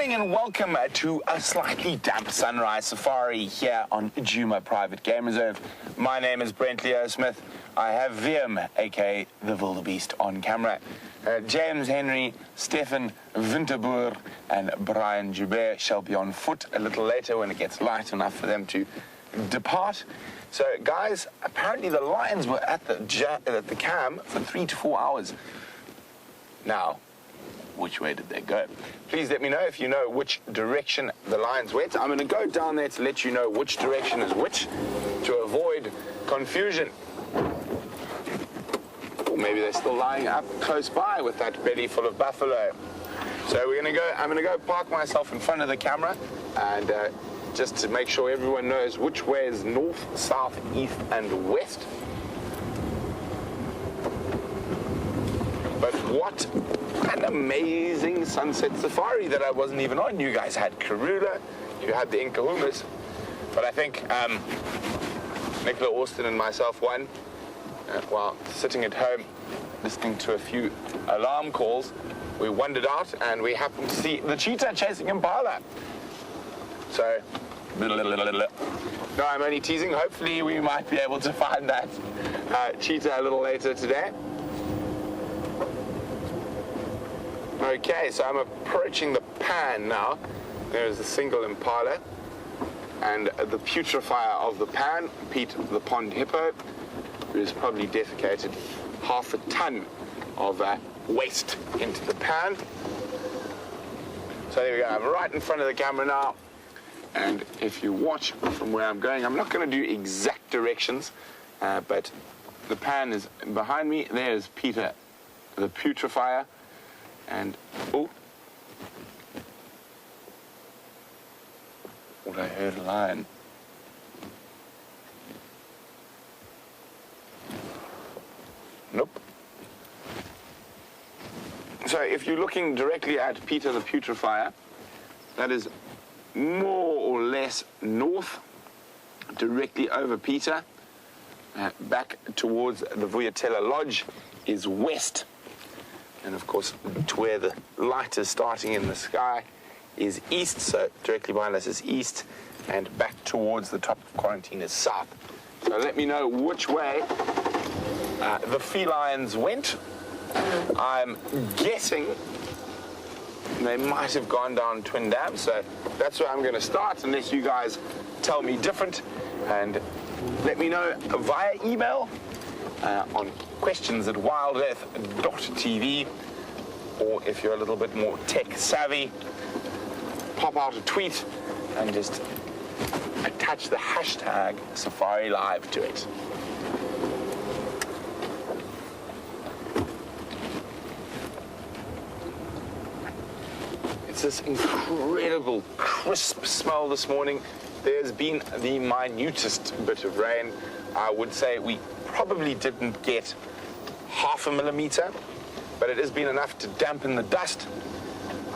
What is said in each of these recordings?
morning and welcome to a slightly damp sunrise safari here on Djuma Private Game Reserve. My name is Brent Smith. I have Wium, aka the wildebeest, on camera. James Henry, Stefan Winterboer, and Bryan shall be on foot a little later when it gets light enough for them to depart. So, guys, apparently the lions were at the cam for 3 to 4 hours. Now, which way did they go? Please let me know if you know which direction the lions went. I'm going to go down there to let you know which direction is which to avoid confusion. Or maybe they're still lying up close by with that belly full of buffalo. So I'm going to go park myself in front of the camera and just to make sure everyone knows which way is north, south, east, and west. But what an amazing sunset safari that I wasn't even on. You guys had Karula, you had the Incahumas, but I think Nicola Austin and myself won while sitting at home listening to a few alarm calls. We wandered out and we happened to see the cheetah chasing impala. So, no, I'm only teasing. Hopefully we might be able to find that cheetah a little later today. Okay, so I'm approaching the pan now. There's a single impala and the putrefier of the pan, Pete the pond hippo, who's probably defecated 1/2 ton of waste into the pan. So there we go, I'm right in front of the camera now. And if you watch from where I'm going, I'm not going to do exact directions, but the pan is behind me. There's Peter the putrefier. And, oh, thought I heard a lion. Nope. So if you're looking directly at Peter the putrefier, that is more or less north, directly over Peter. Back towards the Vuyatela Lodge is west. And of course, to where the light is starting in the sky is east, so directly behind us is east, and back towards the top of quarantine is south. So let me know which way the felines went. I'm guessing they might have gone down Twin Dam, so that's where I'm going to start, unless you guys tell me different. And let me know via email on questions@wildearth.tv, or if you're a little bit more tech savvy, pop out a tweet and just attach the hashtag SafariLIVE to it. It's this incredible crisp smell this morning. There's been the minutest bit of rain. I would say we probably didn't get 1/2 millimeter, but it has been enough to dampen the dust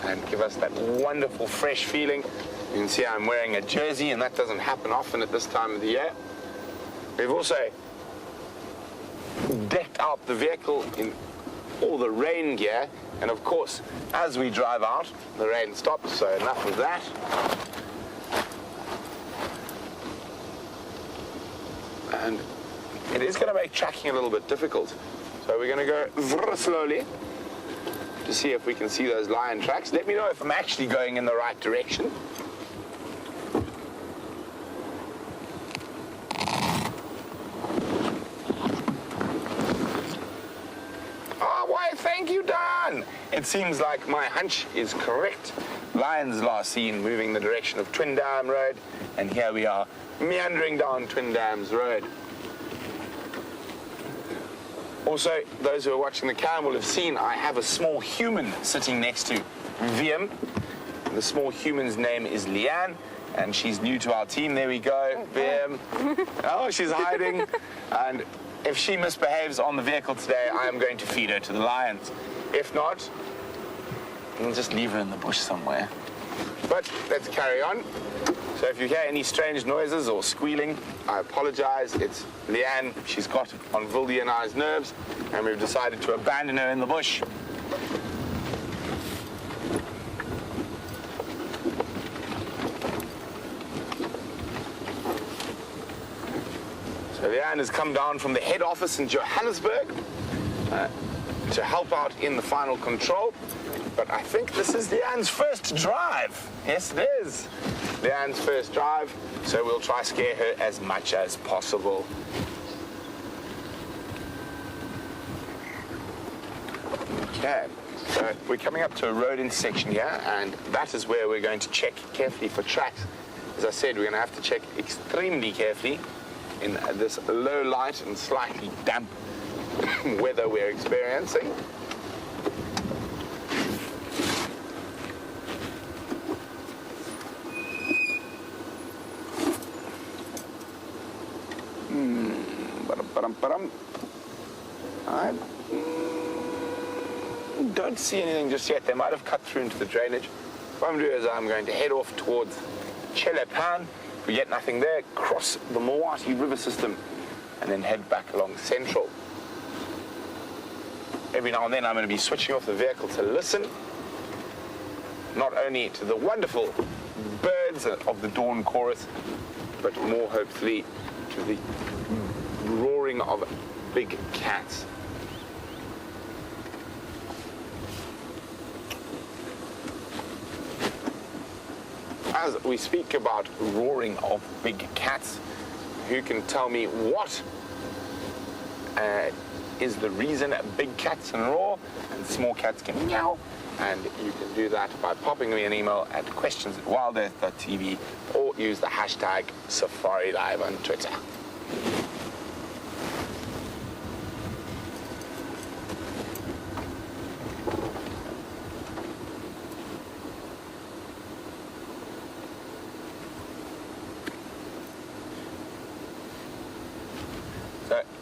and give us that wonderful fresh feeling. You can see I'm wearing a jersey, and that doesn't happen often at this time of the year. We've also decked out the vehicle in all the rain gear, and of course, as we drive out, the rain stops, so enough of that. And it is going to make tracking a little bit difficult. So we're going to go very slowly to see if we can see those lion tracks. Let me know if I'm actually going in the right direction. Oh, why, thank you, Dan. It seems like my hunch is correct. Lions last seen moving the direction of Twin Dam Road, and here we are meandering down Twin Dams Road. Also, those who are watching the cam will have seen I have a small human sitting next to Wium. The small human's name is LeeAnn, and she's new to our team. There we go, Wium. Oh, she's hiding. And if she misbehaves on the vehicle today, I am going to feed her to the lions. If not, we'll just leave her in the bush somewhere. But let's carry on. So if you hear any strange noises or squealing, I apologize. It's LeeAnn. She's got on Wildy and I's nerves, and we've decided to abandon her in the bush. LeeAnn has come down from the head office in Johannesburg to help out in the final control. But I think this is LeeAnn's first drive. Yes, it is LeeAnn's first drive, so we'll try scare her as much as possible. Okay, so we're coming up to a road intersection here, and that is where we're going to check carefully for tracks. As I said, we're going to have to check extremely carefully in this low light and slightly damp weather we're experiencing. I don't see anything just yet. They might have cut through into the drainage. What I'm going to do is I'm going to head off towards Chelepan. If we get nothing there, cross the Mawati River system and then head back along Central. Every now and then I'm going to be switching off the vehicle to listen, not only to the wonderful birds of the dawn chorus, but more hopefully to the roaring of big cats. As we speak about roaring of big cats, who can tell me what is the reason big cats can roar and small cats can meow? And you can do that by popping me an email at questions@wildearth.tv or use the hashtag SafariLIVE on Twitter.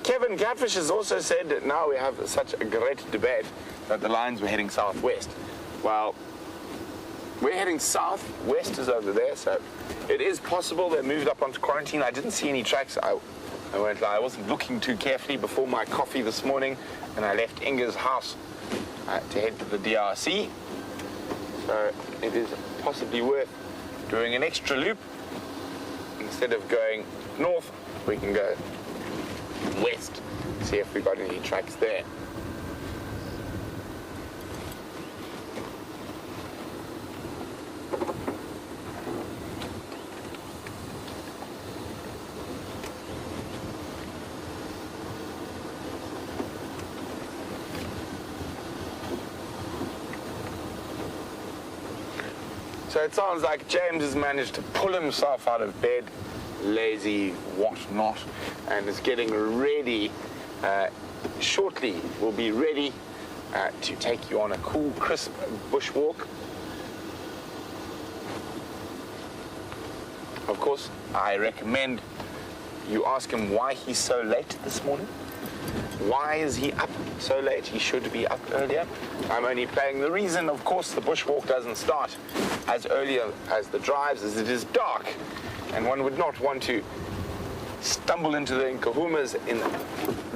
Kevin Catfish has also said that now we have such a great debate that the lions were heading southwest. Well, we're heading south, west is over there, so it is possible they moved up onto quarantine. I didn't see any tracks. I won't lie, I wasn't looking too carefully before my coffee this morning, and I left Inga's house to head to the DRC. So it is possibly worth doing an extra loop. Instead of going north, we can go west, see if we got any tracks there. So it sounds like James has managed to pull himself out of bed, lazy, whatnot, and is getting ready. Shortly, we'll be ready to take you on a cool, crisp bushwalk. Of course, I recommend you ask him why he's so late this morning. Why is he up so late? He should be up earlier. I'm only playing the reason, of course, the bushwalk doesn't start as early as the drives, as it is dark. And one would not want to stumble into the Nkahumas in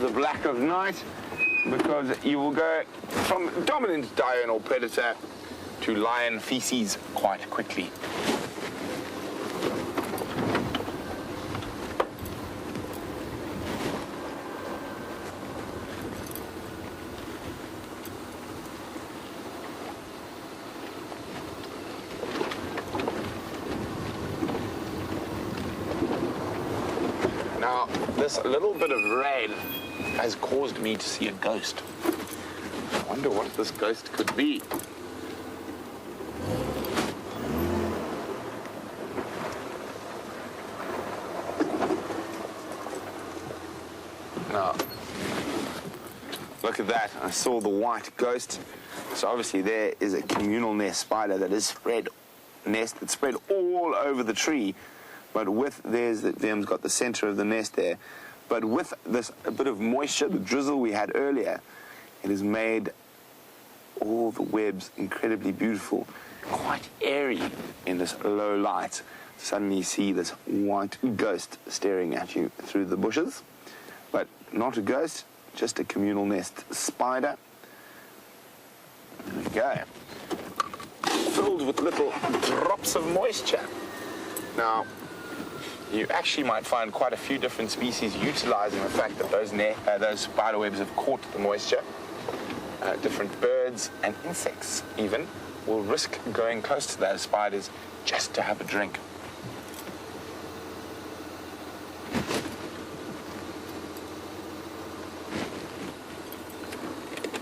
the black of night, because you will go from dominant diurnal predator to lion feces quite quickly. Now, this little bit of rain has caused me to see a ghost. I wonder what this ghost could be. Now, look at that. I saw the white ghost. So obviously there is a communal nest spider that is spread all over the tree. But with, Liam's got the center of the nest there. But with this a bit of moisture, the drizzle we had earlier, it has made all the webs incredibly beautiful, quite airy in this low light. Suddenly you see this white ghost staring at you through the bushes. But not a ghost, just a communal nest spider. There we go. Filled with little drops of moisture. Now, you actually might find quite a few different species utilizing the fact that those spider webs have caught the moisture. Different birds and insects even will risk going close to those spiders just to have a drink.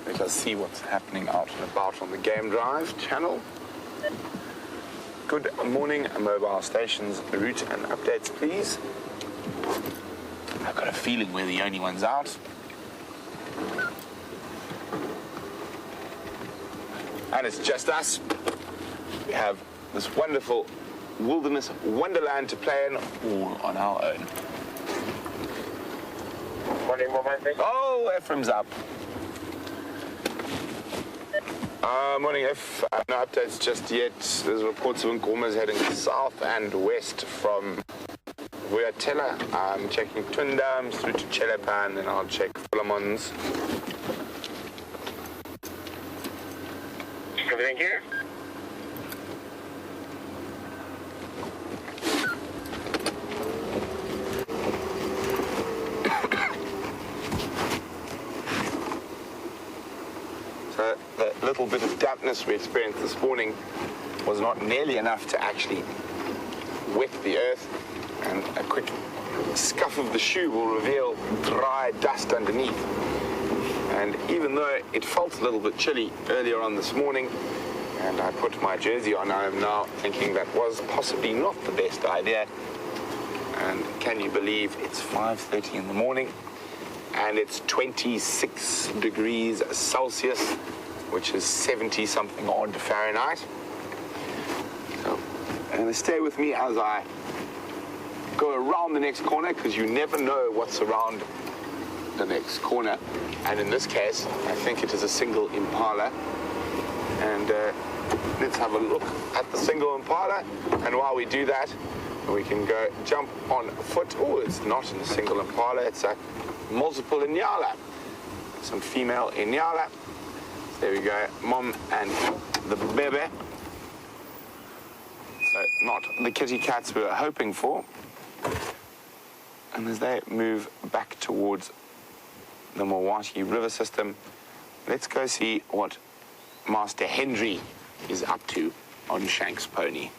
Let us see what's happening out and about on the Game Drive channel. Good morning, mobile stations, route and updates, please. I've got a feeling we're the only ones out. And it's just us. We have this wonderful wilderness wonderland to play in all on our own. Morning, Oh, Ephraim's up. Morning, F. No updates just yet. There's reports of Nkomas heading south and west from Vuyatela. I'm checking Tundams through to Chelepan, and I'll check Philemon's. Everything here? So the little bit of dampness we experienced this morning was not nearly enough to actually wet the earth, and a quick scuff of the shoe will reveal dry dust underneath. And even though it felt a little bit chilly earlier on this morning, and I put my jersey on, I am now thinking that was possibly not the best idea. And can you believe it's 5:30 in the morning and it's 26 degrees Celsius, which is 70 something odd Fahrenheit. So, and stay with me as I go around the next corner, because you never know what's around the next corner. And in this case, I think it is a single impala. And let's have a look at the single impala. And while we do that, we can go jump on foot. Oh, it's not a single impala, it's a multiple inyala. Some female inyala. There we go, mom and the baby. So not the kitty cats we were hoping for. And as they move back towards the Mawati River system, let's go see what Master Henry is up to on Shank's pony.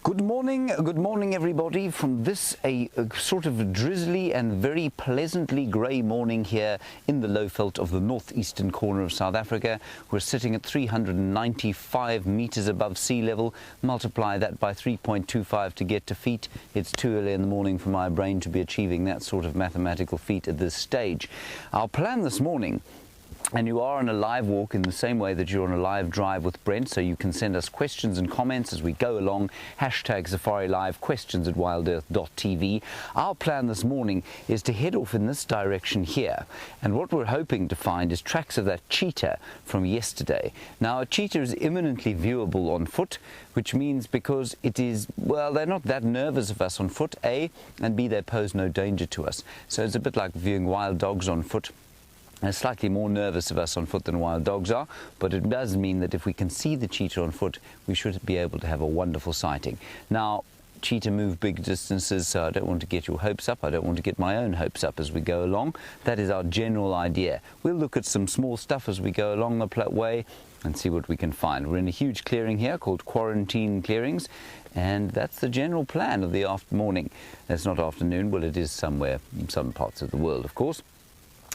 Good morning everybody, from this a sort of drizzly and very pleasantly grey morning here in the Lowveld of the northeastern corner of South Africa. We're sitting at 395 metres above sea level. Multiply that by 3.25 to get to feet. It's too early in the morning for my brain to be achieving that sort of mathematical feat at this stage. Our plan this morning, and you are on a live walk in the same way that you're on a live drive with Brent, so you can send us questions and comments as we go along. Hashtag SafariLIVE, questions@wildearth.tv. Our plan this morning is to head off in this direction here, and what we're hoping to find is tracks of that cheetah from yesterday. Now, a cheetah is imminently viewable on foot, which means because it is, well, they're not that nervous of us on foot, A, and B, they pose no danger to us. So it's a bit like viewing wild dogs on foot. They're slightly more nervous of us on foot than wild dogs are, but it does mean that if we can see the cheetah on foot, we should be able to have a wonderful sighting. Now, cheetah move big distances, so I don't want to get your hopes up. I don't want to get my own hopes up as we go along. That is our general idea. We'll look at some small stuff as we go along the way and see what we can find. We're in a huge clearing here called Quarantine Clearings, and that's the general plan of the morning. It's not afternoon, well, it is somewhere in some parts of the world, of course.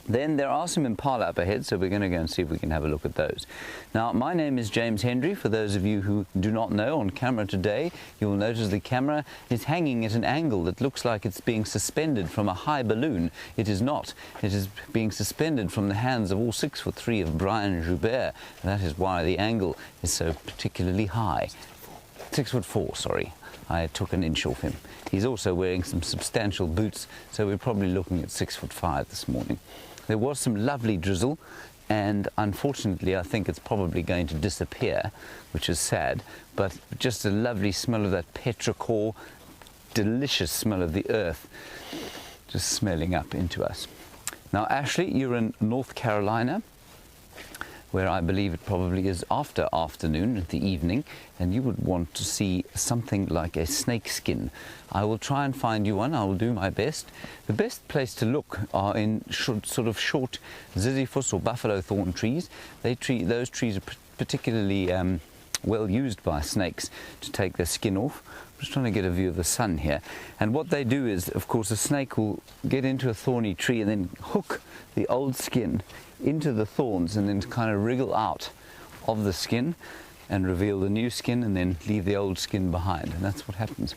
Then there are some impala up ahead, so we're going to go and see if we can have a look at those. Now, my name is James Hendry. For those of you who do not know, on camera today, you will notice the camera is hanging at an angle that looks like it's being suspended from a high balloon. It is not. It is being suspended from the hands of all 6'3" of Bryan Joubert. That is why the angle is so particularly high. 6'4", sorry. I took an inch off him. He's also wearing some substantial boots, so we're probably looking at 6'5" this morning. There was some lovely drizzle, and unfortunately I think it's probably going to disappear, which is sad, but just a lovely smell of that petrichor, delicious smell of the earth just smelling up into us. Now, Ashley, you're in North Carolina. where I believe it probably is after afternoon, the evening, and you would want to see something like a snake skin. I will try and find you one. I will do my best. The best place to look are in sort of short ziziphus or buffalo thorn trees. Those trees are particularly well used by snakes to take their skin off. I'm just trying to get a view of the sun here. And what they do is, of course, a snake will get into a thorny tree and then hook the old skin into the thorns and then kind of wriggle out of the skin and reveal the new skin and then leave the old skin behind. And that's what happens.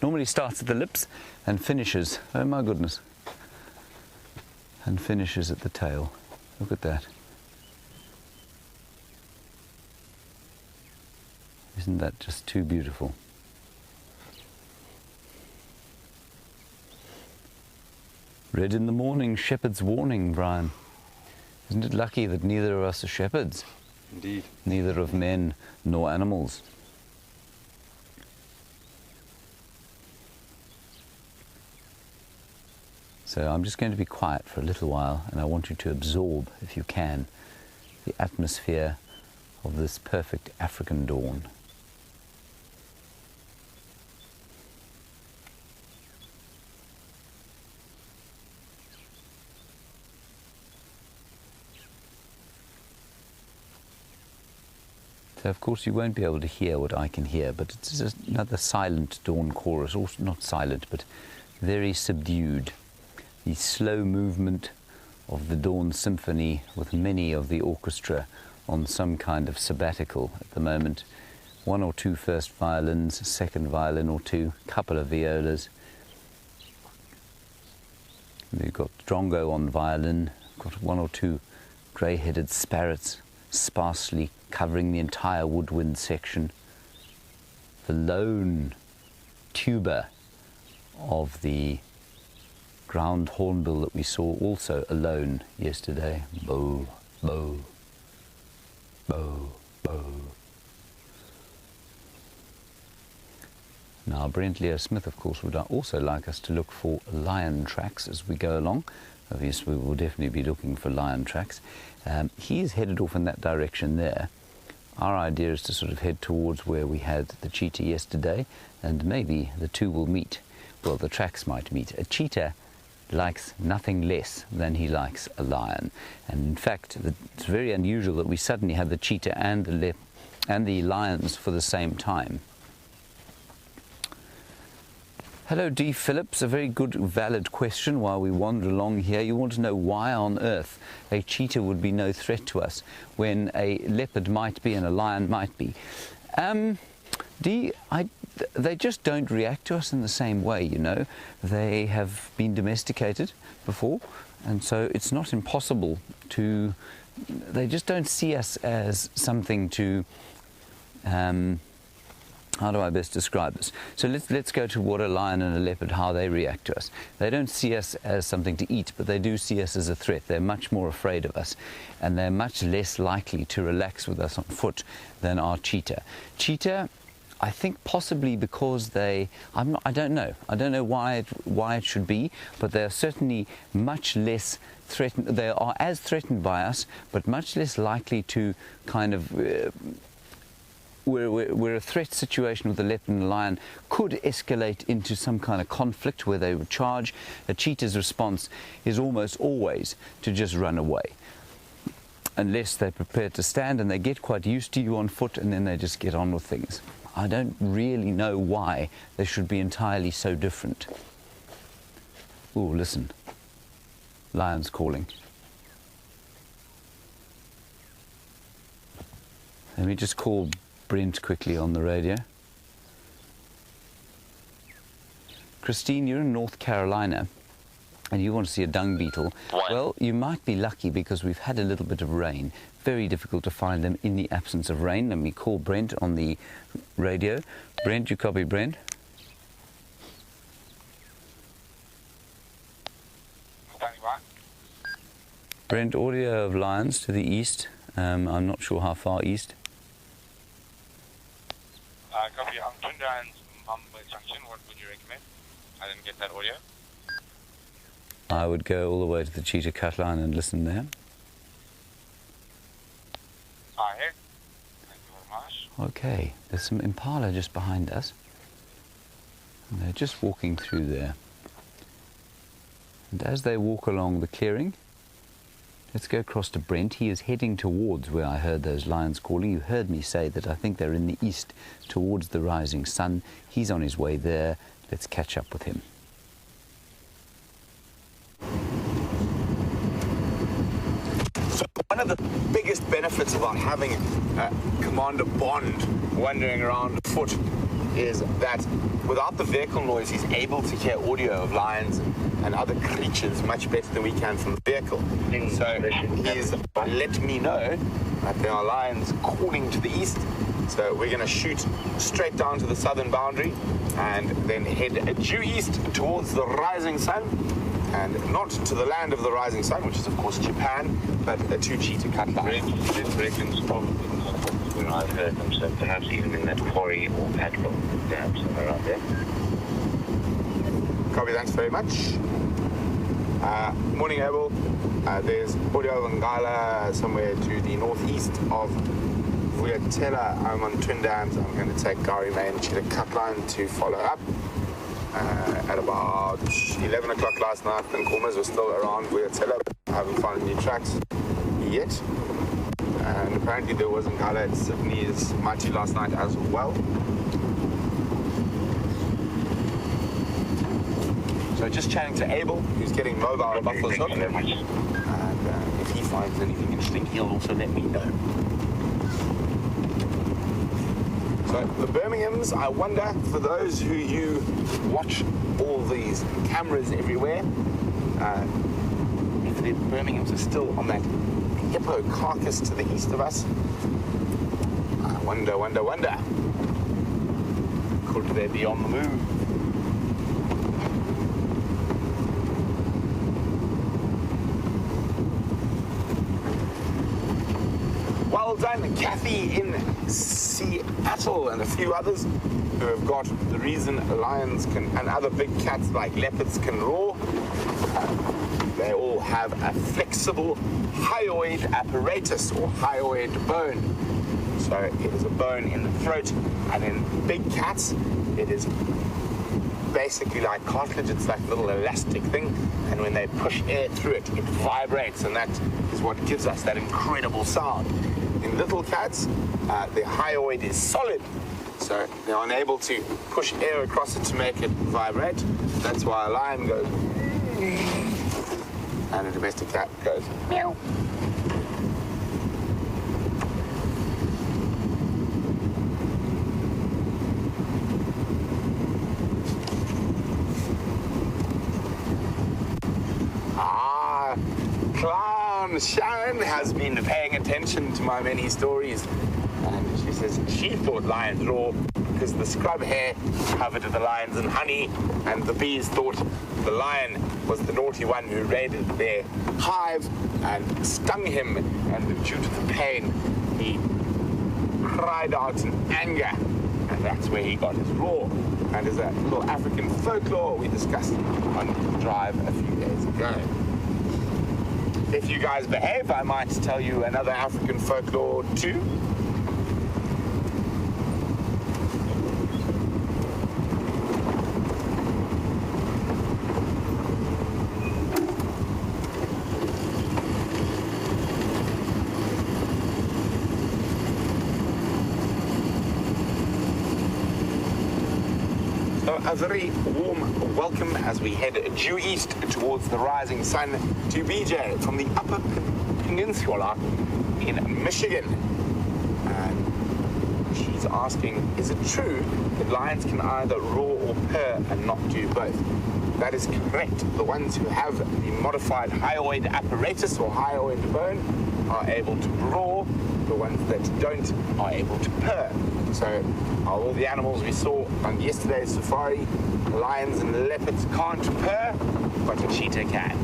Normally starts at the lips and finishes, oh my goodness, and finishes at the tail. Look at that. Isn't that just too beautiful? Read in the morning, shepherd's warning, Bryan. Isn't it lucky that neither of us are shepherds? Indeed. Neither of men nor animals. So I'm just going to be quiet for a little while, and I want you to absorb, if you can, the atmosphere of this perfect African dawn. So of course you won't be able to hear what I can hear, but it's just another silent dawn chorus, also not silent, but very subdued. The slow movement of the dawn symphony with many of the orchestra on some kind of sabbatical at the moment. One or two first violins, second violin or two, couple of violas. We've got drongo on violin, got one or two grey-headed sparrows sparsely covering the entire woodwind section. The lone tuba of the ground hornbill that we saw also alone yesterday. Bow, bow, bow, bow. Now Brent Leo Smith, of course, would also like us to look for lion tracks as we go along. Obviously, we will definitely be looking for lion tracks. He's headed off in that direction there. Our idea is to sort of head towards where we had the cheetah yesterday, and maybe the two will meet. Well, the tracks might meet. A cheetah likes nothing less than he likes a lion. And in fact, it's very unusual that we suddenly have the cheetah and the lions for the same time. Hello D. Phillips, a very good, valid question while we wander along here. You want to know why on earth a cheetah would be no threat to us when a leopard might be and a lion might be. They just don't react to us in the same way, you know. They have been domesticated before, and so it's not impossible to... They just don't see us as something to... how do I best describe this? So let's go to what a lion and a leopard, how they react to us. They don't see us as something to eat, but they do see us as a threat. They're much more afraid of us, and they're much less likely to relax with us on foot than our cheetah. Cheetah, I think possibly because I don't know why it should be, but they're certainly much less threatened. They are as threatened by us, but much less likely to kind of... where a threat situation with a leopard and a lion could escalate into some kind of conflict where they would charge. A cheetah's response is almost always to just run away, unless they're prepared to stand, and they get quite used to you on foot, and then they just get on with things. I don't really know why they should be entirely so different. Oh, listen. Lion's calling. Let me just call Brent quickly on the radio. Christine, you're in North Carolina and you want to see a dung beetle. Well, you might be lucky because we've had a little bit of rain. Very difficult to find them in the absence of rain. Let me call Brent on the radio. Brent, you copy, Brent? Brent, audio of lions to the east. I'm not sure how far east. Copy. I'm Tunda and Mumbai Junction. What would you recommend? I didn't get that audio. I would go all the way to the cheetah cut line and listen there. Hi. Thank you very much. Okay, there's some impala just behind us. And they're just walking through there. And as they walk along the clearing, let's go across to Brent. He is heading towards where I heard those lions calling. You heard me say that I think they're in the east towards the rising sun. He's on his way there. Let's catch up with him. So one of the biggest benefits about having a commander Bond wandering around afoot is that without the vehicle noise, he's able to hear audio of lions and other creatures much better than we can from the vehicle. So he's let me know that there are lions calling to the east. So we're going to shoot straight down to the southern boundary and then head due east towards the rising sun. And not to the land of the rising sun, which is of course Japan, but to cheetah cut lines. I've heard them, so perhaps even in that quarry or padlock, perhaps somewhere around there. Copy, thanks very much. Morning, Abel. There's audio of Ngala somewhere to the northeast of Vuyatela. I'm on Twin Dams. I'm going to take Gari Main cheetah cut line to follow up. At about 11 o'clock last night, the Nkomas were still around Vuyatela. I haven't found any tracks yet. And apparently there was Ngala at Sydney's Machi last night as well. So just chatting to Abel, who's getting mobile buffalo's hook. And if he finds anything interesting, he'll also let me know. So the Birminghams, I wonder, for those who you watch all these cameras everywhere, if the Birminghams are still on that hippo carcass to the east of us. I wonder. Could they be on the move? Well done, Kathy in Seattle and a few others who have got the reason lions can and other big cats like leopards can roar. They all have a flexible hyoid apparatus or hyoid bone. So it is a bone in the throat, and in big cats, it is basically like cartilage. It's like a little elastic thing, and when they push air through it, it vibrates, and that is what gives us that incredible sound. In little cats, the hyoid is solid, so they're unable to push air across it to make it vibrate. That's why a lion goes and a domestic cat goes meow. Clown Sharon has been paying attention to my many stories, and she says she thought lions roar because the scrub hair covered the lions in honey, and the bees thought the lion was the naughty one who raided their hive and stung him, and due to the pain he cried out in anger, and that's where he got his roar. And as a little African folklore we discussed on Drive a few days ago. If you guys behave, I might tell you another African folklore too. A very warm welcome as we head due east towards the rising sun to BJ from the Upper Peninsula in Michigan. And she's asking, is it true that lions can either roar or purr and not do both? That is correct. The ones who have the modified hyoid apparatus or hyoid bone are able to roar. The ones that don't are able to purr. So all the animals we saw on yesterday's safari, lions and leopards can't purr, but a cheetah can.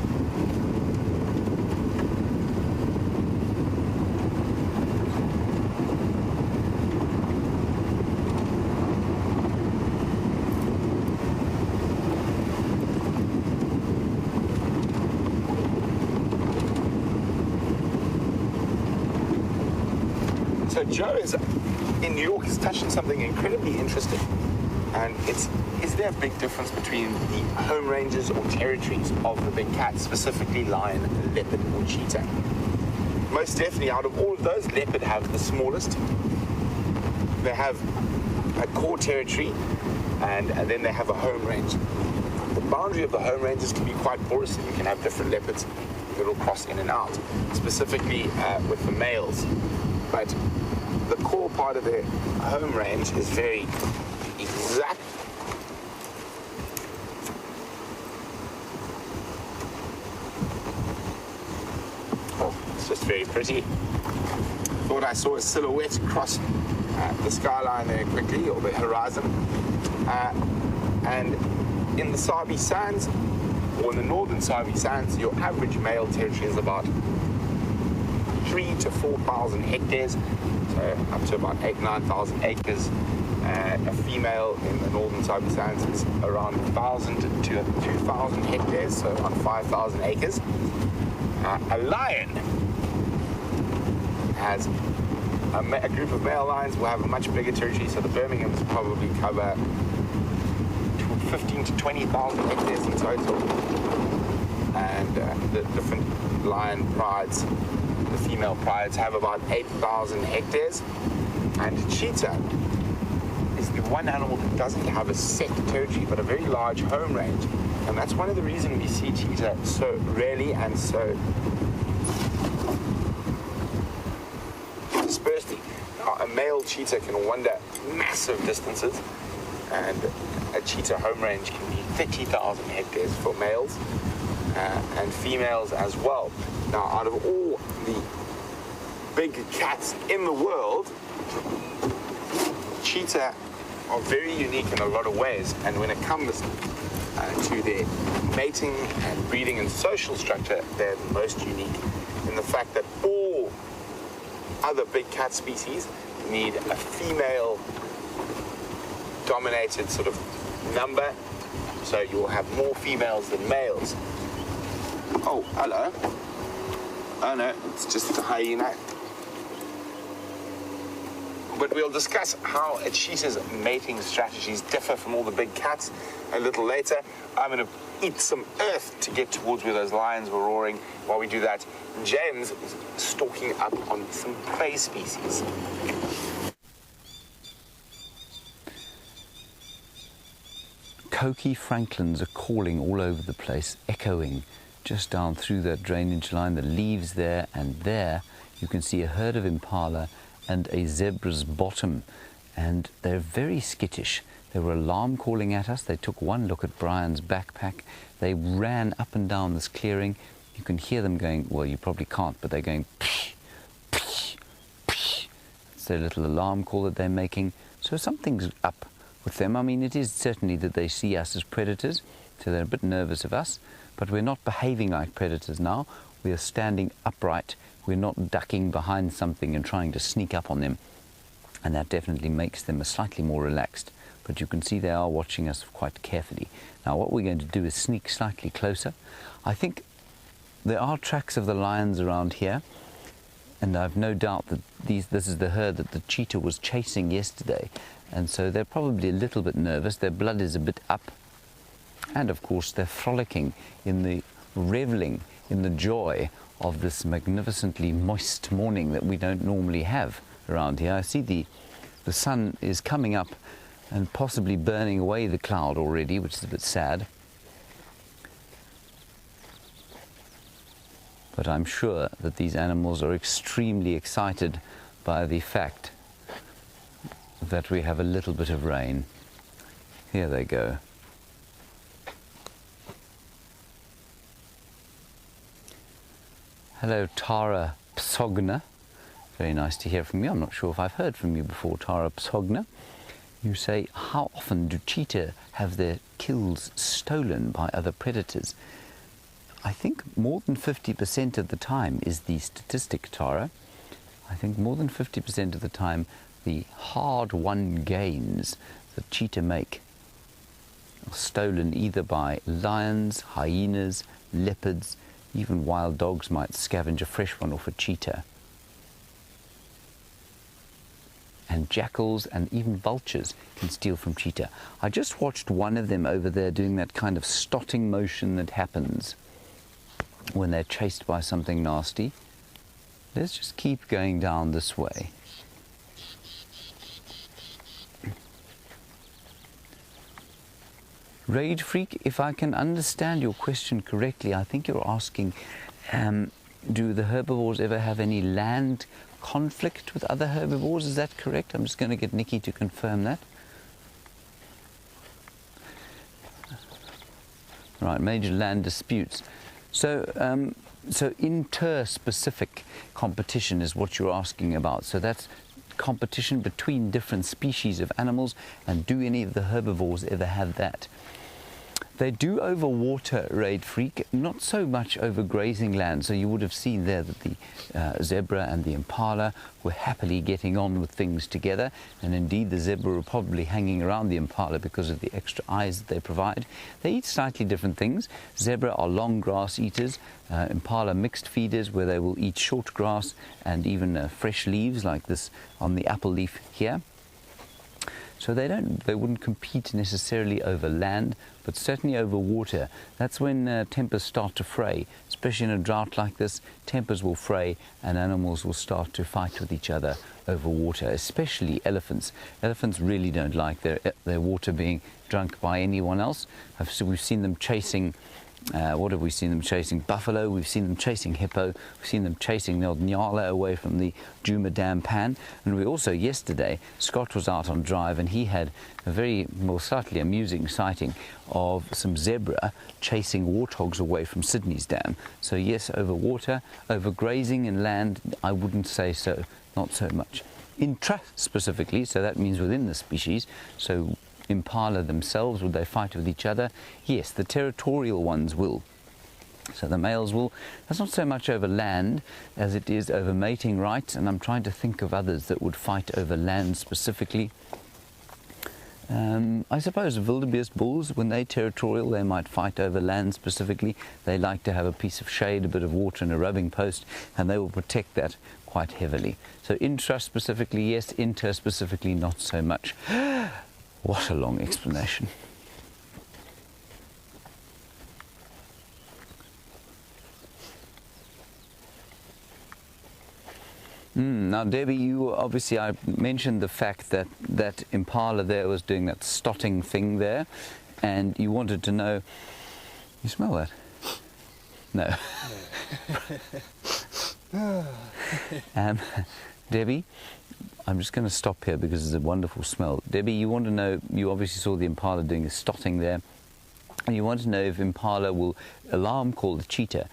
So Joe in New York is touching something incredibly interesting. And is there a big difference between the home ranges or territories of the big cats, specifically lion, leopard, or cheetah? Most definitely, out of all of those, leopard have the smallest. They have a core territory, and then they have a home range. The boundary of the home ranges can be quite porous, and you can have different leopards that will cross in and out, specifically with the males. But the core part of their home range is very exact. Oh, it's just very pretty. Thought I saw a silhouette cross the skyline there quickly, or the horizon. And in the Sabi Sands, or in the northern Sabi Sands, your average male territory is about 3,000 to 4,000 hectares, so up to about 8,000 to 9,000 acres. A female in the northern Sabi Sands is around 1,000 to 2,000 hectares, so around 5,000 acres. A lion has a group of male lions will have a much bigger territory, so the Birminghams probably cover 15 to 20,000 hectares in total. And the different lion prides, the female prides, have about 8,000 hectares. And cheetah is the one animal that doesn't have a set territory, but a very large home range. And that's one of the reasons we see cheetah so rarely and so dispersely. Now, a male cheetah can wander massive distances, and a cheetah home range can be 30,000 hectares for males and females as well. Now, out of all the big cats in the world, cheetah are very unique in a lot of ways, and when it comes to their mating and breeding and social structure, they're the most unique in the fact that all other big cat species need a female dominated sort of number, so you will have more females than males. Oh, hello. Oh no, it's just a hyena. But we'll discuss how a cheetah's mating strategies differ from all the big cats a little later. I'm going to eat some earth to get towards where those lions were roaring. While we do that, James is stalking up on some prey species. Coqui franklins are calling all over the place, echoing just down through that drainage line. The leaves there, and there you can see a herd of impala and a zebra's bottom, and they're very skittish. They were alarm calling at us. They took one look at Bryan's backpack. They ran up and down this clearing. You can hear them going, well, you probably can't, but they're going psh, psh, psh. It's their little alarm call that they're making. So something's up with them. I mean, it is certainly that they see us as predators, so they're a bit nervous of us, but we're not behaving like predators now. We are standing upright. We're not ducking behind something and trying to sneak up on them. And that definitely makes them slightly more relaxed. But you can see they are watching us quite carefully. Now what we're going to do is sneak slightly closer. I think there are tracks of the lions around here, and I've no doubt that this is the herd that the cheetah was chasing yesterday. And so they're probably a little bit nervous. Their blood is a bit up. And of course they're frolicking in the reveling in the joy of this magnificently moist morning that we don't normally have around here. I see the sun is coming up and possibly burning away the cloud already, which is a bit sad. But I'm sure that these animals are extremely excited by the fact that we have a little bit of rain. Here they go. Hello, Tara Psogna. Very nice to hear from you. I'm not sure if I've heard from you before, Tara Psogna. You say, how often do cheetah have their kills stolen by other predators? I think more than 50% of the time is the statistic, Tara. I think more than 50% of the time the hard-won gains that cheetah make are stolen either by lions, hyenas, leopards. Even wild dogs might scavenge a fresh one off a cheetah. and jackals and even vultures can steal from cheetah. I just watched one of them over there doing that kind of stotting motion that happens when they're chased by something nasty. Let's just keep going down this way. Rage Freak, if I can understand your question correctly, I think you're asking, do the herbivores ever have any land conflict with other herbivores? Is that correct? I'm just going to get Nikki to confirm that. Right, major land disputes. So, so inter-specific competition is what you're asking about. So that's competition between different species of animals, and do any of the herbivores ever have that? They do over water, Raid Freak, not so much over grazing land. So you would have seen there that the zebra and the impala were happily getting on with things together, and indeed the zebra were probably hanging around the impala because of the extra eyes that they provide. They eat slightly different things. Zebra are long grass eaters, impala mixed feeders, where they will eat short grass and even fresh leaves like this on the apple leaf here. So they wouldn't compete necessarily over land, but certainly over water. That's when tempers start to fray, especially in a drought like this. Tempers will fray and animals will start to fight with each other over water, especially elephants. Elephants really don't like their water being drunk by anyone else. We've seen them chasing, what have we seen them chasing? Buffalo, we've seen them chasing hippo, we've seen them chasing the old nyala away from the Djuma dam pan. And we also, yesterday, Scott was out on drive and he had a very, well, slightly amusing sighting of some zebra chasing warthogs away from Sydney's dam. So yes, over water, over grazing and land, I wouldn't say so, not so much. Intra-specifically, so that means within the species, so impala themselves, would they fight with each other? Yes, the territorial ones will. So the males will. That's not so much over land as it is over mating rights, and I'm trying to think of others that would fight over land specifically. I suppose wildebeest bulls, when they're territorial, they might fight over land specifically. They like to have a piece of shade, a bit of water and a rubbing post, and they will protect that quite heavily. So intra-specifically, yes, inter-specifically, not so much. What a long explanation. Now, Debbie, you obviously, I mentioned the fact that that impala there was doing that stotting thing there, and you wanted to know, you smell that? No. Debbie, I'm just going to stop here because it's a wonderful smell. Debbie, you want to know, you obviously saw the impala doing a stotting there, and you want to know if impala will alarm call the cheetah,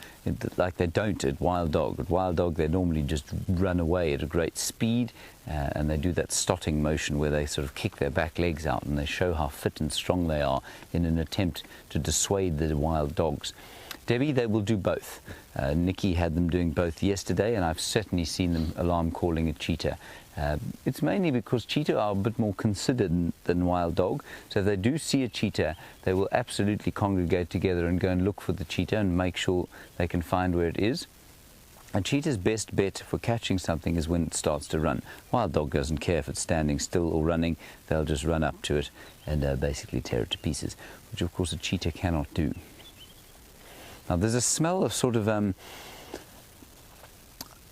like they don't at wild dog. At wild dog, they normally just run away at a great speed, and they do that stotting motion where they sort of kick their back legs out and they show how fit and strong they are in an attempt to dissuade the wild dogs. Debbie, they will do both. Nikki had them doing both yesterday, and I've certainly seen them alarm calling a cheetah. It's mainly because cheetah are a bit more considered than wild dog, so if they do see a cheetah, they will absolutely congregate together and go and look for the cheetah and make sure they can find where it is. A cheetah's best bet for catching something is when it starts to run. Wild dog doesn't care if it's standing still or running, they'll just run up to it and basically tear it to pieces, which of course a cheetah cannot do. Now there's a smell of sort of,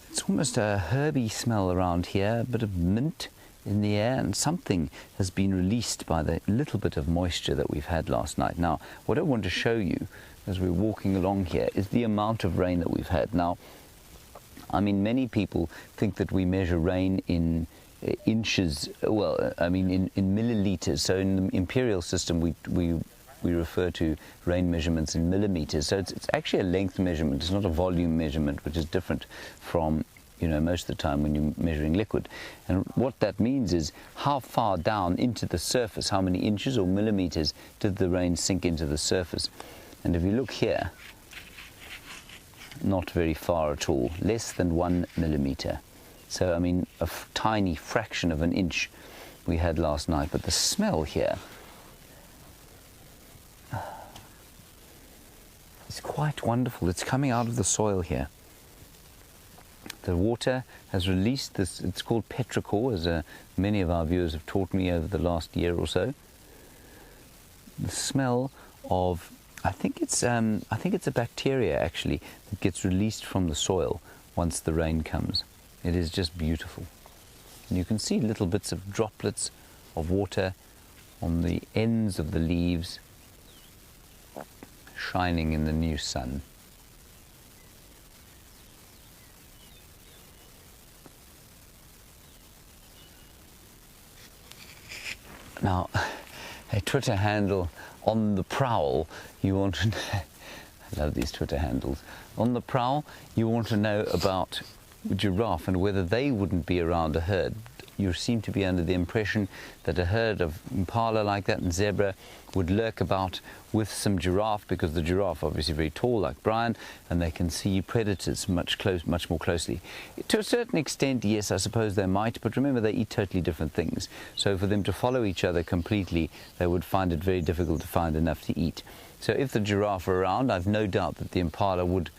it's almost a herby smell around here, a bit of mint in the air, and something has been released by the little bit of moisture that we've had last night. Now, what I want to show you as we're walking along here is the amount of rain that we've had. Now, I mean, many people think that we measure rain in inches, well, I mean in milliliters. So in the imperial system, we refer to rain measurements in millimeters. So it's actually a length measurement. It's not a volume measurement, which is different from, you know, most of the time when you're measuring liquid. And what that means is how far down into the surface, how many inches or millimeters did the rain sink into the surface. And if you look here, not very far at all, less than 1 millimeter. So, I mean, a tiny fraction of an inch we had last night. But the smell here, it's quite wonderful. It's coming out of the soil here. The water has released this, it's called petrichor, as many of our viewers have taught me over the last year or so. The smell of, I think it's a bacteria actually that gets released from the soil once the rain comes. It is just beautiful. And you can see little bits of droplets of water on the ends of the leaves shining in the new sun. Now, a Twitter handle on the prowl, you want to know, I love these Twitter handles. On the prowl, you want to know about giraffe and whether they wouldn't be around a herd. You seem to be under the impression that a herd of impala like that and zebra would lurk about with some giraffe, because the giraffe obviously very tall like Bryan, and they can see predators much more closely. To a certain extent, yes, I suppose they might, but remember they eat totally different things. So for them to follow each other completely, they would find it very difficult to find enough to eat. So if the giraffe were around, I've no doubt that the impala would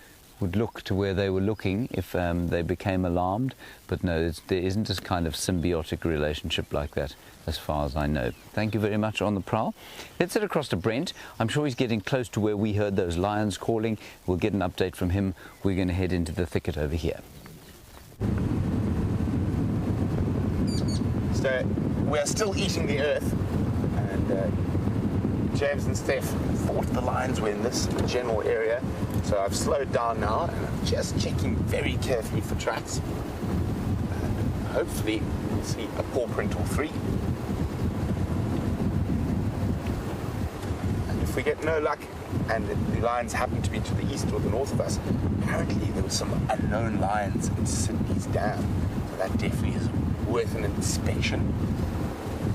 look to where they were looking if they became alarmed. But no, there isn't this kind of symbiotic relationship like that as far as I know. Thank you very much on the prowl. Let's head across to Brent. I'm sure he's getting close to where we heard those lions calling. We'll get an update from him. We're going to head into the thicket over here. So we are still eating the earth, and James and Stef thought the lions were in this general area. So I've slowed down now, and I'm just checking very carefully for tracks. Hopefully we'll see a paw print or three. And if we get no luck, and the lions happen to be to the east or the north of us, apparently there were some unknown lions in Sydney's dam. So that definitely is worth an inspection.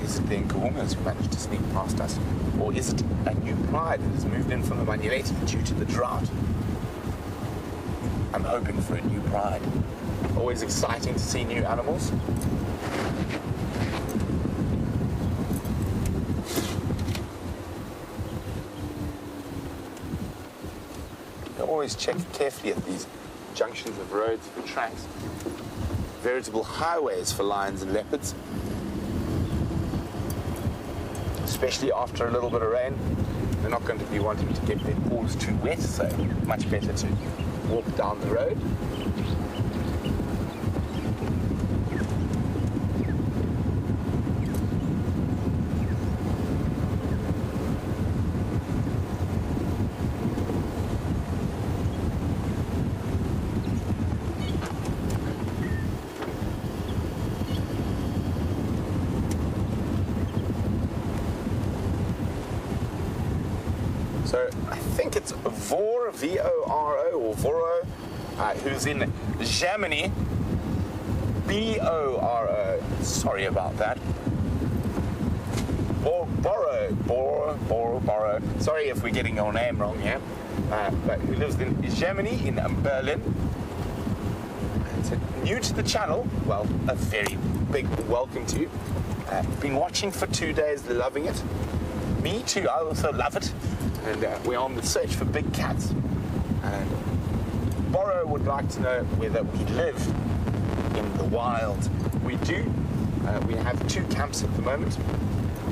Is it the Nkuhumas who managed to sneak past us? Or is it a new pride that has moved in from the Manuleti due to the drought? I'm hoping for a new pride. Always exciting to see new animals. I always check carefully at these junctions of roads for tracks. Veritable highways for lions and leopards. Especially after a little bit of rain. They're not going to be wanting to get their paws too wet, so much better to walk down the road. So I think it's Vor, V-O-R-O, or Voro, who's in Germany. B-O-R-O. Sorry about that. Boro. Sorry if we're getting your name wrong here. But who lives in Germany, in Berlin. So new to the channel, well, a very big welcome to you. Been watching for 2 days, loving it. Me too, I also love it. And we're on the search for big cats. And Boro would like to know whether we live in the wild. We do. We have 2 camps at the moment.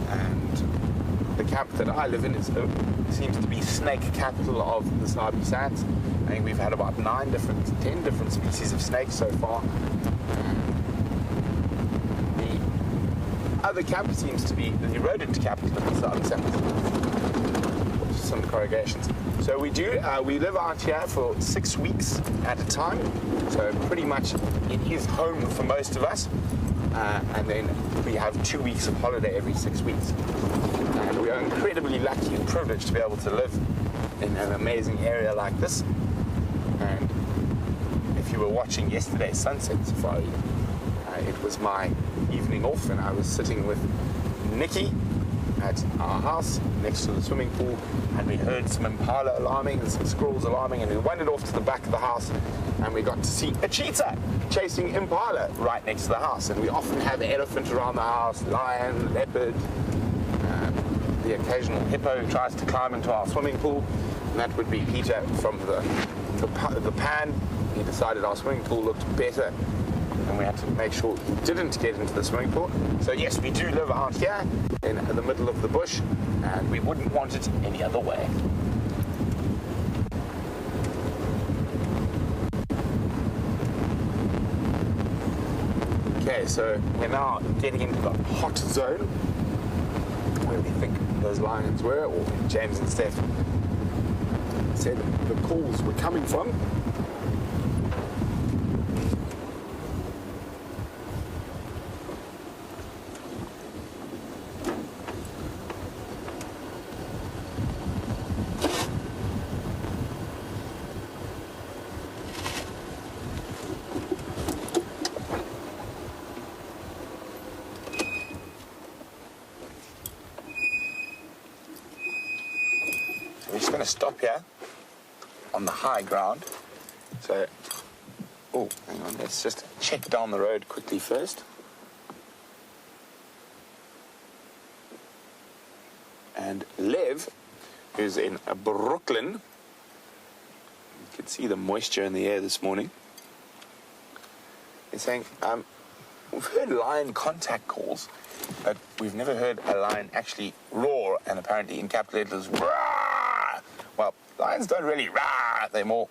And the camp that I live in seems to be snake capital of the Sabi Sands. I think we've had about 10 different species of snakes so far. The other camp seems to be the rodent capital of the Sabi Sands. Some corrugations. So we live out here for 6 weeks at a time. So pretty much it is home for most of us. And then we have 2 weeks of holiday every 6 weeks. And we are incredibly lucky and privileged to be able to live in an amazing area like this. And if you were watching yesterday's sunset safari, it was my evening off, and I was sitting with Nikki at our house next to the swimming pool, and we heard some impala alarming and some squirrels alarming, and we wandered off to the back of the house, and we got to see a cheetah chasing impala right next to the house. And we often have elephant around the house, lion, leopard, the occasional hippo who tries to climb into our swimming pool, and that would be Peter from the the pan. He decided our swimming pool looked better, and we had to make sure he didn't get into the swimming pool. So yes, we do live out here in the middle of the bush, and we wouldn't want it any other way. Okay, so we're now getting into the hot zone, where we think those lions were, or James and Stef said the calls were coming from. We're just going to stop here on the high ground. So, oh, hang on, let's just check down the road quickly first. And Lev, who's in Brooklyn, you can see the moisture in the air this morning, is saying, we've heard lion contact calls, but we've never heard a lion actually roar, and apparently in capital letters, roar. Well, lions don't really roar, they're more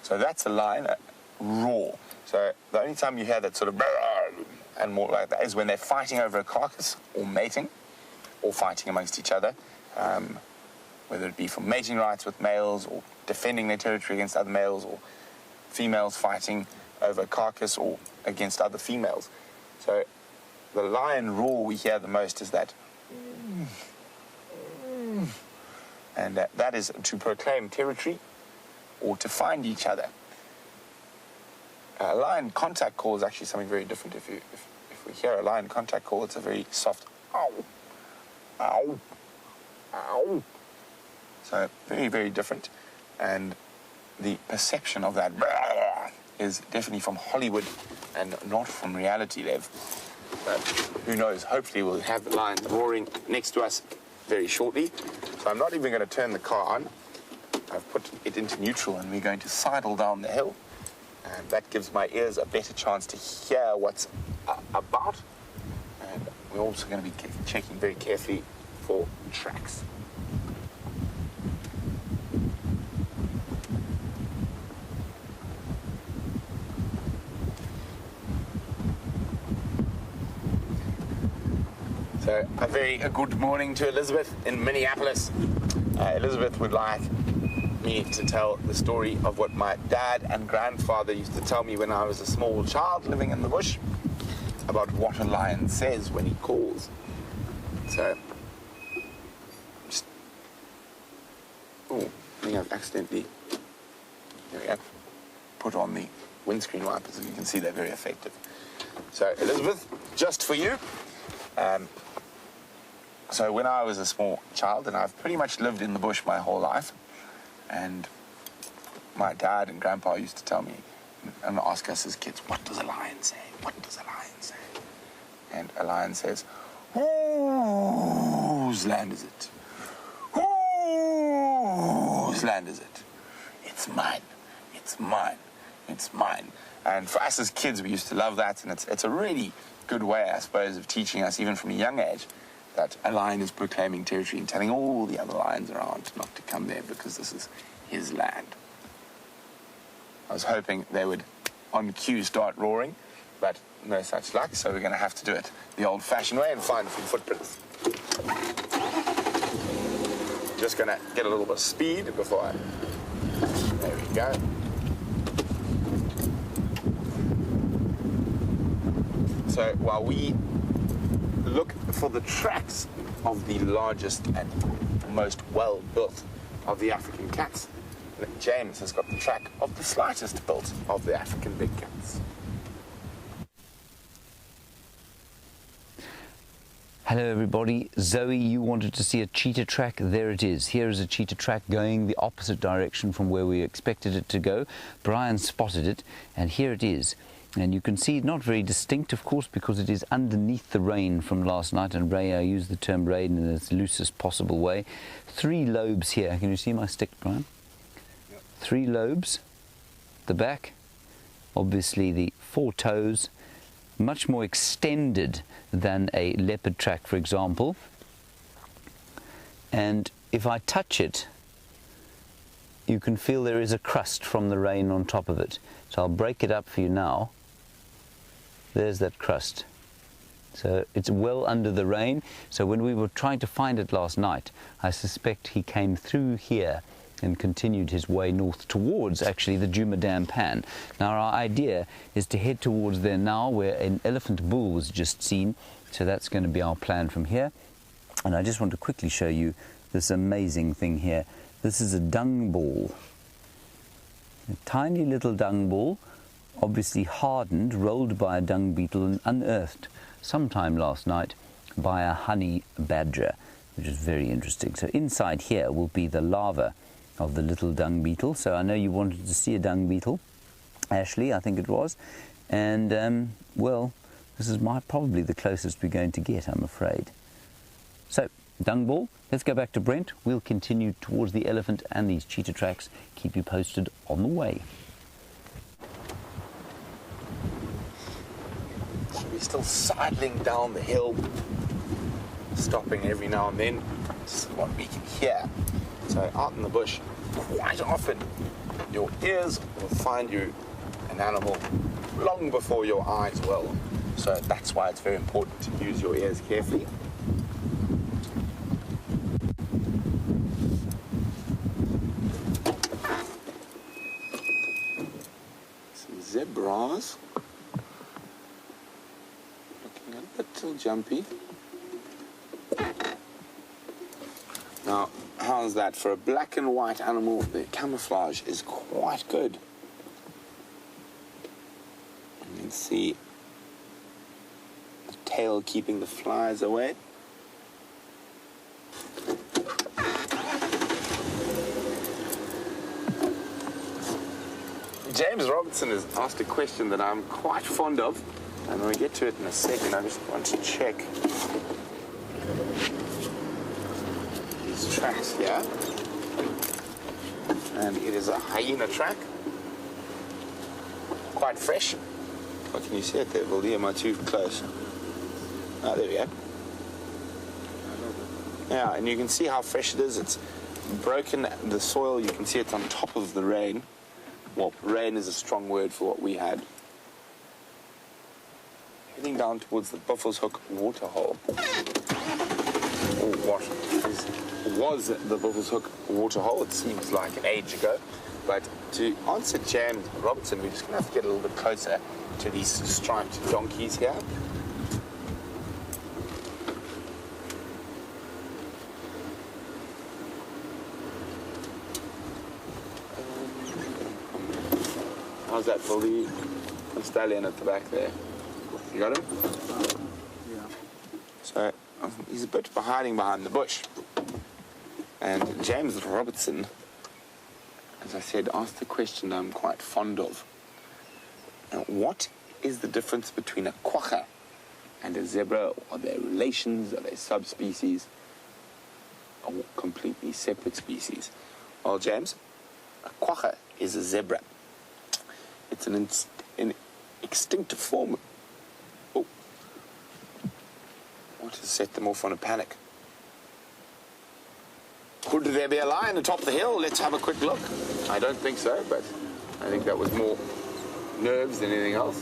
so that's a lion, a roar. So the only time you hear that sort of and more like that is when they're fighting over a carcass, or mating, or fighting amongst each other, whether it be for mating rights with males, or defending their territory against other males, or females fighting over a carcass or against other females. So the lion roar we hear the most is that, and that is to proclaim territory or to find each other. A lion contact call is actually something very different. If we hear a lion contact call, it's a very soft ow, ow, ow. So very, very different. And the perception of that is definitely from Hollywood and not from reality, Lev. But who knows, hopefully we'll have the lion roaring next to us very shortly. So I'm not even going to turn the car on. I've put it into neutral, and we're going to sidle down the hill. And that gives my ears a better chance to hear what's about. And we're also going to be checking very carefully for tracks. So a very good morning to Elizabeth in Minneapolis. Elizabeth would like me to tell the story of what my dad and grandfather used to tell me when I was a small child living in the bush, about what a lion says when he calls. So, just, oh, I think I've accidentally, there we go, put on the windscreen wipers, and you can see they're very effective. So, Elizabeth, just for you. So when I was a small child, and I've pretty much lived in the bush my whole life, and my dad and grandpa used to tell me and ask us as kids, what does a lion say? What does a lion say? And a lion says, whose land is it? Whose land is it? It's mine. It's mine. It's mine. And for us as kids, we used to love that, and it's a really good way, I suppose, of teaching us, even from a young age, that a lion is proclaiming territory and telling all the other lions around not to come there because this is his land. I was hoping they would, on cue, start roaring, but no such luck, so we're going to have to do it the old-fashioned way and find some footprints. Just going to get a little bit of speed before I... There we go. So while we look for the tracks of the largest and most well-built of the African cats, James has got the track of the slightest built of the African big cats. Hello everybody. Zoe, you wanted to see a cheetah track. There it is. Here is a cheetah track going the opposite direction from where we expected it to go. Bryan spotted it, and here it is. And you can see not very distinct, of course, because it is underneath the rain from last night. And I use the term rain in its loosest possible way. 3 lobes here. Can you see my stick, Bryan? Yep. 3 lobes. The back, obviously the 4 toes, much more extended than a leopard track, for example. And if I touch it, you can feel there is a crust from the rain on top of it. So I'll break it up for you now. There's that crust. So it's well under the rain. So when we were trying to find it last night, I suspect he came through here and continued his way north towards actually the Djuma Dam pan. Now our idea is to head towards there now, where an elephant bull was just seen. So that's going to be our plan from here. And I just want to quickly show you this amazing thing here. This is a dung ball. A tiny little dung ball, obviously hardened, rolled by a dung beetle and unearthed sometime last night by a honey badger, which is very interesting. So inside here will be the larva of the little dung beetle. So I know you wanted to see a dung beetle, Ashley, I think it was. And, well, this is probably the closest we're going to get, I'm afraid. So, dung ball, let's go back to Brent. We'll continue towards the elephant and these cheetah tracks. Keep you posted on the way. We're still sidling down the hill, stopping every now and then. This is what we can hear. So out in the bush, quite often, your ears will find you an animal long before your eyes will. So that's why it's very important to use your ears carefully. Some zebras. Looking a little jumpy. Now, how's that? For a black and white animal, the camouflage is quite good. You can see the tail keeping the flies away. James Robertson has asked a question that I'm quite fond of, and we'll get to it in a second. I just want to check these tracks here. And it is a hyena track. Quite fresh. What can you see it there, Wildy? Am I too close? Oh, there we go. Yeah, and you can see how fresh it is. It's broken the soil. You can see it's on top of the rain. Well, rain is a strong word for what we had. Heading down towards the Buffalo's Hook waterhole. Or what was the Buffalo's Hook waterhole? It seems like an age ago. But to answer James Robertson, we're just going to have to get a little bit closer to these striped donkeys here. How's that for the stallion at the back there? You got him? Yeah. So he's a bit hiding behind the bush. And James Robertson, as I said, asked the question I'm quite fond of. Now, what is the difference between a quagga and a zebra? Are they relations? Are they subspecies? Or completely separate species? Well, James, a quagga is a zebra. It's an extinct form. Oh. What has set them off on a panic? Could there be a lion atop the hill? Let's have a quick look. I don't think so, but I think that was more nerves than anything else.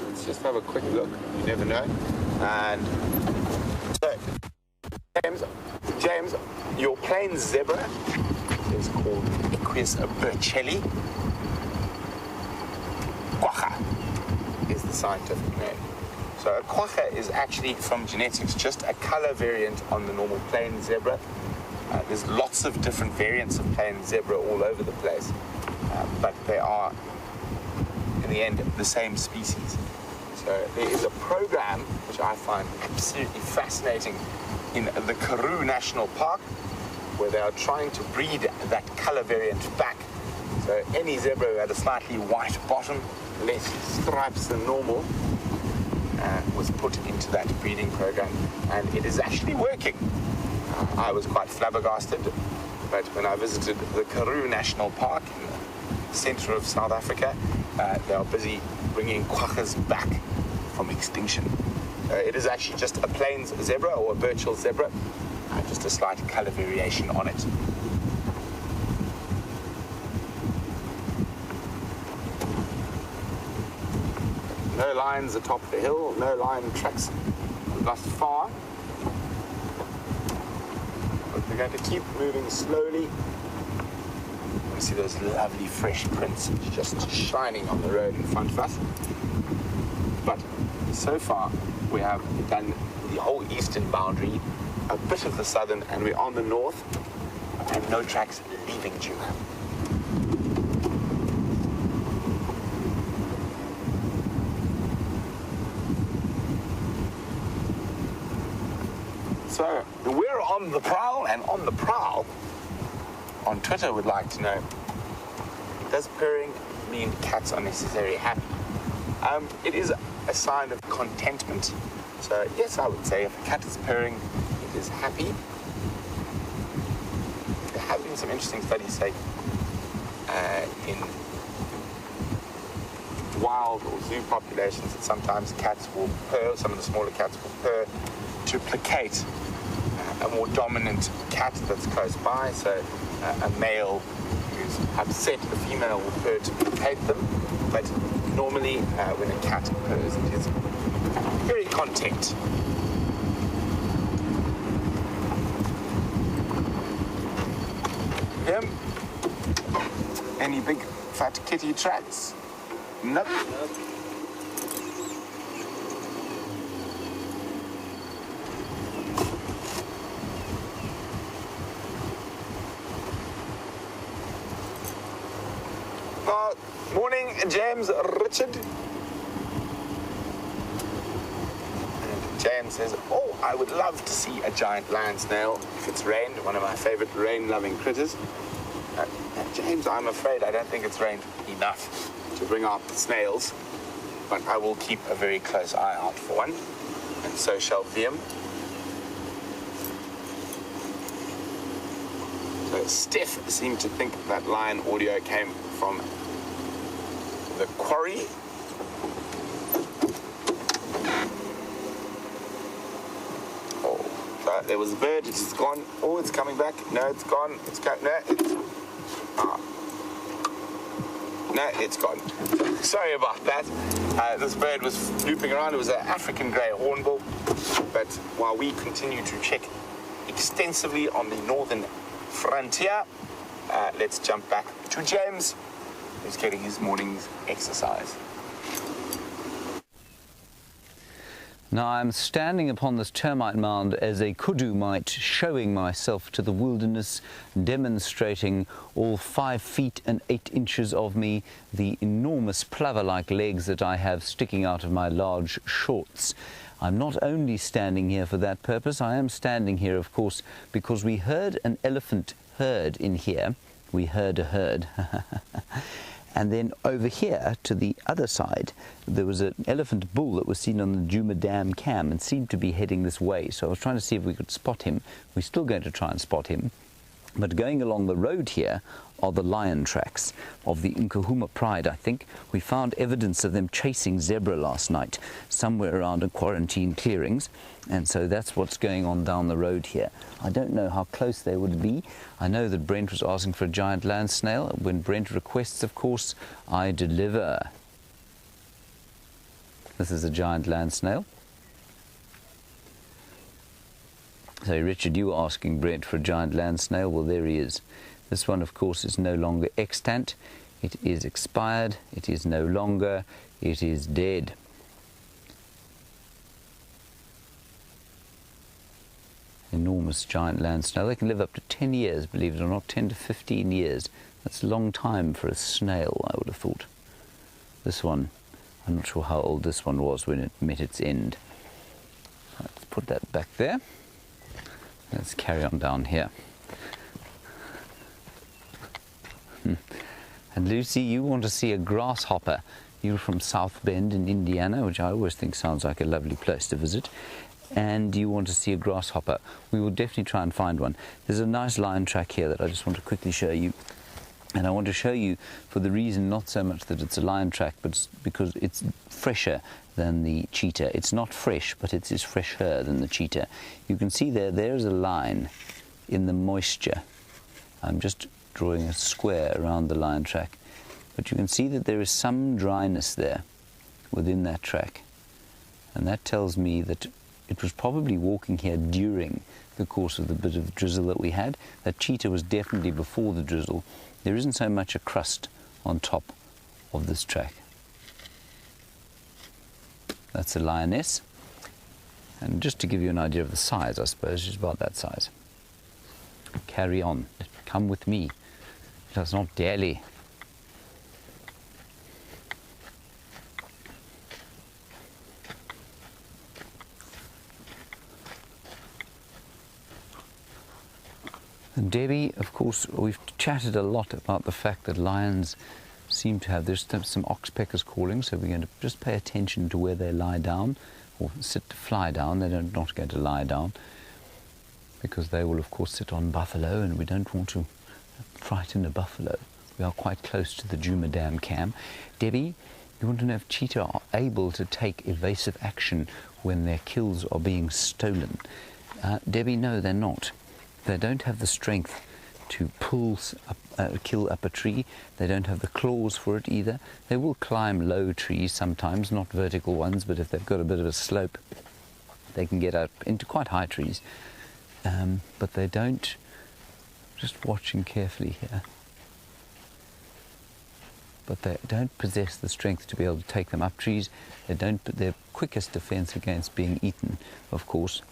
Let's just have a quick look. You never know. And so, James, your plain zebra is called Equus burchelli. Quagga is the scientific name. So a quagga is actually, from genetics, just a color variant on the normal plain zebra. There's lots of different variants of plain zebra all over the place, but they are, in the end, the same species. So there is a program which I find absolutely fascinating in the Karoo National Park, where they are trying to breed that color variant back So any zebra who had a slightly white bottom, less stripes than normal, was put into that breeding program, and it is actually working. I was quite flabbergasted, but when I visited the Karoo National Park in the center of South Africa, they are busy bringing quaggas back from extinction. It is actually just a plains zebra or a Burchell zebra, just a slight color variation on it. No lions atop the hill, no lion tracks thus far. But we're going to keep moving slowly. You see those lovely fresh prints just shining on the road in front of us. But so far we have done the whole eastern boundary, a bit of the southern, and we're on the north, and no tracks leaving Djuma. So we're on the prowl, and on the prowl, on Twitter would like to know, does purring mean cats are necessarily happy? It is a sign of contentment. So yes, I would say if a cat is purring, it is happy. There have been some interesting studies, say, in wild or zoo populations, that sometimes cats will purr, some of the smaller cats will purr to placate a more dominant cat that's close by. So a male who's upset, the female will purr to placate them. But normally when a cat purrs, it is very content. Any big fat kitty tracks? Nope. Morning, James Richard. And James says, oh, I would love to see a giant land snail if it's rained, one of my favorite rain-loving critters. James, I'm afraid I don't think it's rained enough to bring out the snails, but I will keep a very close eye out for one, and so shall Wium. So Stef seemed to think that lion audio came from the quarry. Oh, so there was a bird, it's gone. Oh, it's coming back. No, it's gone. It's gone. No, it's... No, it's gone. Sorry about that. This bird was looping around. It was an African grey hornbill. But while we continue to check extensively on the northern frontier, let's jump back to James, who's getting his morning's exercise. Now I'm standing upon this termite mound as a kudu might, showing myself to the wilderness, demonstrating all 5 feet and 8 inches of me, the enormous plover-like legs that I have sticking out of my large shorts. I'm not only standing here for that purpose, I am standing here, of course, because we heard an elephant herd in here. We heard a herd. And then over here to the other side, there was an elephant bull that was seen on the Djuma Dam cam and seemed to be heading this way. So I was trying to see if we could spot him. We're still going to try and spot him. But going along the road here are the lion tracks of the Nkahuma Pride, I think. We found evidence of them chasing zebra last night, somewhere around a quarantine clearings. And so that's what's going on down the road here. I don't know how close they would be. I know that Brent was asking for a giant land snail. When Brent requests, of course, I deliver. This is a giant land snail. So Richard, you were asking Brent for a giant land snail. Well, there he is. This one, of course, is no longer extant. It is expired. It is no longer. It is dead. Enormous giant land snail. They can live up to 10 years, believe it or not, 10 to 15 years. That's a long time for a snail, I would have thought. This one, I'm not sure how old this one was when it met its end. Let's put that back there. Let's carry on down here. And Lucy, you want to see a grasshopper. You're from South Bend in Indiana, which I always think sounds like a lovely place to visit. And you want to see a grasshopper. We will definitely try and find one. There's a nice lion track here that I just want to quickly show you. And I want to show you for the reason not so much that it's a lion track, but because it's fresher than the cheetah. It's not fresh, but it is fresher than the cheetah. You can see there's a line in the moisture. I'm just drawing a square around the lion track. But you can see that there is some dryness there within that track. And that tells me that it was probably walking here during the course of the bit of drizzle that we had. That cheetah was definitely before the drizzle. There isn't so much a crust on top of this track. That's a lioness. And just to give you an idea of the size, I suppose, she's about that size. Carry on. Come with me. Let us not dally. And Debbie, of course, we've chatted a lot about the fact that lions seem to have, there's some oxpeckers calling, so we're going to just pay attention to where they lie down, or sit to fly down. They're not going to lie down, because they will, of course, sit on buffalo, and we don't want to frighten a buffalo. We are quite close to the Djuma Dam Cam. Debbie, you want to know if cheetah are able to take evasive action when their kills are being stolen. Debbie, no, they're not. They don't have the strength to kill up a tree. They don't have the claws for it either. They will climb low trees sometimes, not vertical ones, but if they've got a bit of a slope, they can get up into quite high trees. But they don't, just watching carefully here, but they don't possess the strength to be able to take them up trees. They don't. Their quickest defense against being eaten, of course,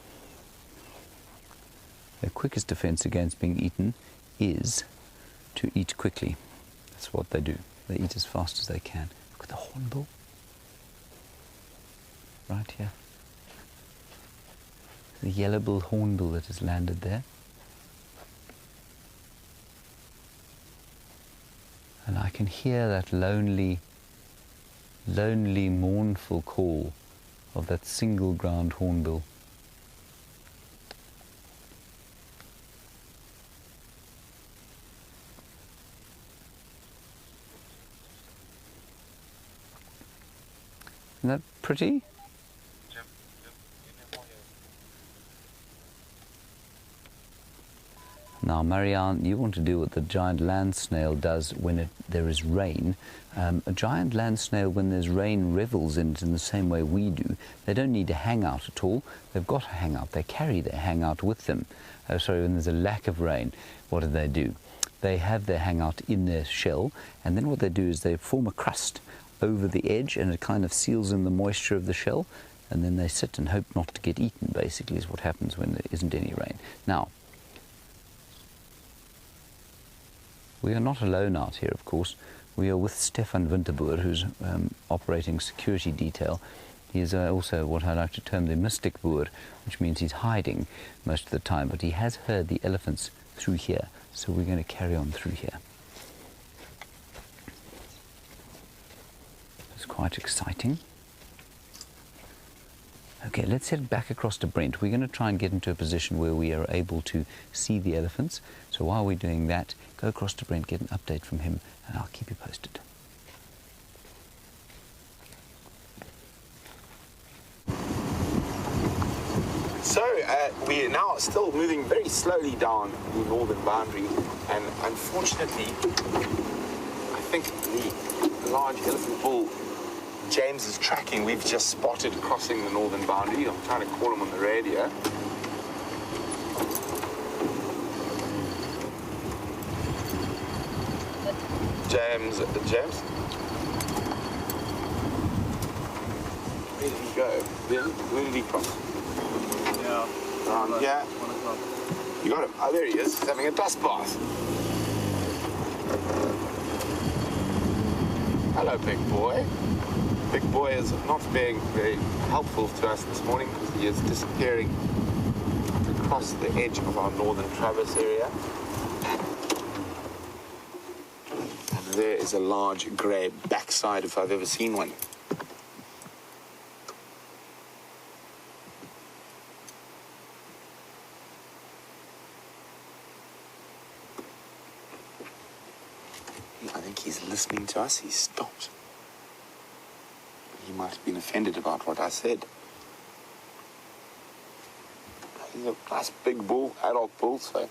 their quickest defense against being eaten is to eat quickly. That's what they do. They eat as fast as they can. Look at the hornbill. Right here. The yellow-billed hornbill that has landed there. And I can hear that lonely, mournful call of that single ground hornbill. Isn't that pretty? Now, Marianne, you want to do what the giant land snail does when there is rain. A giant land snail, when there's rain, revels in it in the same way we do. They don't need a hangout at all. They've got a hangout. They carry their hangout with them. When there's a lack of rain, what do? They have their hangout in their shell, and then what they do is they form a crust over the edge, and it kind of seals in the moisture of the shell, and then they sit and hope not to get eaten, basically, is what happens when there isn't any rain. Now, we are not alone out here, of course. We are with Stefan Winterboer, who's operating security detail. He is also what I like to term the mystic boer, which means he's hiding most of the time, but he has heard the elephants through here, so we're going to carry on through here. It's quite exciting. Okay, let's head back across to Brent. We're going to try and get into a position where we are able to see the elephants. So while we're doing that, go across to Brent, get an update from him, and I'll keep you posted. So we are now still moving very slowly down the northern boundary, and unfortunately, I think the large elephant bull James is tracking, we've just spotted crossing the northern boundary. I'm trying to call him on the radio. James? Where did he go? Where did he cross? Yeah. Around here? 1 o'clock. You got him? Oh, there he is. He's having a dust bath. Hello, big boy. Big boy is not being very helpful to us this morning because he is disappearing across the edge of our northern traverse area. And there is a large grey backside if I've ever seen one. I think he's listening to us. He's stopped. He might have been offended about what I said. He's a nice big bull, adult bull, so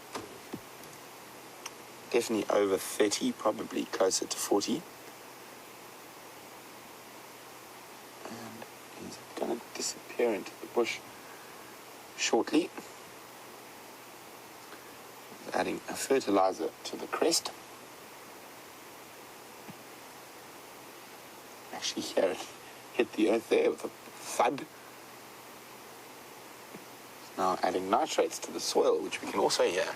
definitely over 30, probably closer to 40. And he's going to disappear into the bush shortly. Adding a fertilizer to the crest. Actually hear it hit the earth there with a thud. Now adding nitrates to the soil, which we can also hear.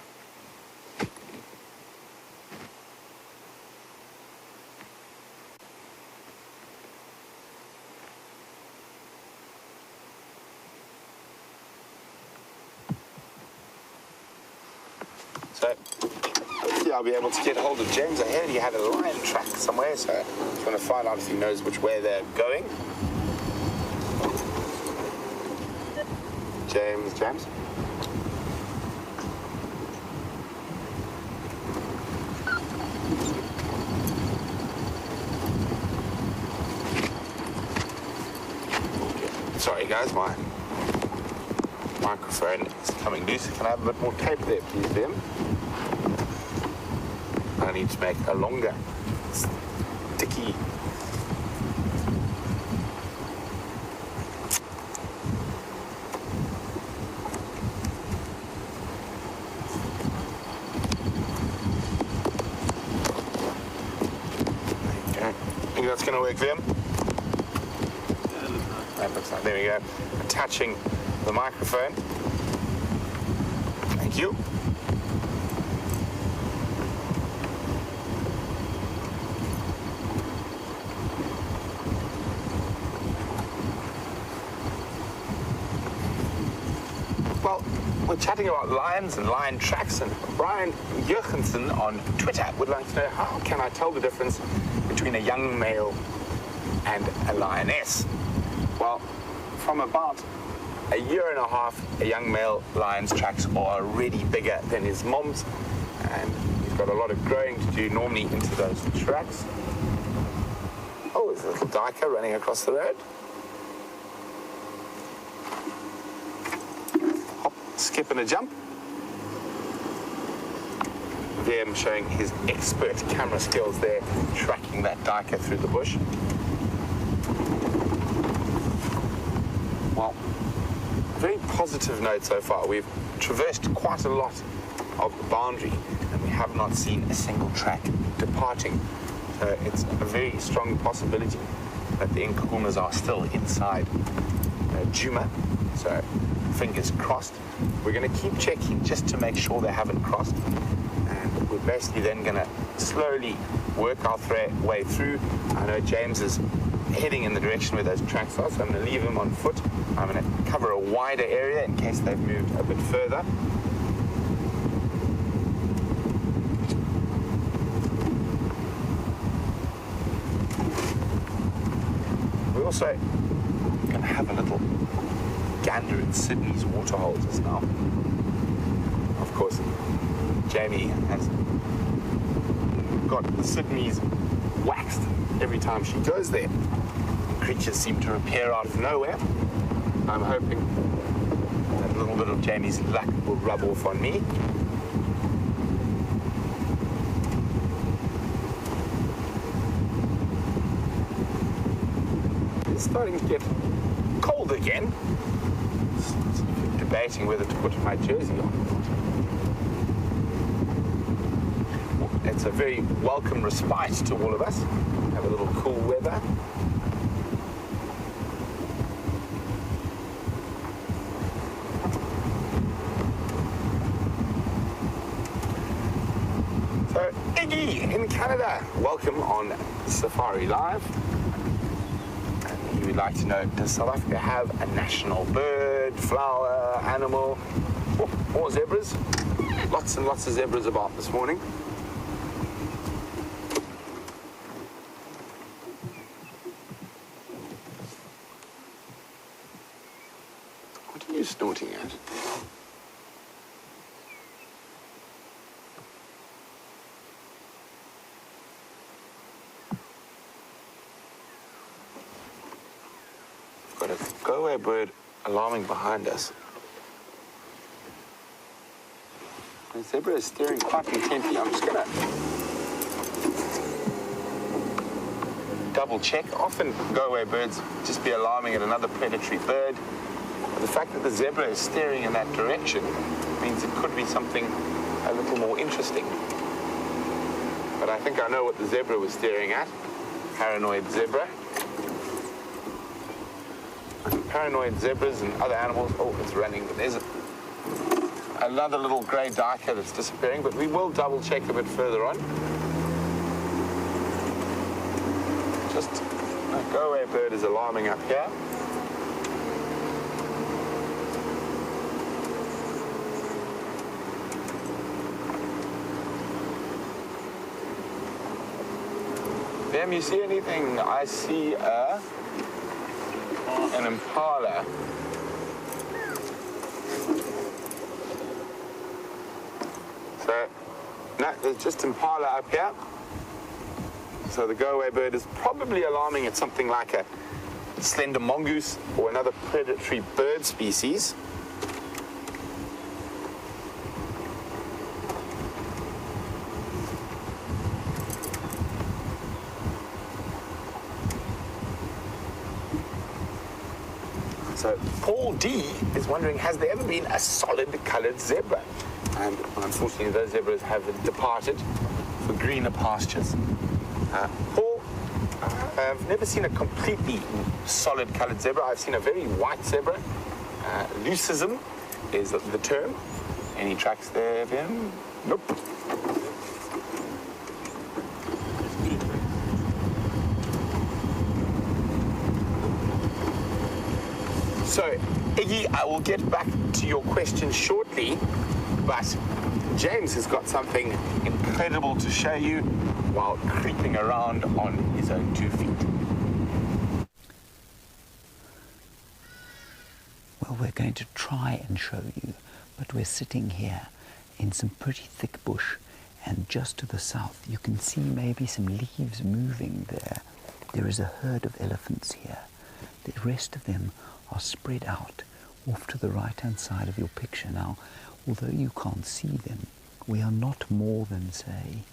So hopefully I'll be able to get hold of James. I heard he had a lion track somewhere, so I just want to find out if he knows which way they're going. James? Okay. Sorry guys, my microphone is coming loose. Can I have a bit more tape there, please, Liam? I need to make a longer, sticky. Think that's going to work, Liam? That looks like, there we go. Attaching the microphone. Thank you. Well, we're chatting about lions and lion tracks, and Bryan on Twitter would like to know, how can I tell the difference between a young male and a lioness? Well, from about a year and a half, a young male lion's tracks are already bigger than his mom's, and he's got a lot of growing to do normally into those tracks. Oh, there's a little duiker running across the road. Hop, skip and a jump. There, showing his expert camera skills there, tracking that duiker through the bush. Well, very positive note so far. We've traversed quite a lot of the boundary, and we have not seen a single track departing. So it's a very strong possibility that the Nkuhumas are still inside Djuma. So fingers crossed. We're going to keep checking just to make sure they haven't crossed. And we're basically then going to slowly work our way through. I know James is heading in the direction where those tracks are, so I'm going to leave him on foot. I'm going to cover a wider area in case they've moved a bit further. We're also going to have a little gander in Sydney's waterholes just now. Of course, Jamie has got Sydney's waxed every time she goes there. Creatures seem to appear out of nowhere. I'm hoping that a little bit of Jamie's luck will rub off on me. It's starting to get cold again. Debating whether to put my jersey on. It's a very welcome respite to all of us. Have a little cool weather. So, Iggy in Canada, welcome on SafariLIVE. And you would like to know, does South Africa have a national bird, flower, animal? Oh, more zebras. Lots and lots of zebras about this morning. snorting at? We've got a go-away bird alarming behind us. The zebra is staring quite intently. I'm just going to double check. Often go-away birds just be alarming at another predatory bird. But the fact that the zebra is staring in that direction means it could be something a little more interesting. But I think I know what the zebra was staring at. Paranoid zebra. Paranoid zebras and other animals. Oh, it's running, but there's another little grey duiker that's disappearing, but we will double check a bit further on. Just a go-away bird is alarming up here. Them, you see anything? I see an impala. So, no, there's just impala up here. So the go-away bird is probably alarming at something like a slender mongoose or another predatory bird species. So Paul D is wondering, has there ever been a solid coloured zebra? And unfortunately, those zebras have departed for greener pastures. Paul, I've never seen a completely solid coloured zebra. I've seen a very white zebra. Leucism is the term. Any tracks there, Ben? Nope. So, Iggy, I will get back to your question shortly, but James has got something incredible to show you while creeping around on his own 2 feet. Well, we're going to try and show you, but we're sitting here in some pretty thick bush, and just to the south you can see maybe some leaves moving there. There is a herd of elephants here. The rest of them are spread out off to the right-hand side of your picture. Now, although you can't see them, we are not more than, say,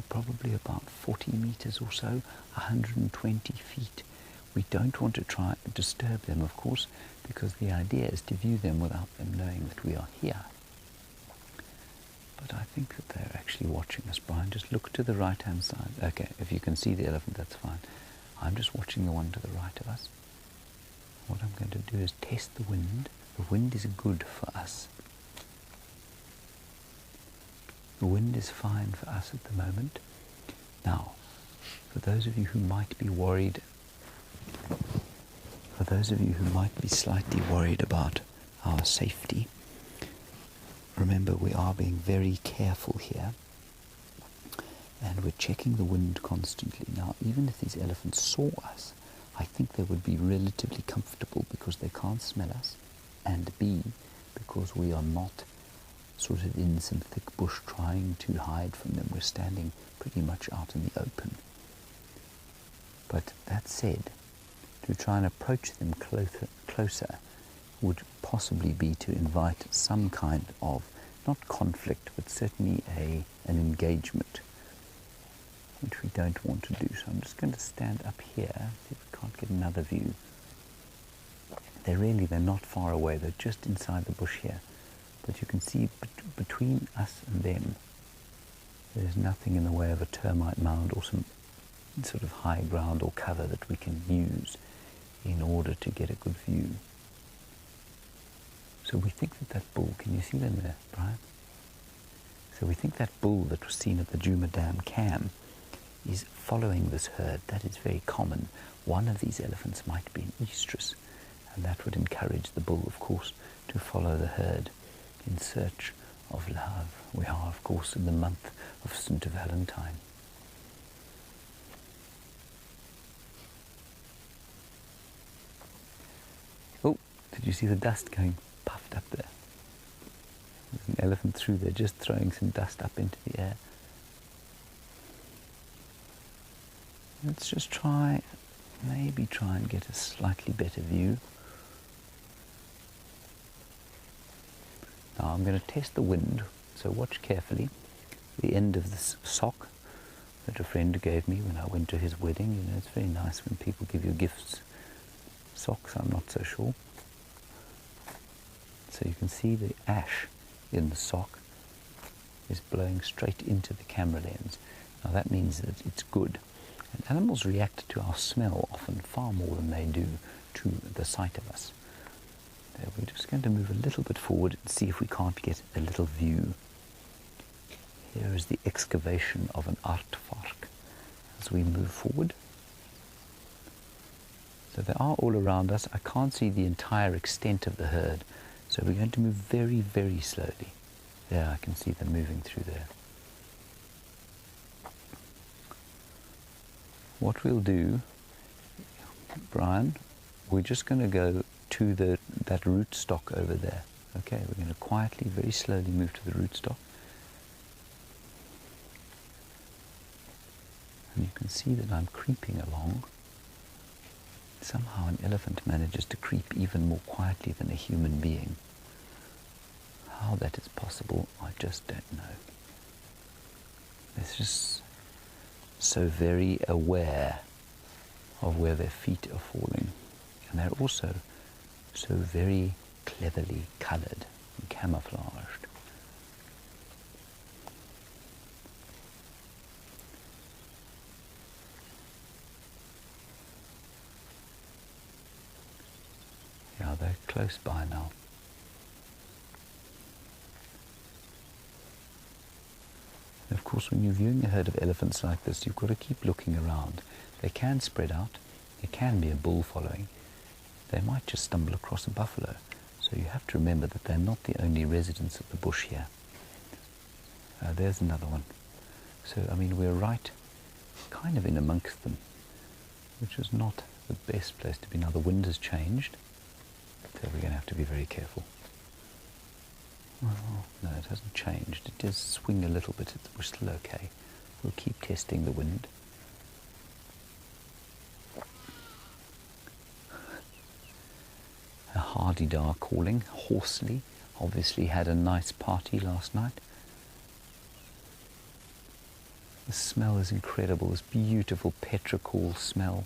probably about 40 meters or so, 120 feet. We don't want to try and disturb them, of course, because the idea is to view them without them knowing that we are here. But I think that they're actually watching us. Bryan, just look to the right-hand side. Okay, if you can see the elephant, that's fine. I'm just watching the one to the right of us. What I'm going to do is test the wind. The wind is good for us. The wind is fine for us at the moment. Now, for those of you who might be worried, for those of you who might be slightly worried about our safety, remember we are being very careful here, and we're checking the wind constantly. Now, even if these elephants saw us, I think they would be relatively comfortable because they can't smell us, and B, because we are not sort of in some thick bush trying to hide from them. We're standing pretty much out in the open. But that said, to try and approach them closer would possibly be to invite some kind of, not conflict, but certainly an engagement, which we don't want to do. So I'm just going to stand up here, see if we can't get another view. They're not far away, they're just inside the bush here. But you can see between us and them, there's nothing in the way of a termite mound or some sort of high ground or cover that we can use in order to get a good view. So we think that bull, can you see them there, Bryan? So we think that bull that was seen at the Djuma Dam Cam is following this herd. That is very common. One of these elephants might be an estrus, and that would encourage the bull, of course, to follow the herd in search of love. We are, of course, in the month of St. Valentine. Oh, Did you see the dust going puffed up there? There's an elephant through there just throwing some dust up into the air. Let's just maybe try and get a slightly better view. Now I'm going to test the wind, so watch carefully. The end of this sock that a friend gave me when I went to his wedding. You know, it's very nice when people give you gifts. Socks, I'm not so sure. So you can see the ash in the sock is blowing straight into the camera lens. Now that means that it's good. And animals react to our smell often far more than they do to the sight of us. We're just going to move a little bit forward and see if we can't get a little view. Here is the excavation of an aardvark as we move forward. So they are all around us. I can't see the entire extent of the herd, so we're going to move very, very slowly. There, I can see them moving through there. What we'll do, Bryan, we're just going to go to that rootstock over there. Okay, we're going to quietly, very slowly move to the rootstock. And you can see that I'm creeping along. Somehow an elephant manages to creep even more quietly than a human being. How that is possible, I just don't know. They're just so very aware of where their feet are falling. And they're also so very cleverly coloured and camouflaged. Yeah, they're close by now. And of course, when you're viewing a herd of elephants like this, you've got to keep looking around. They can spread out. There can be a bull following. They might just stumble across a buffalo. So you have to remember that they're not the only residents of the bush here. There's another one. So, I mean, we're right kind of in amongst them, which is not the best place to be. Now, the wind has changed, so we're going to have to be very careful. Well, no, it hasn't changed. It does swing a little bit. We're still okay. We'll keep testing the wind. A hardy-dar calling, hoarsely. Obviously had a nice party last night. The smell is incredible, this beautiful petrichor smell.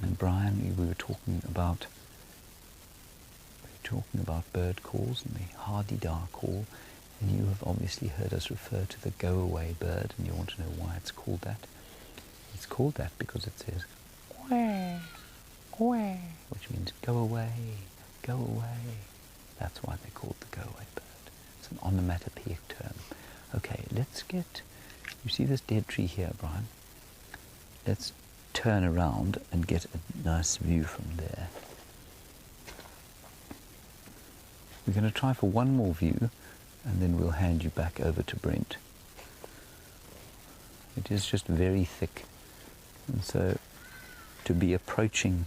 And Bryan, we were talking about bird calls and the hardy-dar call, and you have obviously heard us refer to the go-away bird, and you want to know why it's called that. It's called that because it says "quack, quack," which means go away, go away. That's why they're called the go-away bird. It's an onomatopoeic term. Okay, let's get, you see this dead tree here, Bryan? Let's turn around and get a nice view from there. We're going to try for one more view, and then we'll hand you back over to Brent. It is just very thick, and so to be approaching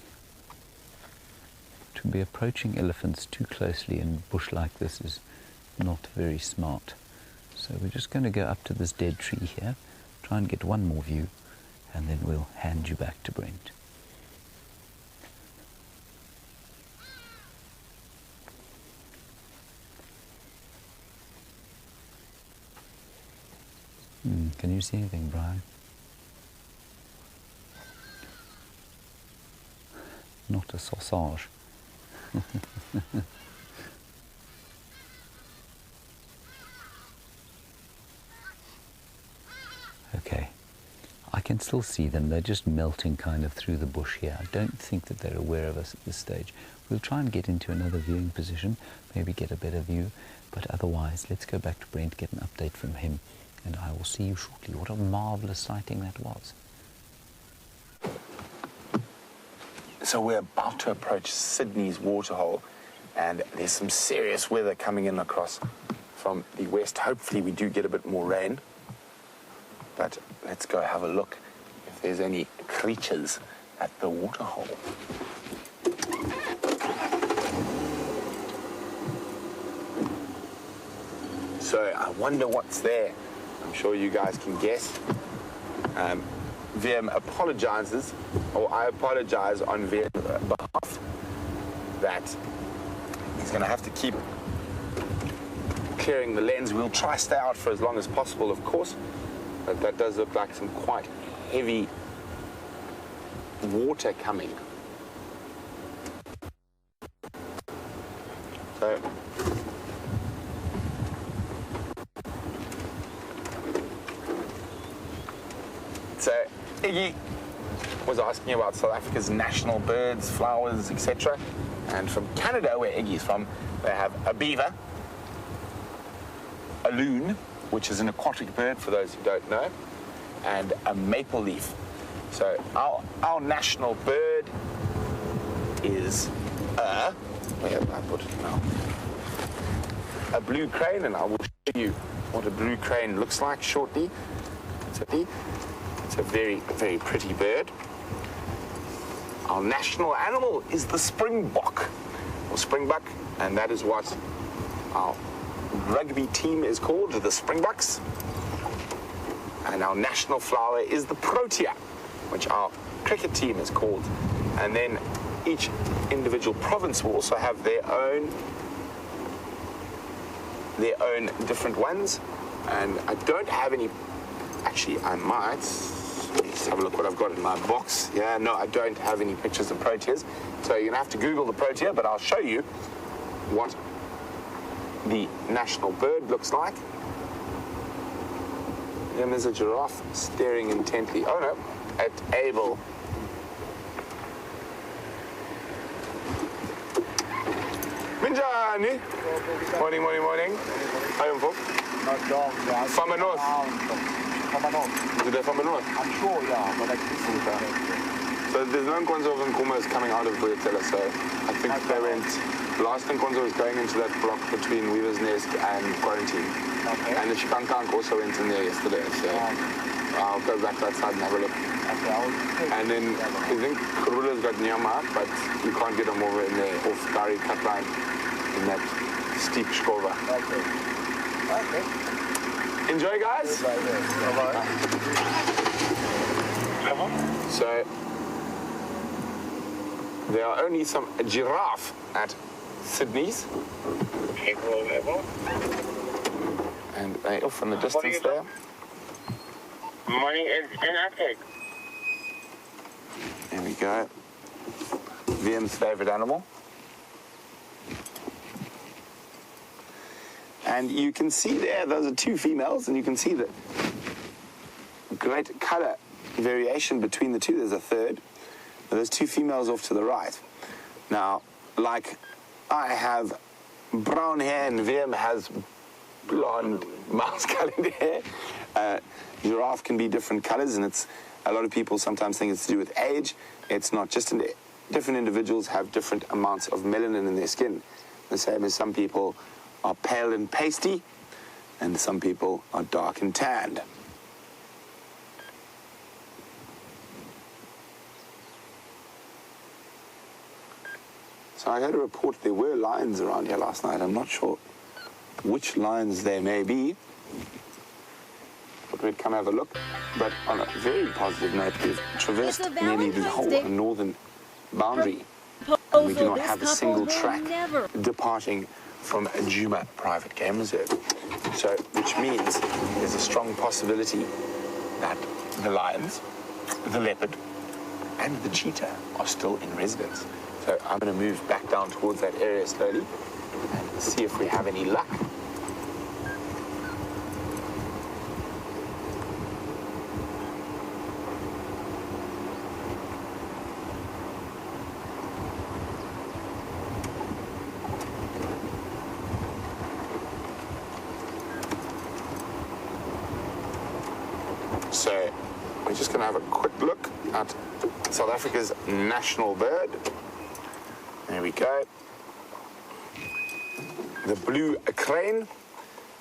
elephants too closely in bush like this is not very smart. So we're just going to go up to this dead tree here, try and get one more view, and then we'll hand you back to Brent. Can you see anything, Bryan? Not a sausage. Okay, I can still see them. They're just melting kind of through the bush here. I don't think that they're aware of us at this stage. We'll try and get into another viewing position, maybe get a better view, but otherwise let's go back to Brent, get an update from him, and I will see you shortly. What a marvellous sighting that was. So we're about to approach Sydney's waterhole, and there's some serious weather coming in across from the west. Hopefully we do get a bit more rain. But let's go have a look if there's any creatures at the waterhole. So I wonder what's there. I'm sure you guys can guess. Wium apologizes, or I apologize on Wium's behalf, that he's going to have to keep clearing the lens. We'll try to stay out for as long as possible, of course, but that does look like some quite heavy water coming. So Iggy was asking about South Africa's national birds, flowers, etc. And from Canada, where Iggy's from, they have a beaver, a loon, which is an aquatic bird for those who don't know, and a maple leaf. So our national bird is where have I put it now? A blue crane, and I will show you what a blue crane looks like shortly. It's a very, very pretty bird. Our national animal is the springbok, or springbuck, and that is what our rugby team is called, the Springboks. And our national flower is the protea, which our cricket team is called. And then each individual province will also have their own different ones. And I don't have any, actually I might. Let's have a look what I've got in my box. Yeah, no, I don't have any pictures of proteas. So you're gonna have to Google the protea, but I'll show you what the national bird looks like. And there's a giraffe staring intently. Oh no, at Abel. Minjani. Morning, morning, morning. How are you from? Not dog, yeah. From the north. From the north. Is it from the north? I'm sure, yeah, but I So there's no Nkonzo of Nkumas coming out of Vuyatela, so I think they went. Last Nkonzo was going into that block between Weaver's Nest and Quarantine. Okay. And the Chikankank also went in there yesterday, so I'll go back to that side and have a look. Okay, And then I think Kurula's got Djuma, but you can't get them over in there off Gari cut line in that steep shkova. Okay. Okay. Enjoy, guys. Bye-bye. So there are only some giraffe at Sydney's. And they off in the distance there. Morning is inactive. There we go. Wium's favorite animal. And you can see there, those are two females, and you can see the great color variation between the two. There's a third. But there's two females off to the right. Now, like I have brown hair and Wium has blonde mouse-colored hair, giraffe can be different colors, and it's a lot of people sometimes think it's to do with age. It's not. Just different individuals have different amounts of melanin in their skin. The same as some people are pale and pasty, and some people are dark and tanned. So I heard a report there were lions around here last night. I'm not sure which lions there may be, but we'd come have a look. But on a very positive note, we've traversed nearly the whole northern boundary, and we do not have a single track departing from Djuma Private Game Reserve. So, which means there's a strong possibility that the lions, the leopard, and the cheetah are still in residence. So I'm going to move back down towards that area slowly and see if we have any luck. So we're just going to have a quick look at South Africa's national bird. There we go. The blue crane,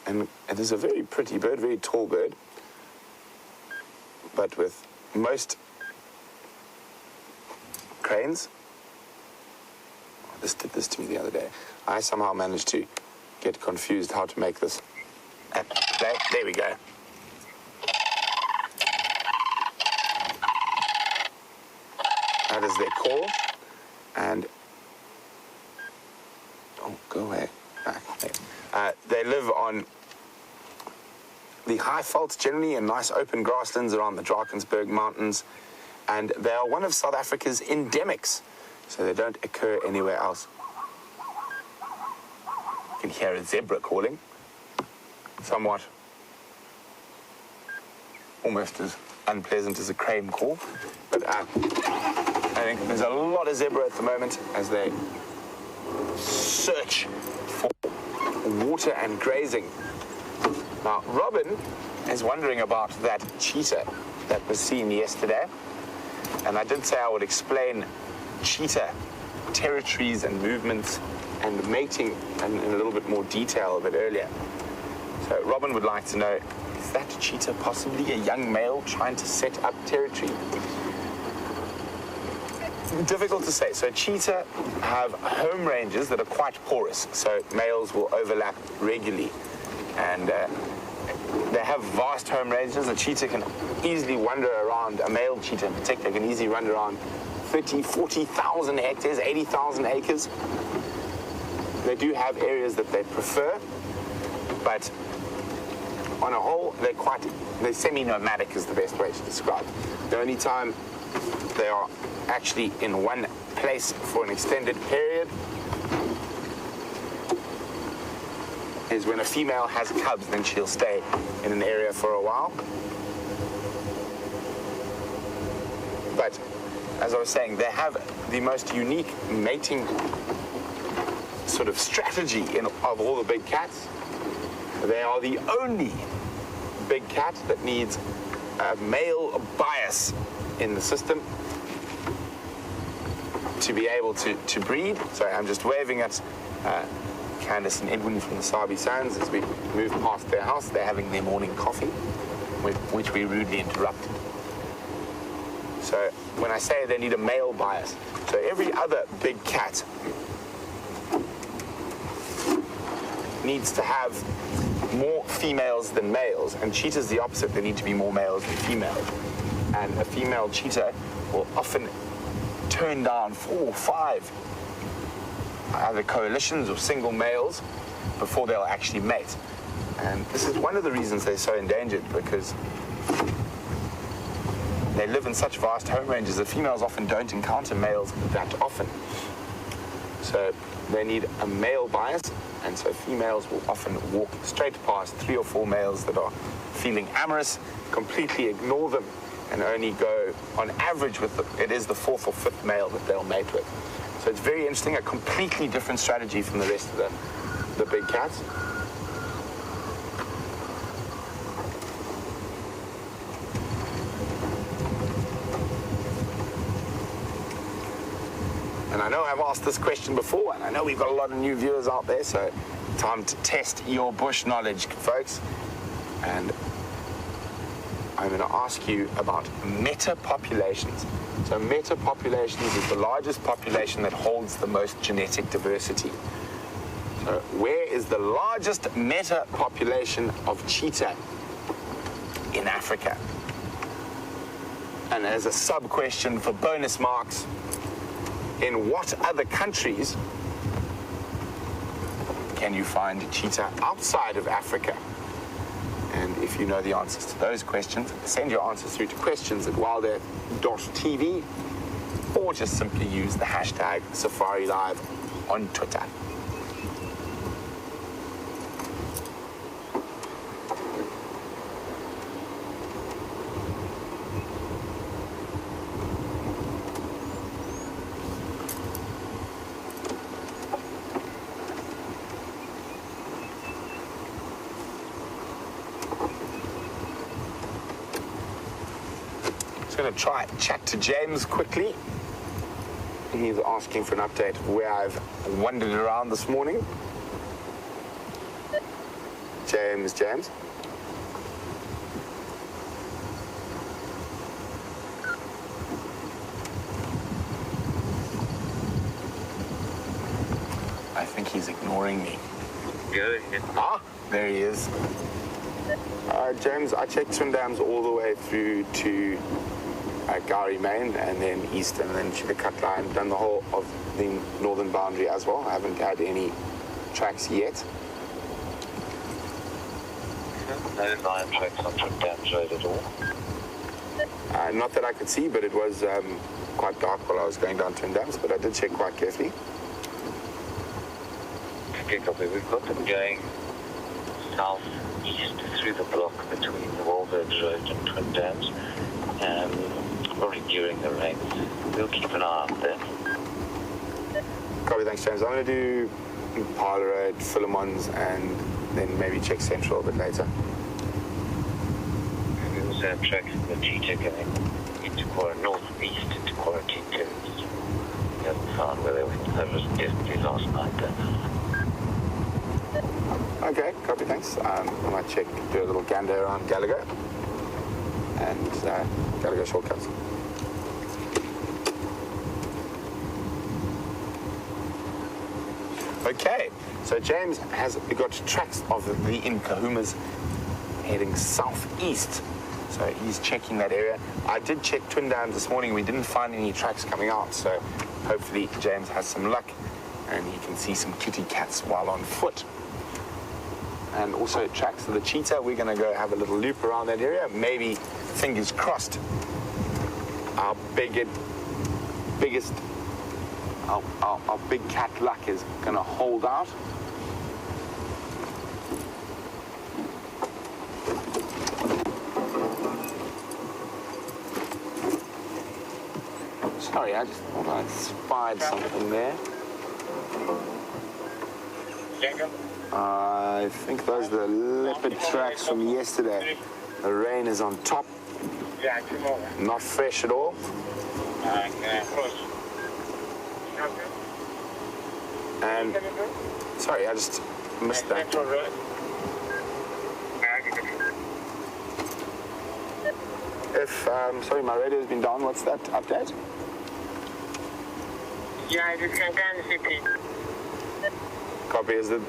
and it is a very pretty bird, very tall bird. but with most cranes, this did this to me the other day. I somehow managed to get confused how to make this at play. There we go. That is their call, and oh, go away. They live on the high veldt, generally in nice open grasslands around the Drakensberg Mountains, and they are one of South Africa's endemics, so they don't occur anywhere else. You can hear a zebra calling, somewhat almost as unpleasant as a crane call, but I think there's a lot of zebra at the moment as they search for water and grazing. Now, Robin is wondering about that cheetah that was seen yesterday, and I did say I would explain cheetah territories and movements and mating in a little bit more detail a bit earlier. So Robin would like to know, is that cheetah possibly a young male trying to set up territory? Difficult to say. So cheetah have home ranges that are quite porous, so males will overlap regularly, and they have vast home ranges. A cheetah can easily wander around, a male cheetah in particular can easily run around 30, 40,000 hectares, 80,000 acres. They do have areas that they prefer, but on a whole, they're semi-nomadic is the best way to describe it. The only time they are actually in one place for an extended period is when a female has cubs, then she'll stay in an area for a while. But as I was saying, they have the most unique mating sort of strategy of all the big cats. They are the only big cat that needs a male bias in the system to be able to breed. Sorry, I'm just waving at Candace and Edwin from the Sabi Sands as we move past their house. They're having their morning coffee, which we rudely interrupted. So when I say they need a male bias, so every other big cat needs to have more females than males, and cheetah's the opposite. They need to be more males than females. And a female cheetah will often turn down 4 or 5 either coalitions or single males before they'll actually mate. And this is one of the reasons they're so endangered, because they live in such vast home ranges that females often don't encounter males that often. So they need a male bias, and so females will often walk straight past 3 or 4 males that are feeling amorous, completely ignore them, and only go on average with it is the 4th or 5th male that they'll mate with. So it's very interesting, a completely different strategy from the rest of the big cats. And I know I've asked this question before, and I know we've got a lot of new viewers out there, so time to test your bush knowledge, folks. And I'm going to ask you about meta-populations. So meta-populations is the largest population that holds the most genetic diversity. So where is the largest meta-population of cheetah in Africa? And as a sub-question for bonus marks, in what other countries can you find cheetah outside of Africa? And if you know the answers to those questions, send your answers through to questions@wildearth.tv, or just simply use the hashtag SafariLIVE on Twitter. Going to try chat to James quickly. He's asking for an update of where I've wandered around this morning. James. ignoring me. Go ahead. Ah, there he is. James, I checked Twin Dams all the way through to Gowrie Main and then east and then to the cut line, done the whole of the northern boundary as well. I haven't had any tracks yet. No lion tracks on Twin Dams Road at all. Not that I could see, but it was quite dark while I was going down Twin Dams, but I did check quite carefully. Okay, copy. We've got them going south-east through the block between the WildEarth Road and Twin Dams, probably during the rains. We'll keep an eye out there. Copy, thanks, James. I'm going to do Impala Road, Philemon's, and then maybe check Central a bit later. We also have tracks in the cheetah going into northeast into quarantine territories. We haven't found where they went. That was definitely last night there. Okay, copy, thanks. I might check, do a little gander around Gallagher and Gallagher shortcuts. Okay, so James has got tracks of the Inkahumas heading southeast. So he's checking that area. I did check Twin Dams this morning. We didn't find any tracks coming out. So hopefully James has some luck and he can see some kitty cats while on foot. And also tracks of the cheetah. We're going to go have a little loop around that area. Maybe, fingers crossed, our big cat luck is going to hold out. Sorry, I just thought I spied something there. Jacob? I think those are the leopard tracks from yesterday. The rain is on top. Yeah, tomorrow. Not fresh at all. Close. And sorry, I just missed that. Central Road. If sorry, my radio's been down. What's that update? Yeah, it is Kankan City. Copy. Is it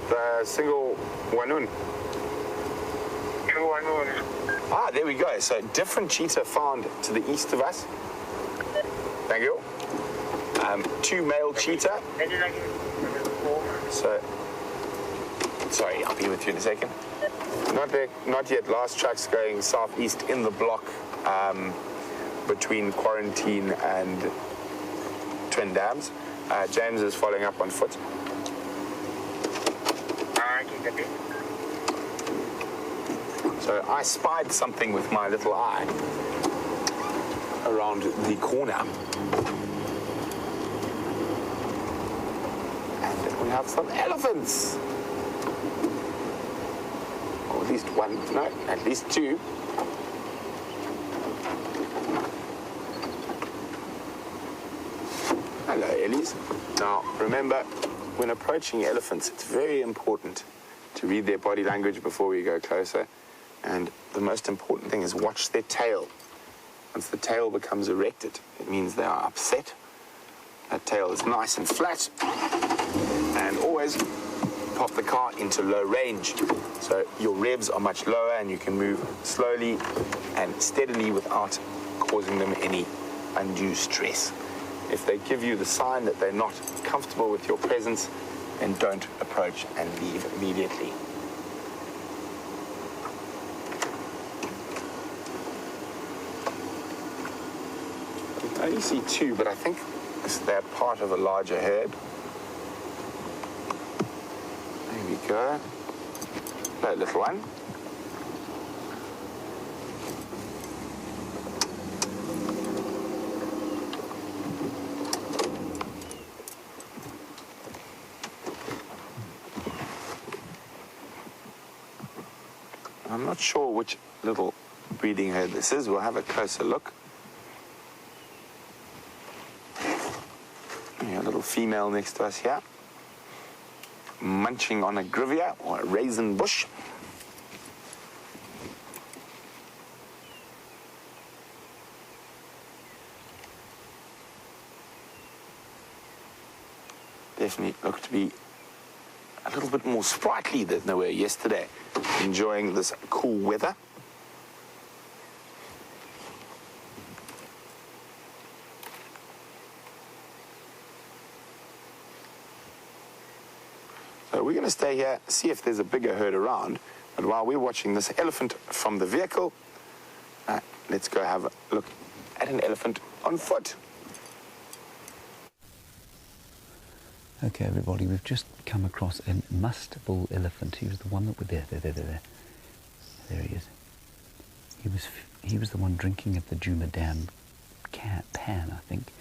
single Wanun? 211. Ah, there we go. So different cheetah found to the east of us. Thank you. Two male cheetah. So, sorry, I'll be with you in a second. Not yet. Last track's going southeast in the block between Quarantine and Twin Dams. James is following up on foot. So I spied something with my little eye around the corner. And we have some elephants. Or at least one, no, at least two. Hello, Ellies. Now, remember, when approaching elephants, it's very important to read their body language before we go closer. And the most important thing is watch their tail. Once the tail becomes erected, it means they are upset. That tail is nice and flat. And always pop the car into low range. So your revs are much lower and you can move slowly and steadily without causing them any undue stress. If they give you the sign that they're not comfortable with your presence, then don't approach and leave immediately. I only see two, but I think they're part of a larger herd. There we go. Hello, little one. I'm not sure which little breeding herd this is. We'll have a closer look. A little female next to us here, munching on a grivia or a raisin bush. Definitely look to be a little bit more sprightly than they were yesterday, enjoying this cool weather. So we're going to stay here, see if there's a bigger herd around. But while we're watching this elephant from the vehicle, let's go have a look at an elephant on foot. Okay, everybody, we've just come across a musk bull elephant. He was the one that was there. There he is. He was the one drinking at the Djuma dam pan, I think.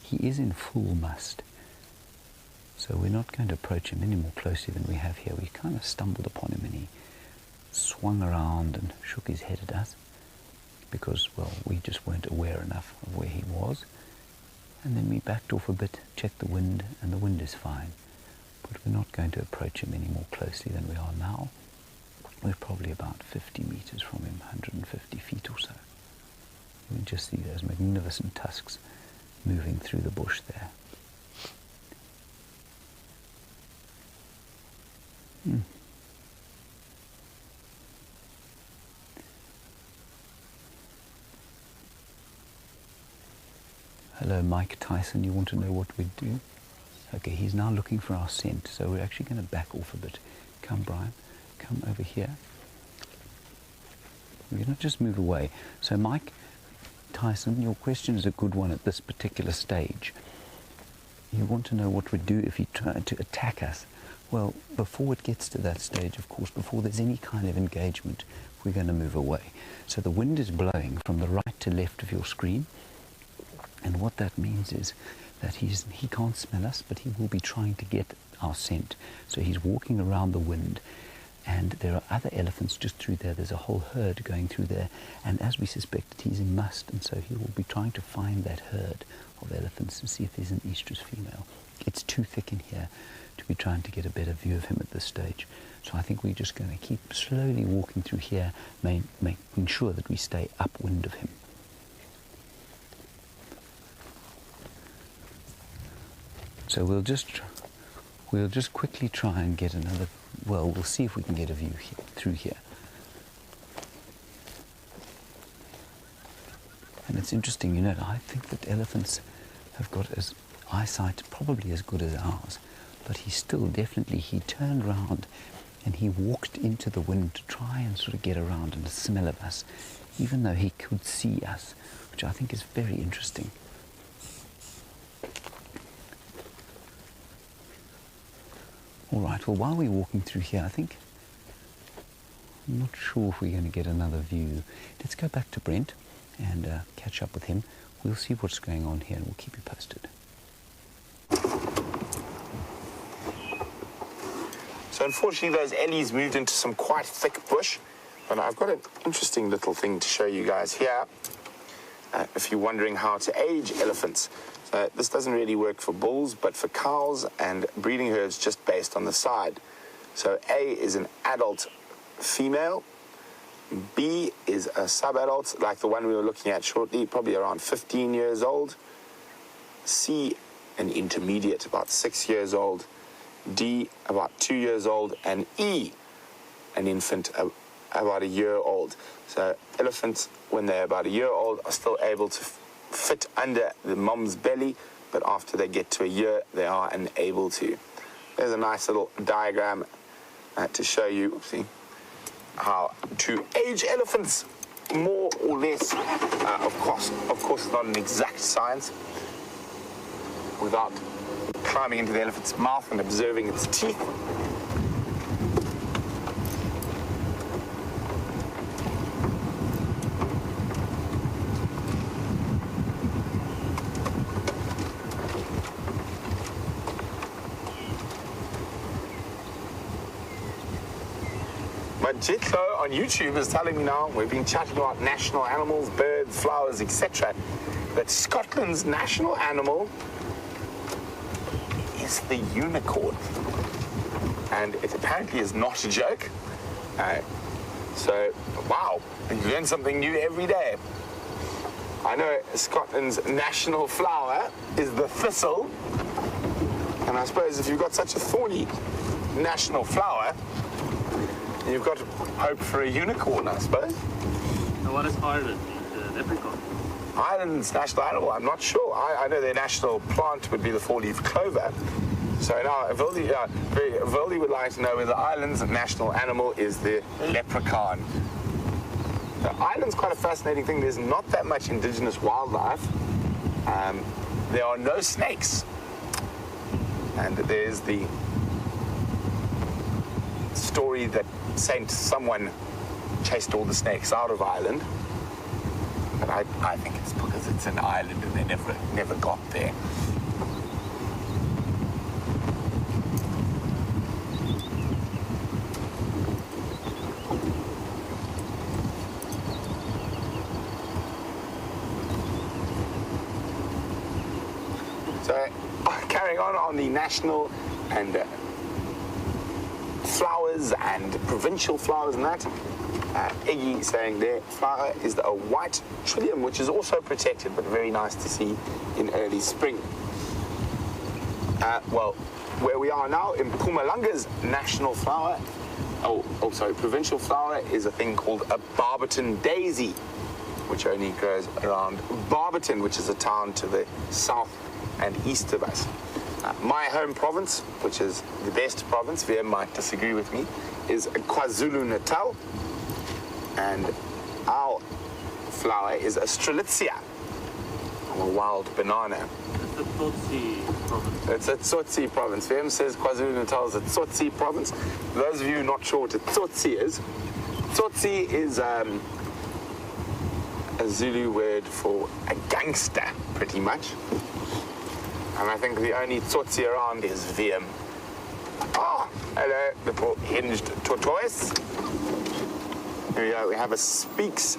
He is in full must. So we're not going to approach him any more closely than we have here. We kind of stumbled upon him and he swung around and shook his head at us because, well, we just weren't aware enough of where he was. And then we backed off a bit, checked the wind, and the wind is fine. But we're not going to approach him any more closely than we are now. We're probably about 50 meters from him, 150 feet or so. You can just see those magnificent tusks moving through the bush there. Hello, Mike Tyson, you want to know what we do? Okay, he's now looking for our scent, so we're actually going to back off a bit. Come, Brian, come over here. We're going to just move away. So, Mike Tyson, your question is a good one at this particular stage. You want to know what we'd do if he tried to attack us. Well, before it gets to that stage, of course, before there's any kind of engagement, we're going to move away. So the wind is blowing from the right to left of your screen. And what that means is that he can't smell us, but he will be trying to get our scent. So he's walking around the wind. And there are other elephants just through there. There's a whole herd going through there. And as we suspected, he's in must. And so he will be trying to find that herd of elephants and see if there's an estrus female. It's too thick in here to be trying to get a better view of him at this stage. So I think we're just going to keep slowly walking through here, making sure that we stay upwind of him. So we'll just quickly try and get another, well, we'll see if we can get a view through here. And it's interesting, you know, I think that elephants have got eyesight probably as good as ours. But he turned around and he walked into the wind to try and sort of get around and smell of us, even though he could see us, which I think is very interesting. All right, well, while we're walking through here, I'm not sure if we're going to get another view. Let's go back to Brent and catch up with him. We'll see what's going on here and we'll keep you posted. So unfortunately those ellies moved into some quite thick bush, but I've got an interesting little thing to show you guys here. If you're wondering how to age elephants, this doesn't really work for bulls, but for cows and breeding herds just based on the side. So A is an adult female, B is a sub-adult, like the one we were looking at shortly, probably around 15 years old, C an intermediate, about 6 years old, D about 2 years old, and E an infant about a year old. So elephants, when they're about a year old, are still able to fit under the mom's belly, but after they get to a year, they are unable to. There's a nice little diagram to show you how to age elephants, more or less. Of course, it's not an exact science. Without climbing into the elephant's mouth and observing its teeth. But Jitlo on YouTube is telling me now, we've been chatting about national animals, birds, flowers, etc., that Scotland's national animal is the unicorn. And it apparently is not a joke. So, wow, you learn something new every day. I know Scotland's national flower is the thistle. And I suppose if you've got such a thorny national flower, you've got hope for a unicorn, I suppose. And what is Ireland? The leprechaun? Ireland's national animal, I'm not sure. I know their national plant would be the four-leaf clover. So now, Vildy would like to know whether Ireland's national animal is the leprechaun. So Ireland's quite a fascinating thing. There's not that much indigenous wildlife. There are no snakes. And there's the story that someone chased all the snakes out of Ireland. But I think it's because it's an island and they never got there. So, carrying on the national and flowers and provincial flowers and that, Iggy saying their flower is a white trillium, which is also protected, but very nice to see in early spring. Well, where we are now, in Mpumalanga's national flower, provincial flower is a thing called a Barberton daisy, which only grows around Barberton, which is a town to the south and east of us. My home province, which is the best province, Wium might disagree with me, is KwaZulu-Natal. And our flower is a strelitzia, a wild banana. It's a Tsotsi province. It's a Tsotsi province. Wium says KwaZulu-Natal is a Tsotsi province. For those of you not sure what a Tsotsi is a Zulu word for a gangster, pretty much. And I think the only Tsotsi around is Wium. Oh, hello, little hinged tortoise. Here we go, we have a Speaks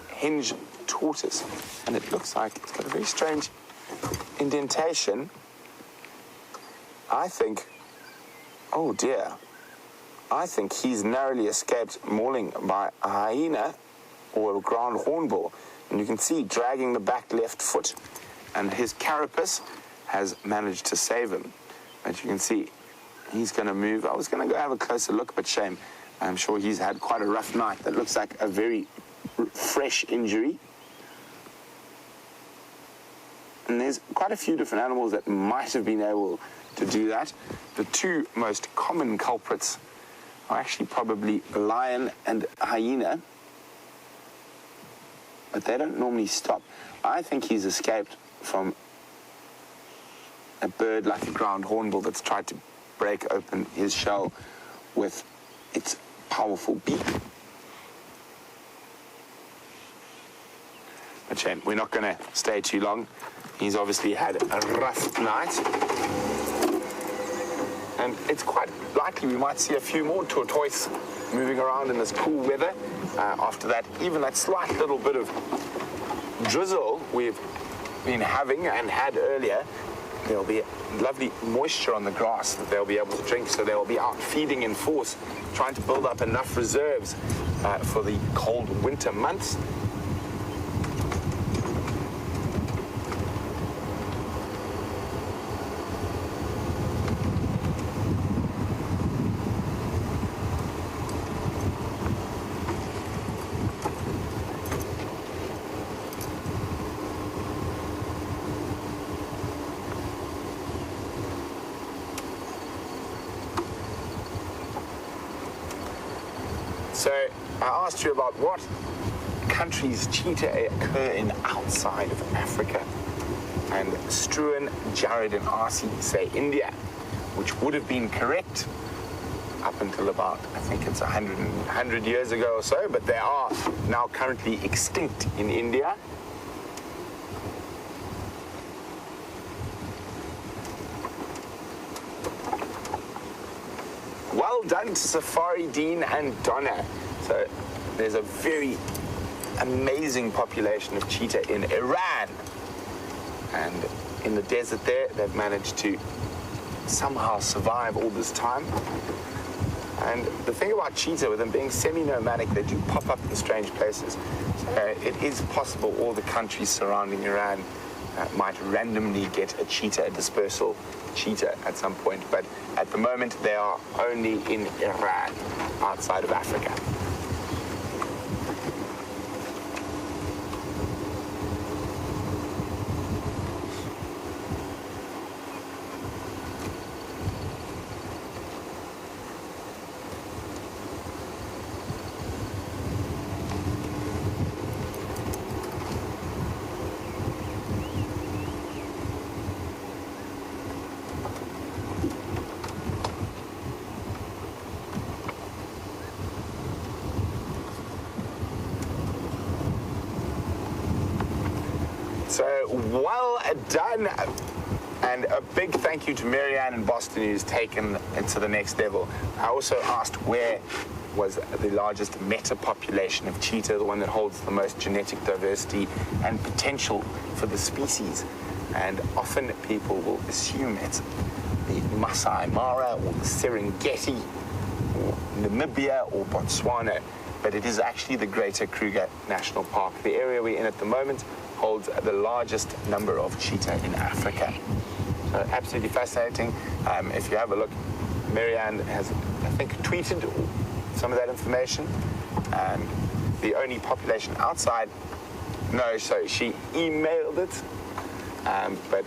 hinged tortoise. And it looks like it's got a very strange indentation. I think, oh dear, I think he's narrowly escaped mauling by a hyena or a ground hornbill. And you can see dragging the back left foot. And his carapace has managed to save him. But you can see he's going to move. I was going to go have a closer look, but shame. I'm sure he's had quite a rough night. That looks like a very fresh injury. And there's quite a few different animals that might have been able to do that. The two most common culprits are actually probably lion and hyena. But they don't normally stop. I think he's escaped from a bird like a ground hornbill that's tried to break open his shell with its powerful beak. But shame, we're not going to stay too long. He's obviously had a rough night. And it's quite likely we might see a few more tortoise moving around in this cool weather. After that, even that slight little bit of drizzle we've been having and had earlier, there'll be lovely moisture on the grass that they'll be able to drink, so they'll be out feeding in force, trying to build up enough reserves for the cold winter months. So I asked you about what countries cheetah occur in outside of Africa. And Struan, Jared and Arcee say India, which would have been correct up until about, I think it's 100 years ago or so, but they are now currently extinct in India. Well done to Safari, Dean and Donna. So there's a very amazing population of cheetah in Iran. And in the desert there, they've managed to somehow survive all this time. And the thing about cheetah, with them being semi-nomadic, they do pop up in strange places. So it is possible all the countries surrounding Iran might randomly get a cheetah, a dispersal cheetah at some point, but at the moment they are only in Iran, outside of Africa. So well done, and a big thank you to LeeAnn in Boston, who's taken it to the next level. I also asked where was the largest meta population of cheetah, the one that holds the most genetic diversity and potential for the species. And often people will assume it's the Masai Mara or the Serengeti or Namibia or Botswana, but it is actually the Greater Kruger National Park. The area we're in at the moment holds the largest number of cheetah in Africa. So absolutely fascinating. If you have a look, LeeAnn has, I think, tweeted some of that information. The only population outside, no, so she emailed it, but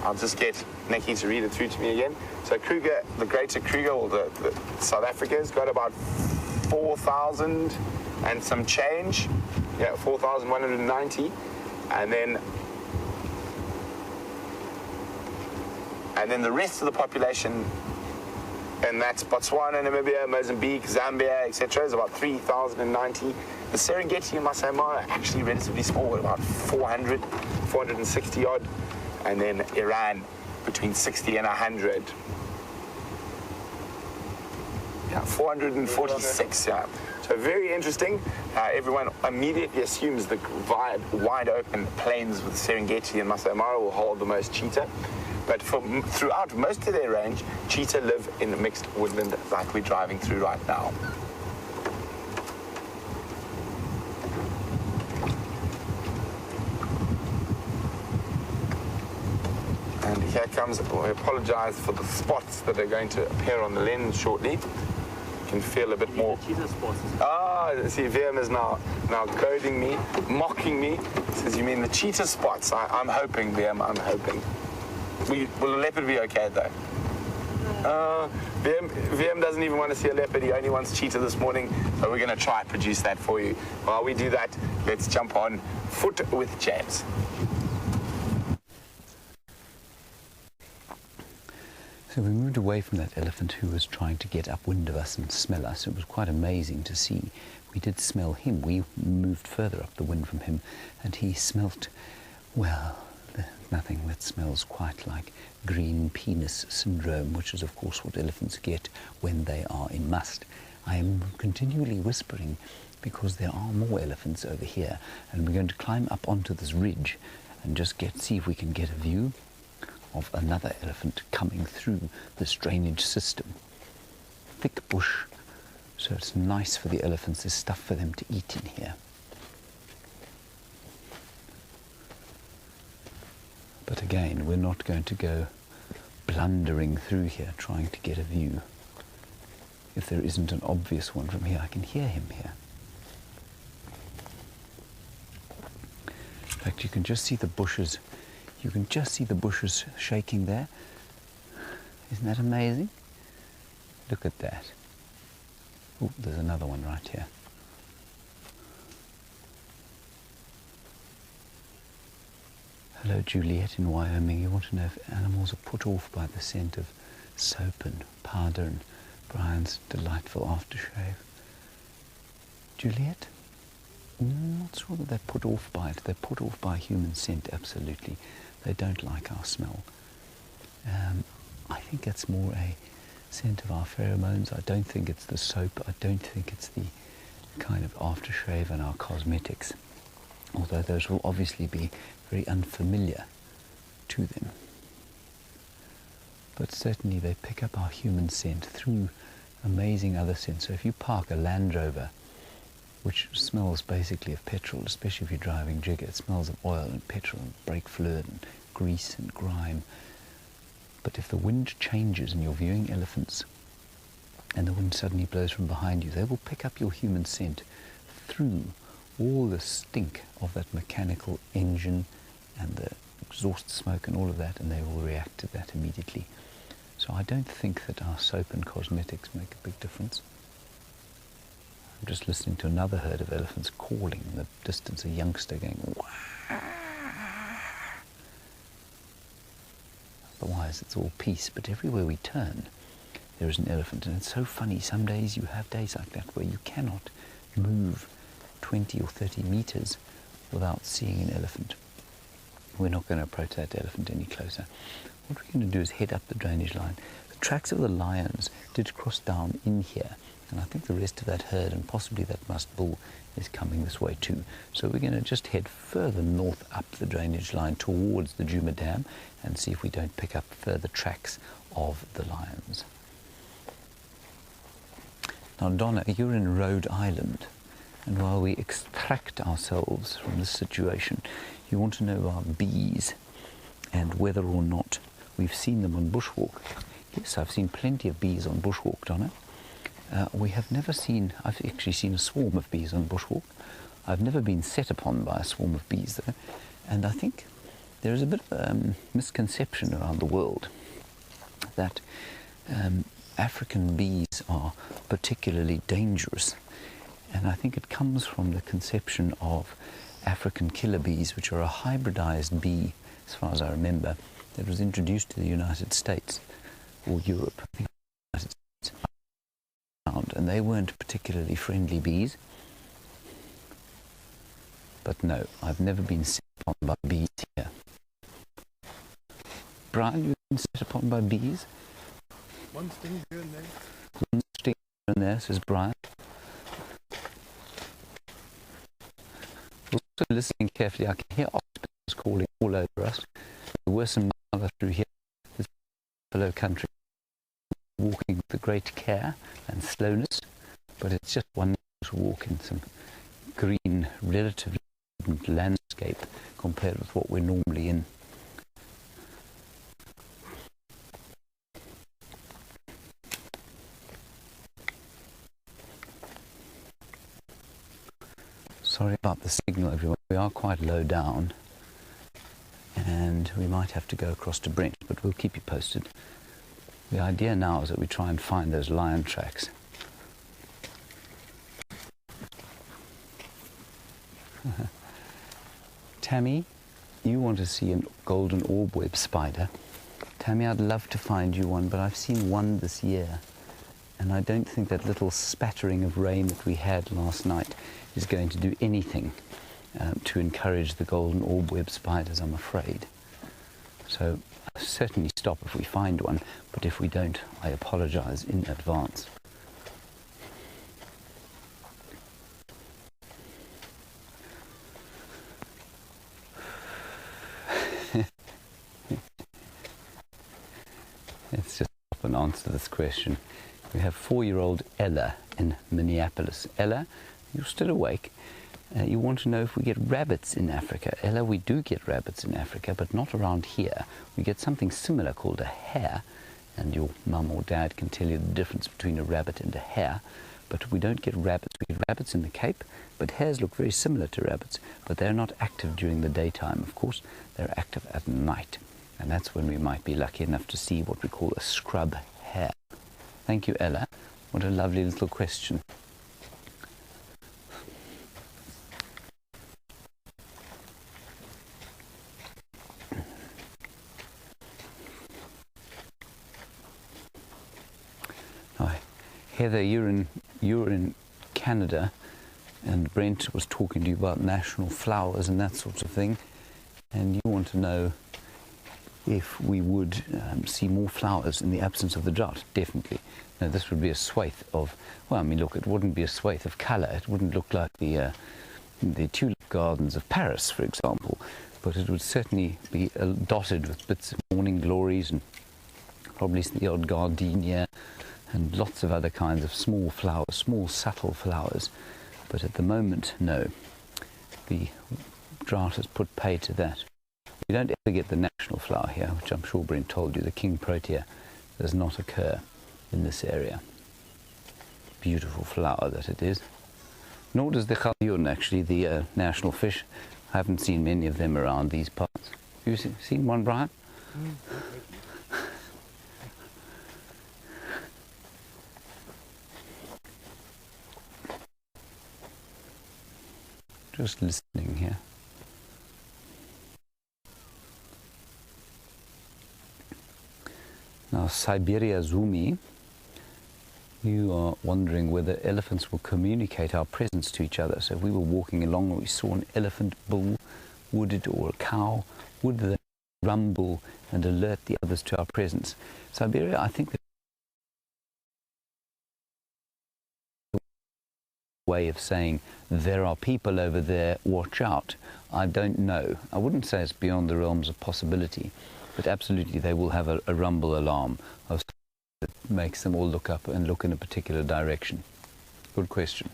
I'll just get Nikki to read it through to me again. So Kruger, the Greater Kruger, or the South Africa's got about 4,000 and some change. Yeah, 4,190, and then the rest of the population, and that's Botswana, Namibia, Mozambique, Zambia, etc., is about 3,090. The Serengeti and Masai Mara are actually relatively small, about 400, 460 odd, and then Iran between 60 and 100. Yeah, 446. Yeah. So very interesting. Everyone immediately assumes the wide open plains with Serengeti and Masai Mara will hold the most cheetah. But throughout most of their range, cheetah live in a mixed woodland like we're driving through right now. And here comes, I apologize for the spots that are going to appear on the lens shortly. Can feel a bit more. Cheetah spots. Ah, see, Wium is now goading me, mocking me. Says, you mean the cheetah spots? I'm hoping, Wium, I'm hoping. Will a leopard be okay, though? Wium doesn't even want to see a leopard. He only wants cheetah this morning, so we're going to try and produce that for you. While we do that, let's jump on foot with James. So we moved away from that elephant who was trying to get upwind of us and smell us. It was quite amazing to see. We did smell him. We moved further up the wind from him, and he smelt, well, nothing that smells quite like green penis syndrome, which is, of course, what elephants get when they are in must. I am continually whispering because there are more elephants over here, and we're going to climb up onto this ridge and just see if we can get a view of another elephant coming through this drainage system. Thick bush, so it's nice for the elephants. There's stuff for them to eat in here. But again, we're not going to go blundering through here trying to get a view. If there isn't an obvious one from here, I can hear him here. In fact, you can just see the bushes. You can just see the bushes shaking there. Isn't that amazing? Look at that. Oh, there's another one right here. Hello, Juliet in Wyoming. You want to know if animals are put off by the scent of soap and powder and Bryan's delightful aftershave. Juliet? I'm not sure that they're put off by it. They're put off by human scent, absolutely. They don't like our smell. I think it's more a scent of our pheromones. I don't think it's the soap. I don't think it's the kind of aftershave and our cosmetics. Although those will obviously be very unfamiliar to them. But certainly they pick up our human scent through amazing other scents. So if you park a Land Rover which smells basically of petrol, especially if you're driving jigger. It smells of oil and petrol and brake fluid and grease and grime. But if the wind changes and you're viewing elephants and the wind suddenly blows from behind you, they will pick up your human scent through all the stink of that mechanical engine and the exhaust smoke and all of that, and they will react to that immediately. So I don't think that our soap and cosmetics make a big difference. I'm just listening to another herd of elephants calling in the distance, a youngster going, wah. Otherwise it's all peace, but everywhere we turn there is an elephant, and it's so funny. Some days you have days like that where you cannot move 20 or 30 meters without seeing an elephant. We're not going to approach that elephant any closer. What we're going to do is head up the drainage line. The tracks of the lions did cross down in here, and I think the rest of that herd and possibly that musk bull is coming this way too. So we're going to just head further north up the drainage line towards the Djuma Dam and see if we don't pick up further tracks of the lions. Now Donna, you're in Rhode Island, and while we extract ourselves from this situation, you want to know about bees and whether or not we've seen them on bushwalk. Yes, I've seen plenty of bees on bushwalk, Donna. We have never seen, I've actually seen a swarm of bees on bushwalk. I've never been set upon by a swarm of bees though, and I think there is a bit of a misconception around the world that African bees are particularly dangerous, and I think it comes from the conception of African killer bees, which are a hybridized bee, as far as I remember, that was introduced to the United States or Europe, I think the United States, and they weren't particularly friendly bees. But no, I've never been set upon by bees here. Bryan, you've been set upon by bees? One sting here and there. One sting here and there, says Bryan. Also listening carefully, I can hear octopuses calling all over us. There were some other through here, this fellow country, walking with great care and slowness, but it's just one to walk in some green, relatively landscape compared with what we're normally in. Sorry about the signal, everyone. We are quite low down, and we might have to go across to Brent, but we'll keep you posted. The idea now is that we try and find those lion tracks. Tammy, you want to see a golden orb web spider. Tammy, I'd love to find you one, but I've seen one this year, and I don't think that little spattering of rain that we had last night is going to do anything to encourage the golden orb web spiders, I'm afraid. So I'll certainly stop if we find one, but if we don't, I apologize in advance. Let's just stop and answer this question. We have 4-year-old Ella in Minneapolis. Ella, you're still awake. You want to know if we get rabbits in Africa. Ella, we do get rabbits in Africa, but not around here. We get something similar called a hare, and your mum or dad can tell you the difference between a rabbit and a hare, but we don't get rabbits. We get rabbits in the Cape, but hares look very similar to rabbits, but they're not active during the daytime, of course. They're active at night, and that's when we might be lucky enough to see what we call a scrub hare. Thank you, Ella. What a lovely little question. Heather, you're in Canada, and Brent was talking to you about national flowers and that sort of thing, and you want to know if we would see more flowers in the absence of the drought. Definitely. Now, this would be a swathe of, well, I mean, look, it wouldn't be a swathe of colour. It wouldn't look like the tulip gardens of Paris, for example, but it would certainly be dotted with bits of morning glories and probably the odd gardenia and lots of other kinds of small flowers, small subtle flowers. But at the moment, no. The drought has put pay to that. We don't ever get the national flower here, which I'm sure Brent told you. The king protea does not occur in this area. Beautiful flower that it is. Nor does the galjoen, actually, the national fish. I haven't seen many of them around these parts. Have you seen one, Bryan? Just listening here. Now, Siberia Zumi, you are wondering whether elephants will communicate our presence to each other. So if we were walking along and we saw an elephant, bull, would it, or a cow, would they rumble and alert the others to our presence? Siberia, I think, the way of saying there are people over there, watch out. I don't know. I wouldn't say it's beyond the realms of possibility, but absolutely they will have a rumble alarm of that makes them all look up and look in a particular direction. Good question.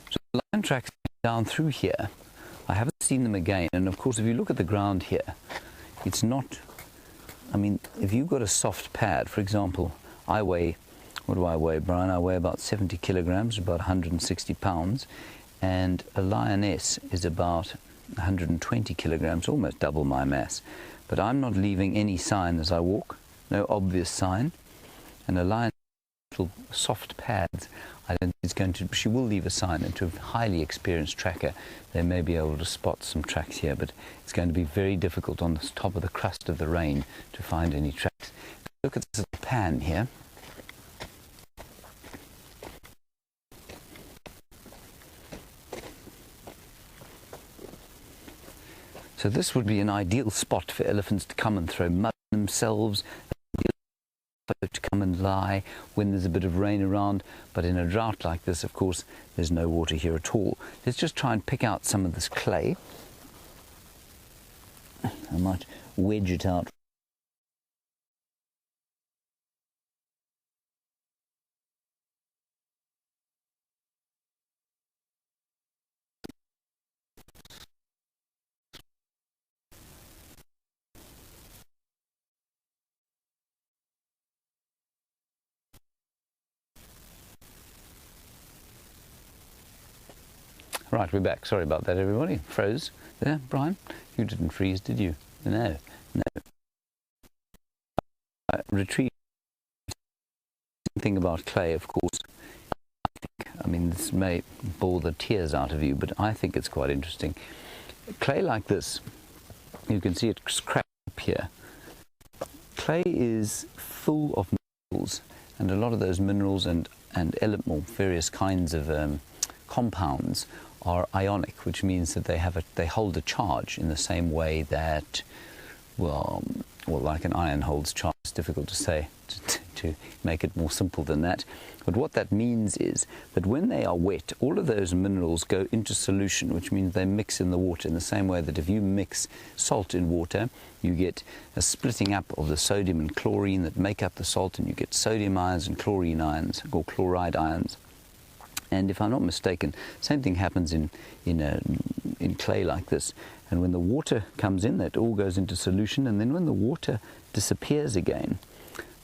So the lion tracks down through here, I haven't seen them again, and of course if you look at the ground here, it's not, I mean, if you've got a soft pad, for example, I weigh, what do I weigh, Bryan? I weigh about 70 kilograms, about 160 pounds, and a lioness is about 120 kilograms, almost double my mass. But I'm not leaving any sign as I walk, no obvious sign. And a lion, little soft pads, I don't think it's going to, she will leave a sign, and to a highly experienced tracker, they may be able to spot some tracks here, but it's going to be very difficult on the top of the crust of the rain to find any tracks. Look at this little pan here. So this would be an ideal spot for elephants to come and throw mud on themselves, to come and lie when there's a bit of rain around. But in a drought like this, of course, there's no water here at all. Let's just try and pick out some of this clay. I might wedge it out. Right, we're back. Sorry about that, everybody. Froze there, Bryan. You didn't freeze, did you? No, no. Retrieve. Thing about clay, of course. I mean, this may bore the tears out of you, but I think it's quite interesting. Clay like this, you can see it's cracked up here. Clay is full of minerals, and a lot of those minerals and various kinds of compounds are ionic, which means that they hold a charge in the same way that, well, like an iron holds charge. It's difficult to say, to make it more simple than that. But what that means is that when they are wet, all of those minerals go into solution, which means they mix in the water in the same way that if you mix salt in water, you get a splitting up of the sodium and chlorine that make up the salt, and you get sodium ions and chlorine ions, or chloride ions. And if I'm not mistaken, same thing happens in clay like this. And when the water comes in, that all goes into solution. And then when the water disappears again,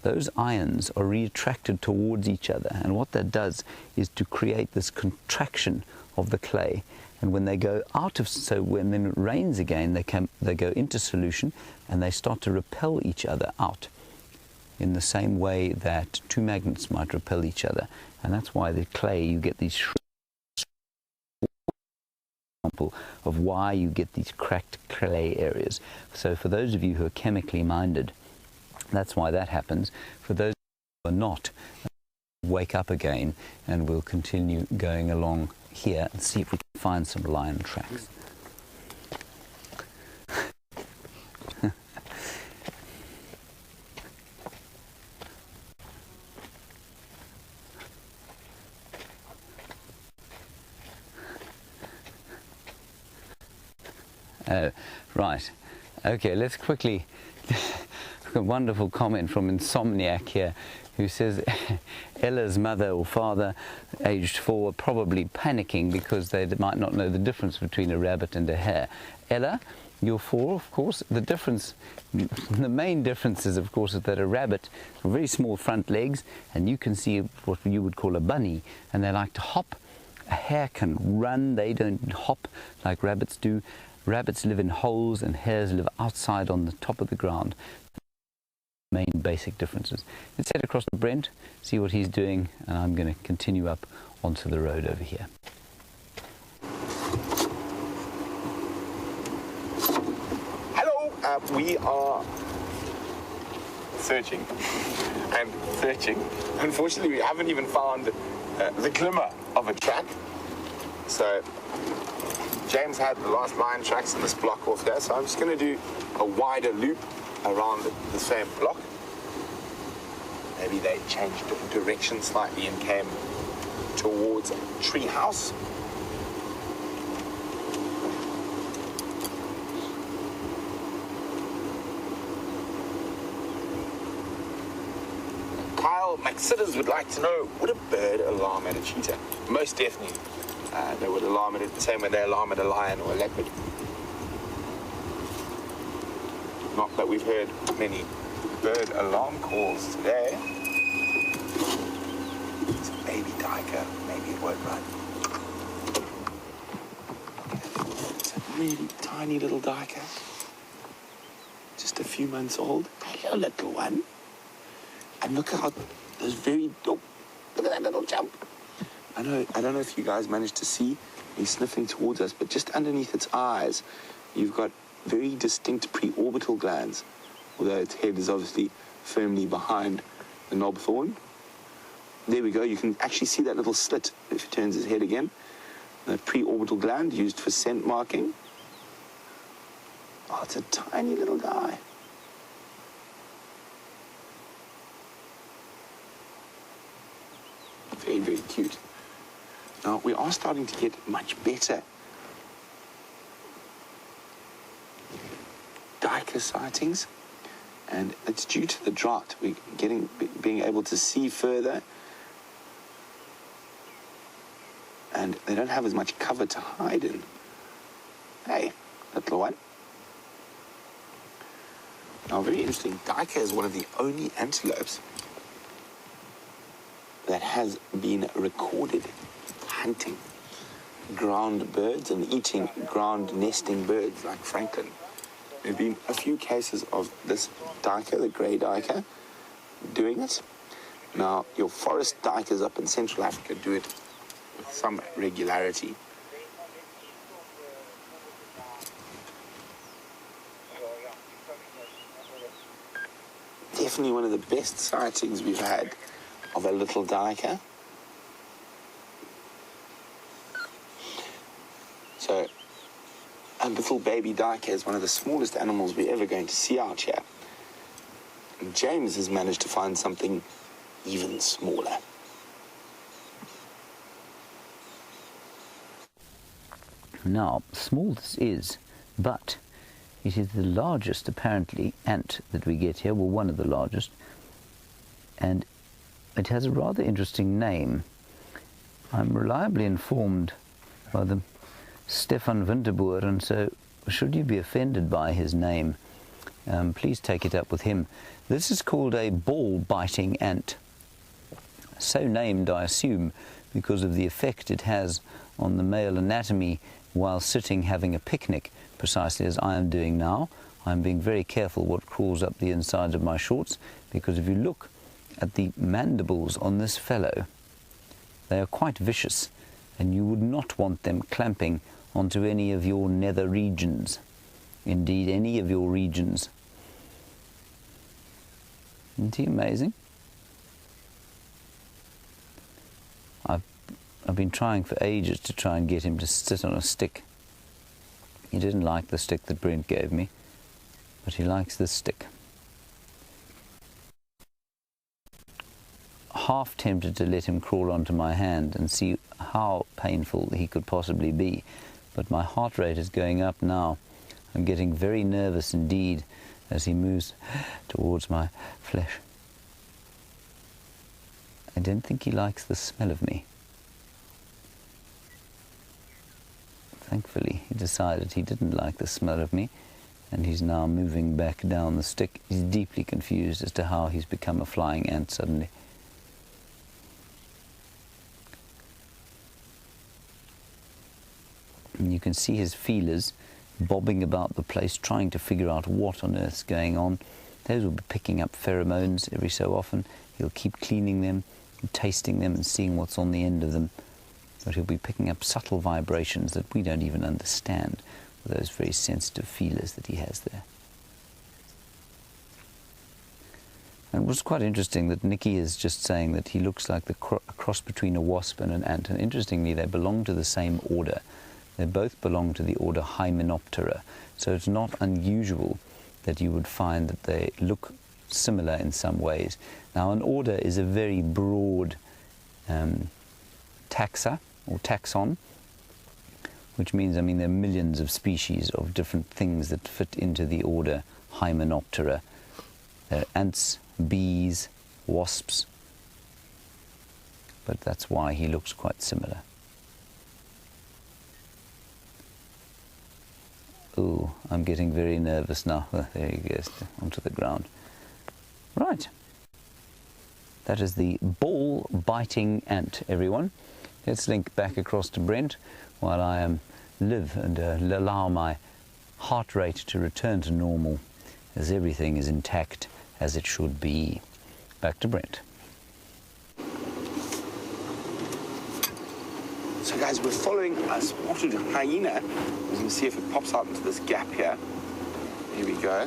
those ions are reattracted towards each other. And what that does is to create this contraction of the clay. And when they go out of, so when then it rains again, they go into solution and they start to repel each other out, in the same way that two magnets might repel each other. And that's why the clay, you get these example of why you get these cracked clay areas. So for those of you who are chemically minded, that's why that happens. For those who are not, wake up again, and we'll continue going along here and see if we can find some lion tracks. Oh, right. Okay, let's quickly A wonderful comment from Insomniac here, who says Ella's mother or father, aged 4, are probably panicking because they might not know the difference between a rabbit and a hare. Ella, you're 4, of course. The main difference is, of course, is that a rabbit has very small front legs, and you can see what you would call a bunny, and they like to hop. A hare can run. They don't hop like rabbits do. Rabbits live in holes, and hares live outside on the top of the ground. Main basic differences. Let's head across to Brent, see what he's doing, and I'm going to continue up onto the road over here. Hello, we are searching and searching. Unfortunately, we haven't even found the glimmer of a track. So James had the last lion tracks in this block off there, so I'm just going to do a wider loop around the same block. Maybe they changed direction slightly and came towards Tree House. Kyle McSitters would like to know, would a bird alarm at a cheetah? Most definitely. They would alarm it the same way they alarm at a lion or a leopard. Not that we've heard many bird alarm calls today. It's a baby duiker. Maybe it won't run. It's a really tiny little duiker. Just a few months old. Hello, little one. And look how those very... Oh, look at that little jump. I don't know if you guys managed to see. He's sniffing towards us, but just underneath its eyes, you've got very distinct preorbital glands, although its head is obviously firmly behind the knob thorn. There we go. You can actually see that little slit if he turns his head again. The preorbital gland used for scent marking. Oh, it's a tiny little guy. Very, very cute. Now, we are starting to get much better duiker sightings, and it's due to the drought. We're being able to see further, and they don't have as much cover to hide in. Hey, little one. Now, very interesting, duiker is one of the only antelopes that has been recorded hunting ground birds and eating ground nesting birds like Franklin. There have been a few cases of this duiker, the grey duiker, doing it. Now, your forest duikers up in Central Africa do it with some regularity. Definitely one of the best sightings we've had of a little duiker. So, a little baby duiker is one of the smallest animals we're ever going to see out here. And James has managed to find something even smaller. Now, small this is, but it is the largest, apparently, ant that we get here, well, one of the largest, and it has a rather interesting name. I'm reliably informed by the Stefan Winterboer, and so should you be offended by his name, please take it up with him. This is called a ball-biting ant. So named, I assume, because of the effect it has on the male anatomy while sitting having a picnic, precisely as I am doing now. I'm being very careful what crawls up the insides of my shorts, because if you look at the mandibles on this fellow, they are quite vicious, and you would not want them clamping onto any of your nether regions. Indeed, any of your regions. Isn't he amazing? I've been trying for ages to try and get him to sit on a stick. He didn't like the stick that Brent gave me, but he likes this stick. Half tempted to let him crawl onto my hand and see how painful he could possibly be, but my heart rate is going up now. I'm getting very nervous indeed as he moves towards my flesh. I don't think he likes the smell of me. Thankfully, he decided he didn't like the smell of me, and he's now moving back down the stick. He's deeply confused as to how he's become a flying ant suddenly. And you can see his feelers bobbing about the place, trying to figure out what on earth's going on. Those will be picking up pheromones every so often. He'll keep cleaning them, and tasting them and seeing what's on the end of them. But he'll be picking up subtle vibrations that we don't even understand, with those very sensitive feelers that he has there. And it was quite interesting that Nikki is just saying that he looks like a cross between a wasp and an ant. And interestingly, they belong to the same order. They both belong to the order Hymenoptera. So it's not unusual that you would find that they look similar in some ways. Now, an order is a very broad taxa or taxon, which means, I mean, there are millions of species of different things that fit into the order Hymenoptera. There are ants, bees, wasps, but that's why he looks quite similar. Oh, I'm getting very nervous now. There he goes, onto the ground. Right. That is the ball-biting ant, everyone. Let's link back across to Brent while I live and allow my heart rate to return to normal as everything is intact as it should be. Back to Brent. So guys, we're following a spotted hyena. You can see if it pops out into this gap here. Here we go.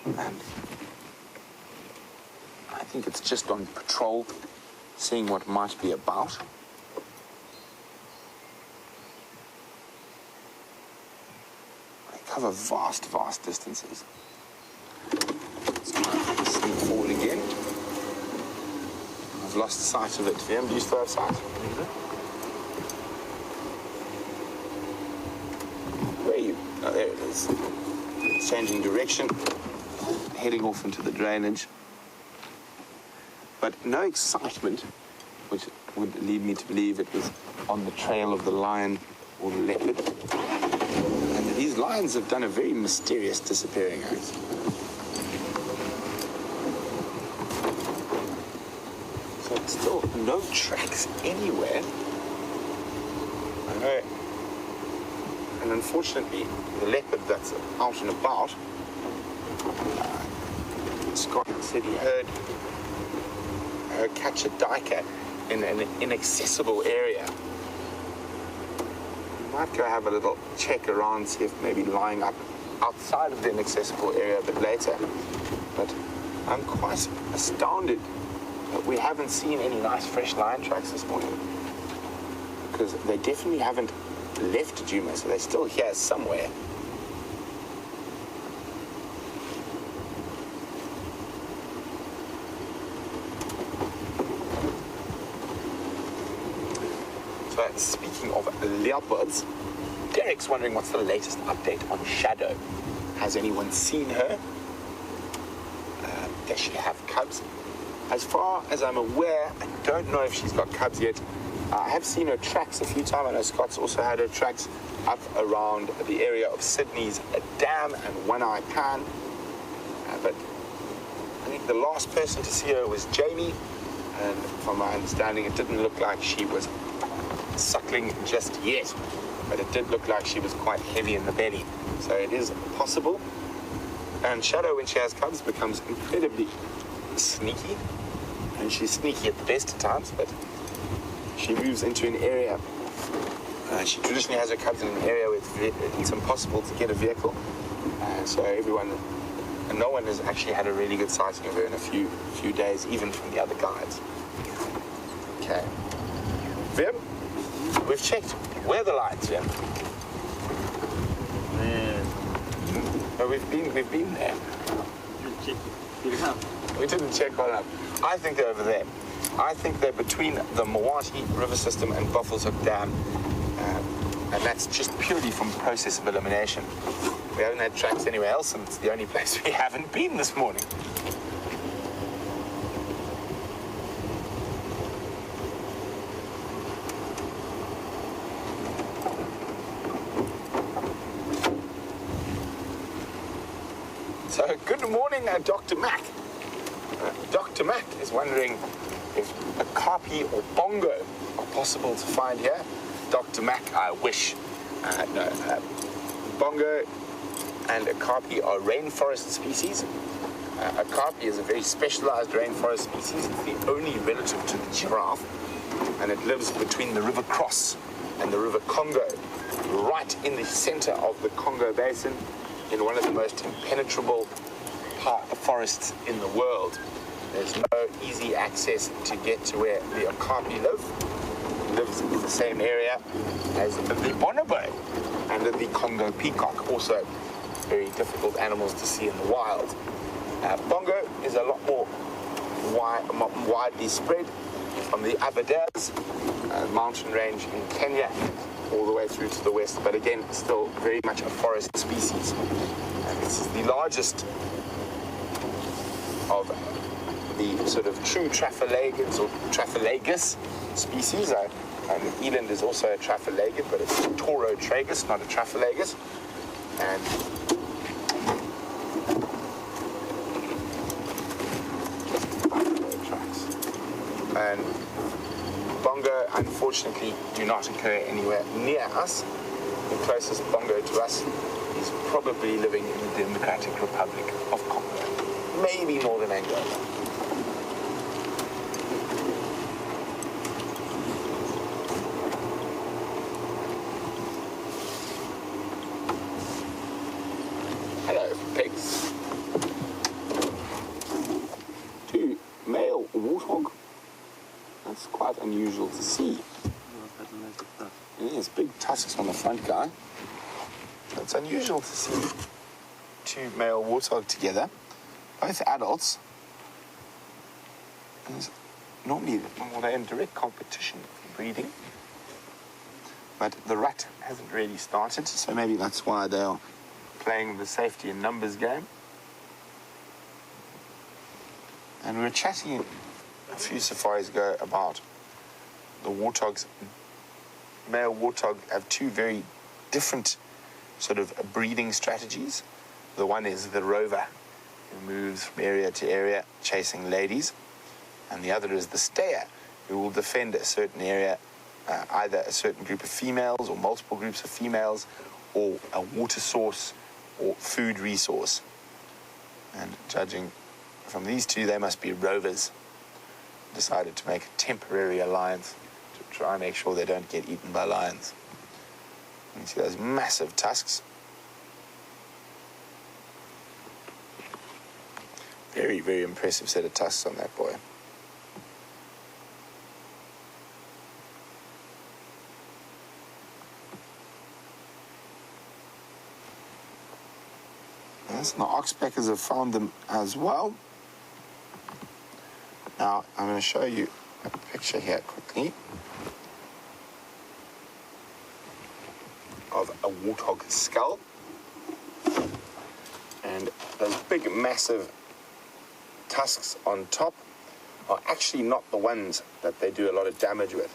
And I think it's just on patrol, seeing what might be about. They cover vast, vast distances. Let's try and sneak forward again. I've lost sight of it. Wium, do you still have sight? Where are you? Oh, there it is. It's changing direction, heading off into the drainage. But no excitement, which would lead me to believe it was on the trail of the lion or the leopard. And these lions have done a very mysterious disappearing act. So still no tracks anywhere. I know. And unfortunately, the leopard that's out and about, Scott said he heard her catch a duiker in an inaccessible area. Might go have a little check around, see if maybe lying up outside of the inaccessible area a bit later. But I'm quite astounded that we haven't seen any nice fresh lion tracks this morning, because they definitely haven't left Djuma, so they're still here somewhere. So speaking of leopards, Derek's wondering what's the latest update on Shadow. Has anyone seen her? Does she have cubs? As far as I'm aware, I don't know if she's got cubs yet. I have seen her tracks a few times. I know Scott's also had her tracks up around the area of Sydney's Dam and One-Eye Pan. But I think the last person to see her was Jamie. And from my understanding, it didn't look like she was suckling just yet. But it did look like she was quite heavy in the belly. So it is possible. And Shadow, when she has cubs, becomes incredibly sneaky. And she's sneaky at the best of times, but she moves into an area. She traditionally has her cubs in an area where it's impossible to get a vehicle. So no one has actually had a really good sighting of her in a few days, even from the other guides. Okay. Wium, we've checked. Where are the lions, Wium? Man. No, we've been there. We didn't check all up. I think they're over there. I think they're between the Mawati River System and Buffelshoek Dam. And that's just purely from process of elimination. We haven't had tracks anywhere else, and it's the only place we haven't been this morning. So, good morning, Dr. Mac. Dr. Mac is wondering if a carpi or bongo are possible to find here. Dr. Mac, I wish. Bongo and a carpi are rainforest species. A carpi is a very specialized rainforest species. It's the only relative to the giraffe, and it lives between the River Cross and the River Congo, right in the center of the Congo Basin, in one of the most impenetrable forests in the world. There's no easy access to get to where the okapi live. It lives in the same area as the bonobo and the Congo peacock, also very difficult animals to see in the wild. Bongo is a lot more widely spread from the Aberdares mountain range in Kenya all the way through to the west, but again, still very much a forest species. And this is the largest of the sort of true Traphalagids or Traphalagus species. An eland is also a Traphalagiid, but it's a Taurotragus, not a Traphalagus. And bongo, unfortunately, do not occur anywhere near us. The closest bongo to us is probably living in the Democratic Republic of Congo, maybe northern Angola. Hello, pigs. Two male warthog. That's quite unusual to see. Yes, big tusks on the front guy. So it's unusual to see two male warthog together, both adults. And normally, they're in direct competition for breeding. But the rut hasn't really started, so maybe that's why they are playing the safety in numbers game. And we were chatting a few safaris ago about the warthogs. Male warthog have two very different sort of breeding strategies. The one is the rover, who moves from area to area chasing ladies, and the other is the stayer, who will defend a certain area, either a certain group of females or multiple groups of females, or a water source or food resource. And judging from these two, they must be rovers. Decided to make a temporary alliance to try and make sure they don't get eaten by lions. You see those massive tusks. Very, very impressive set of tusks on that boy. Yes, and the oxpeckers have found them as well. Now, I'm going to show you a picture here quickly of a warthog skull. And those big, massive tusks on top are actually not the ones that they do a lot of damage with.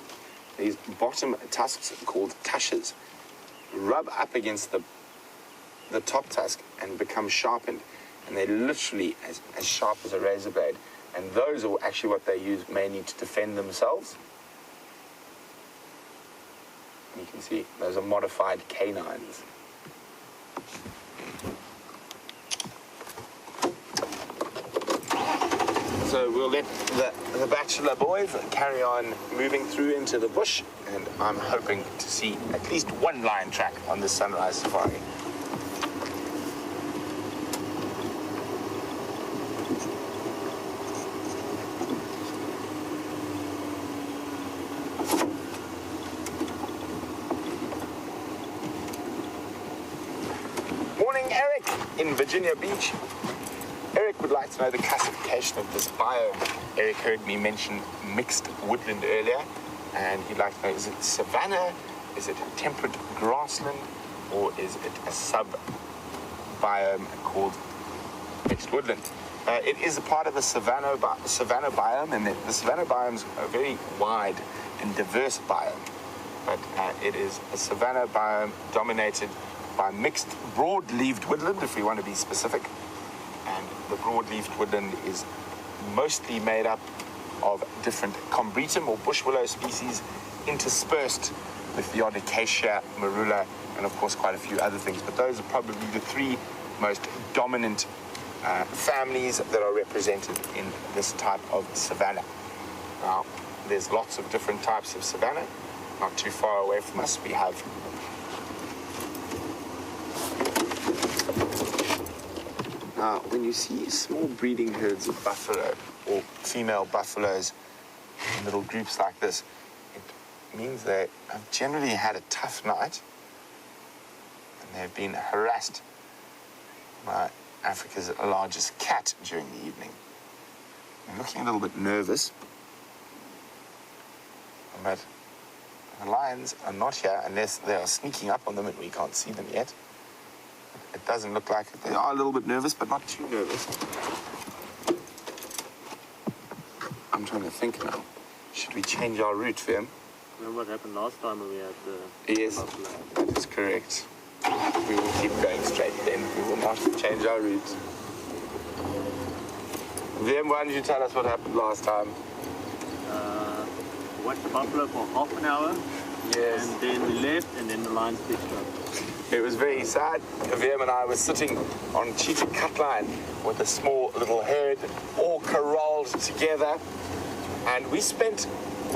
These bottom tusks, called tushes, rub up against the top tusk and become sharpened. And they're literally as sharp as a razor blade. And those are actually what they use mainly to defend themselves. You can see those are modified canines. So we'll let the bachelor boys carry on moving through into the bush, and I'm hoping to see at least one lion track on this sunrise safari. In Virginia Beach. Eric would like to know the classification of this biome. Eric heard me mention mixed woodland earlier, and he'd like to know, is it savanna, Is it temperate grassland, or is it a sub-biome called mixed woodland? It is a part of the savanna biome, and the savanna biome is a very wide and diverse biome. But it is a savanna biome dominated by mixed broad-leaved woodland, if we want to be specific. And the broad-leaved woodland is mostly made up of different combretum or bush willow species interspersed with the odd acacia, marula, and of course quite a few other things. But those are probably the three most dominant families that are represented in this type of savanna. Now, there's lots of different types of savanna. Not too far away from us, we have now, when you see small breeding herds of buffalo or female buffaloes in little groups like this, it means they have generally had a tough night and they've been harassed by Africa's largest cat during the evening. They're looking a little bit nervous, but the lions are not here unless they are sneaking up on them and we can't see them yet. It doesn't look like it. They are a little bit nervous, but not too nervous. I'm trying to think now. Should we change our route, Vim? Remember what happened last time when we had the... Yes, that is correct. We will keep going straight then. We will not change our route. Vim, why don't you tell us what happened last time? Watched the buffalo for half an hour. Yes. And then we left, and then the lions picked up. It was very sad. Vim and I were sitting on cheetah cutline with a small little herd, all corralled together. And we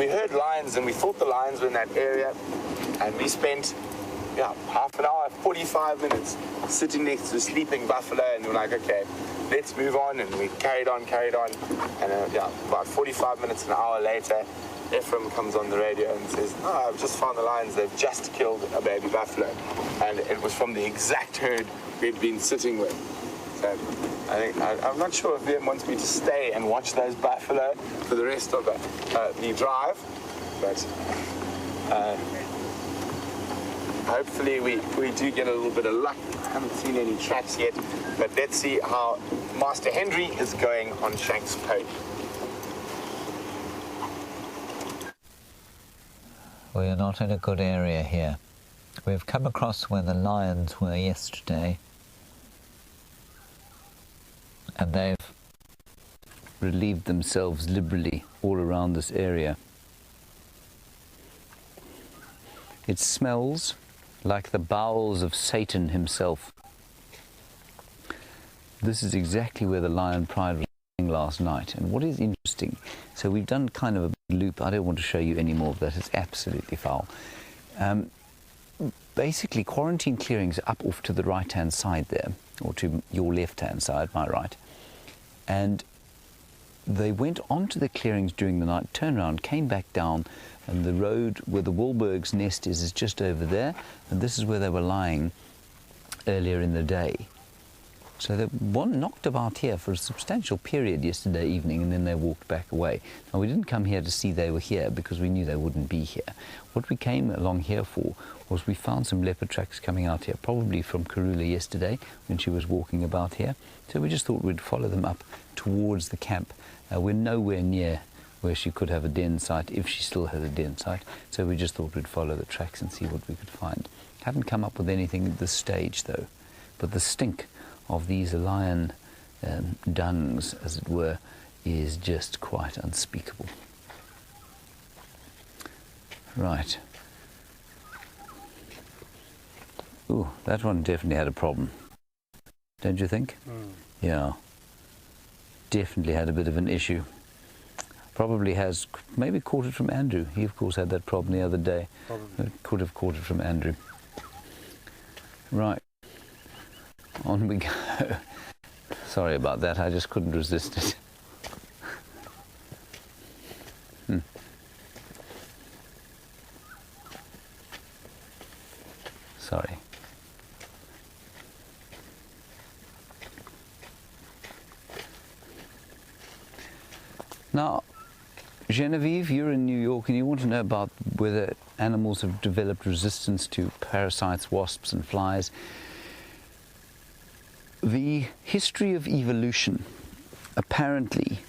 heard lions, and we thought the lions were in that area. And we spent, half an hour, 45 minutes sitting next to the sleeping buffalo. And we were like, okay, let's move on. And we carried on. And about 45 minutes, an hour later, Ephraim comes on the radio and says, I've just found the lions. They've just killed a baby buffalo. And it was from the exact herd we'd been sitting with. So I'm not sure if Vim wants me to stay and watch those buffalo for the rest of the drive. But hopefully we do get a little bit of luck. I haven't seen any tracks yet. But let's see how Master Henry is going on Shanks pony. We are not in a good area here. We've come across where the lions were yesterday, and they've relieved themselves liberally all around this area. It smells like the bowels of Satan himself. This is exactly where the lion pride was last night. And what is interesting, so we've done kind of a loop. I don't want to show you any more of that. It's absolutely foul. Basically, quarantine clearings are up off to the right-hand side there, or to your left-hand side, my right. And they went onto the clearings during the night, turned around, came back down, and the road where the Wahlberg's nest is just over there, and this is where they were lying earlier in the day. So they knocked about here for a substantial period yesterday evening, and then they walked back away. Now, we didn't come here to see they were here because we knew they wouldn't be here. What we came along here for was we found some leopard tracks coming out here, probably from Karula yesterday when she was walking about here. So we just thought we'd follow them up towards the camp. We're nowhere near where she could have a den site, if she still has a den site. So we just thought we'd follow the tracks and see what we could find. Haven't come up with anything at this stage, though. But the stink of these lion dungs, as it were, is just quite unspeakable. Right. Ooh, that one definitely had a problem. Don't you think? Yeah. Definitely had a bit of an issue. Probably has maybe caught it from Andrew. He, of course, had that problem the other day. Probably. Could have caught it from Andrew. Right. On we go. Sorry about that, I just couldn't resist it. Sorry. Now, Genevieve, you're in New York and you want to know about whether animals have developed resistance to parasites, wasps and flies. The history of evolution apparently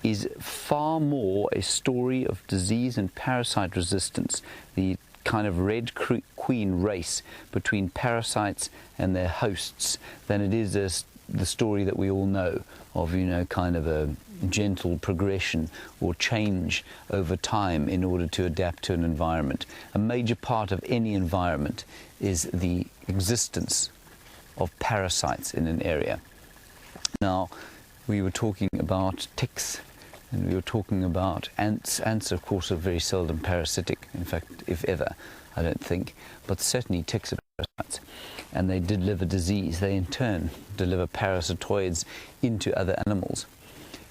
is far more a story of disease and parasite resistance, the kind of red queen race between parasites and their hosts, than it is the story that we all know of, kind of a gentle progression or change over time in order to adapt to an environment. A major part of any environment is the existence of parasites in an area. Now, we were talking about ticks and we were talking about ants. Ants, of course, are very seldom parasitic, in fact, if ever, I don't think, but certainly ticks are parasites. And they deliver disease. They in turn deliver parasitoids into other animals.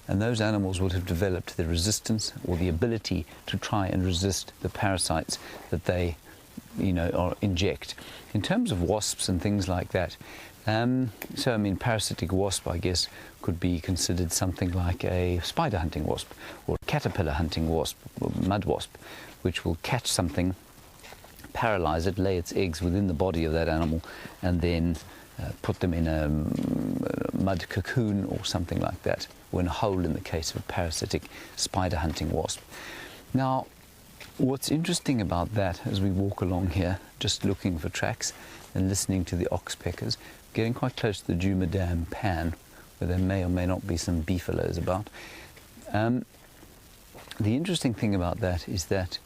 And those animals will have developed the resistance or the ability to try and resist the parasites that they, or inject. In terms of wasps and things like that, parasitic wasp, I guess, could be considered something like a spider hunting wasp or a caterpillar hunting wasp or mud wasp, which will catch something, paralyze it, lay its eggs within the body of that animal, and then put them in a mud cocoon or something like that, or in a hole in the case of a parasitic spider hunting wasp. Now, what's interesting about that, as we walk along here, just looking for tracks and listening to the oxpeckers, getting quite close to the Djuma Dam pan, where there may or may not be some beefaloes about. The interesting thing about that is that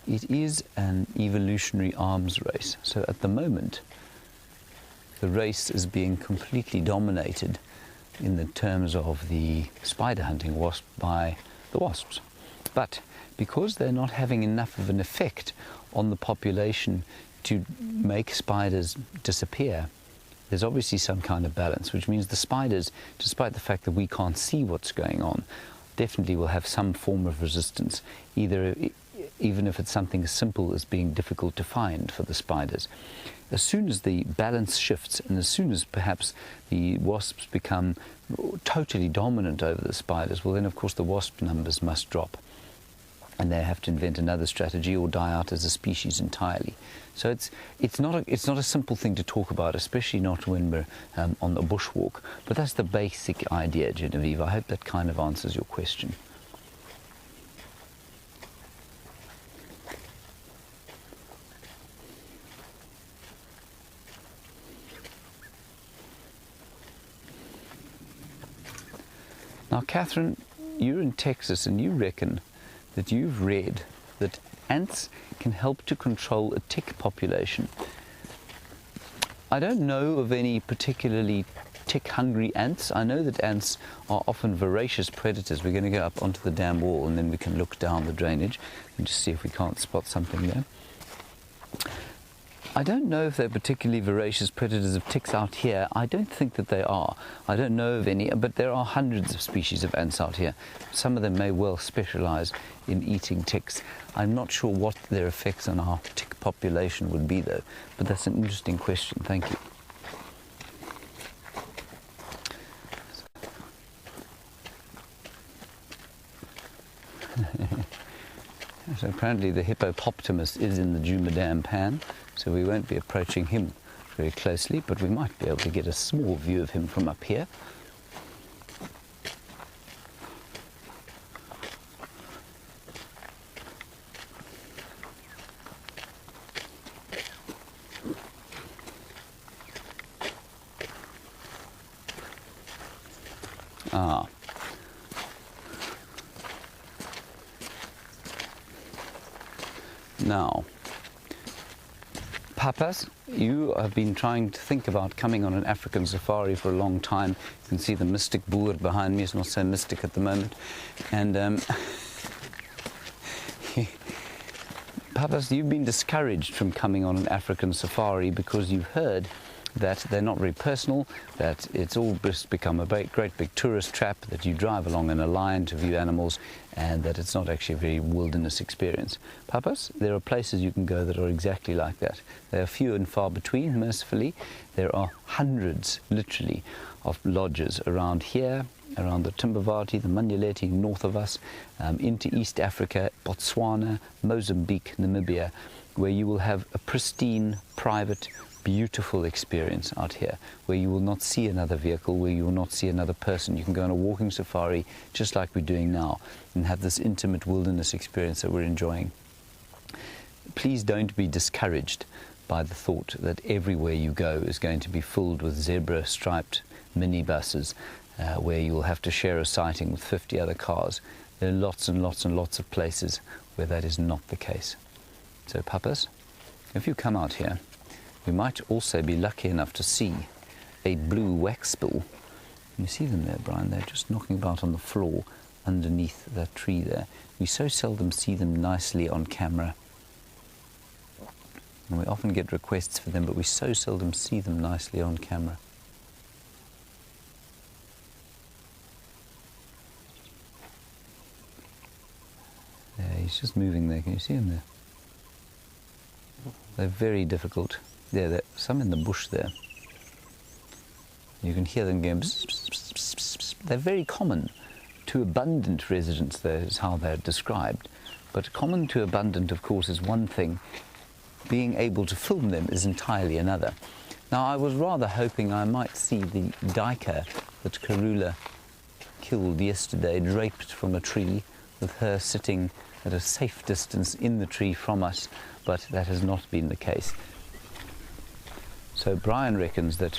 it is an evolutionary arms race. So at the moment, the race is being completely dominated in the terms of the spider hunting wasp by the wasps. But because they're not having enough of an effect on the population to make spiders disappear, there's obviously some kind of balance, which means the spiders, despite the fact that we can't see what's going on, definitely will have some form of resistance, even if it's something as simple as being difficult to find for the spiders. As soon as the balance shifts, and as soon as perhaps the wasps become totally dominant over the spiders, well then of course the wasp numbers must drop, and they have to invent another strategy or die out as a species entirely. So it's not a simple thing to talk about, especially not when we're on the bushwalk. But that's the basic idea, Genevieve. I hope that kind of answers your question. Now, Catherine, you're in Texas and you reckon that you've read that ants can help to control a tick population. I don't know of any particularly tick-hungry ants. I know that ants are often voracious predators. We're going to go up onto the dam wall and then we can look down the drainage and just see if we can't spot something there. I don't know if they're particularly voracious predators of ticks out here. I don't think that they are. I don't know of any, but there are hundreds of species of ants out here. Some of them may well specialize in eating ticks. I'm not sure what their effects on our tick population would be, though. But that's an interesting question. Thank you. So apparently the hippopotamus is in the Djuma Dam pan, so we won't be approaching him very closely, but we might be able to get a small view of him from up here. Ah. Now, Papas, you have been trying to think about coming on an African safari for a long time. You can see the mystic boer behind me. It's not so mystic at the moment. And Papas, you've been discouraged from coming on an African safari because you've heard that they're not very personal, that it's all just become a great big tourist trap, that you drive along in a line to view animals, and that it's not actually a very wilderness experience. Papas, there are places you can go that are exactly like that. They are few and far between, mercifully. There are hundreds, literally, of lodges around here around the Timbavati, the Manyeleti north of us, into East Africa, Botswana, Mozambique, Namibia, where you will have a pristine, private, beautiful experience out here, where you will not see another vehicle, where you will not see another person. You can go on a walking safari just like we're doing now and have this intimate wilderness experience that we're enjoying. Please don't be discouraged by the thought that everywhere you go is going to be filled with zebra-striped minibuses where you'll have to share a sighting with 50 other cars. There are lots and lots and lots of places where that is not the case. So, papas, if you come out here, we might also be lucky enough to see a blue waxbill. You see them there, Brian? They're just knocking about on the floor underneath that tree there. We so seldom see them nicely on camera. And we often get requests for them, but we so seldom see them nicely on camera. Yeah, he's just moving there. Can you see him there? They're very difficult. There's some in the bush there. You can hear them going bzz, bzz, bzz, bzz, bzz. They're very common to abundant residents, there is how they're described. But common to abundant, of course, is one thing. Being able to film them is entirely another. Now, I was rather hoping I might see the duiker that Karula killed yesterday, draped from a tree, with her sitting at a safe distance in the tree from us, but that has not been the case. So Bryan reckons that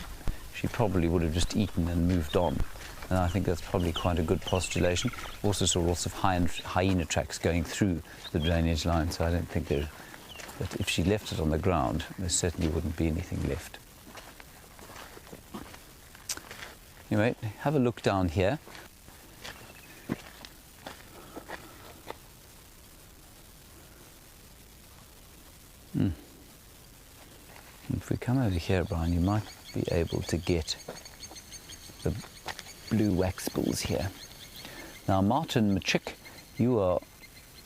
she probably would have just eaten and moved on. And I think that's probably quite a good postulation. Also saw lots of hyena tracks going through the drainage line, so I don't think there. But if she left it on the ground, there certainly wouldn't be anything left. Anyway, have a look down here. If we come over here, Brian, you might be able to get the blue waxbills here. Now, Martin Machick, you are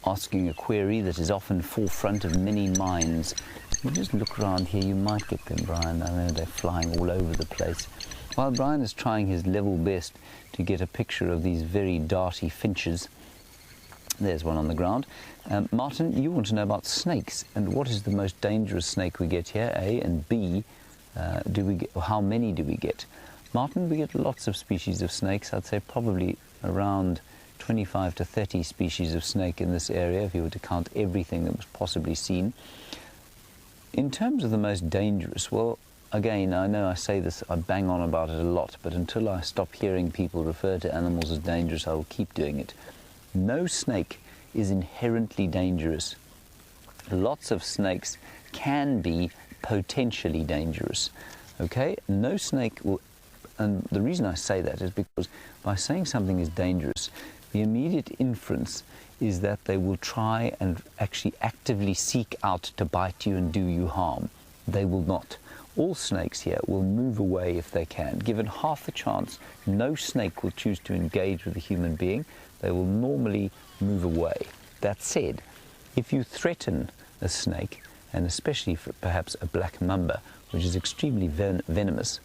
asking a query that is often forefront of many minds. If you just look around here, you might get them, Brian. I know they're flying all over the place. While Bryan is trying his level best to get a picture of these very darty finches, there's one on the ground. Martin, you want to know about snakes and what is the most dangerous snake we get here, A, and B, how many do we get? Martin, we get lots of species of snakes. I'd say probably around 25 to 30 species of snake in this area, if you were to count everything that was possibly seen. In terms of the most dangerous, well, again, I know I say this, I bang on about it a lot, but until I stop hearing people refer to animals as dangerous, I will keep doing it. No snake is inherently dangerous. Lots of snakes can be potentially dangerous. Okay? No snake will, and the reason I say that is because by saying something is dangerous, the immediate inference is that they will try and actually actively seek out to bite you and do you harm. They will not. All snakes here will move away if they can. Given half a chance, no snake will choose to engage with a human being. They will normally move away. That said, if you threaten a snake, and especially for perhaps a black mamba, which is extremely venomous,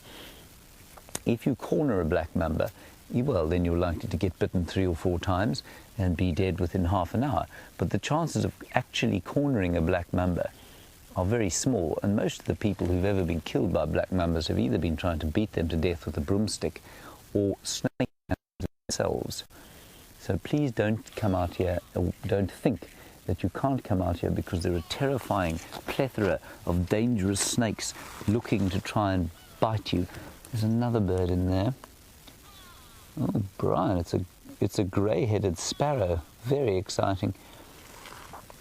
if you corner a black mamba, well, then you're likely to get bitten 3 or 4 times and be dead within half an hour. But the chances of actually cornering a black mamba are very small, and most of the people who've ever been killed by black mambas have either been trying to beat them to death with a broomstick or snake themselves. So please don't come out here, or don't think that you can't come out here, because there are a terrifying plethora of dangerous snakes looking to try and bite you. There's another bird in there. Oh, Bryan, it's a grey-headed sparrow. Very exciting.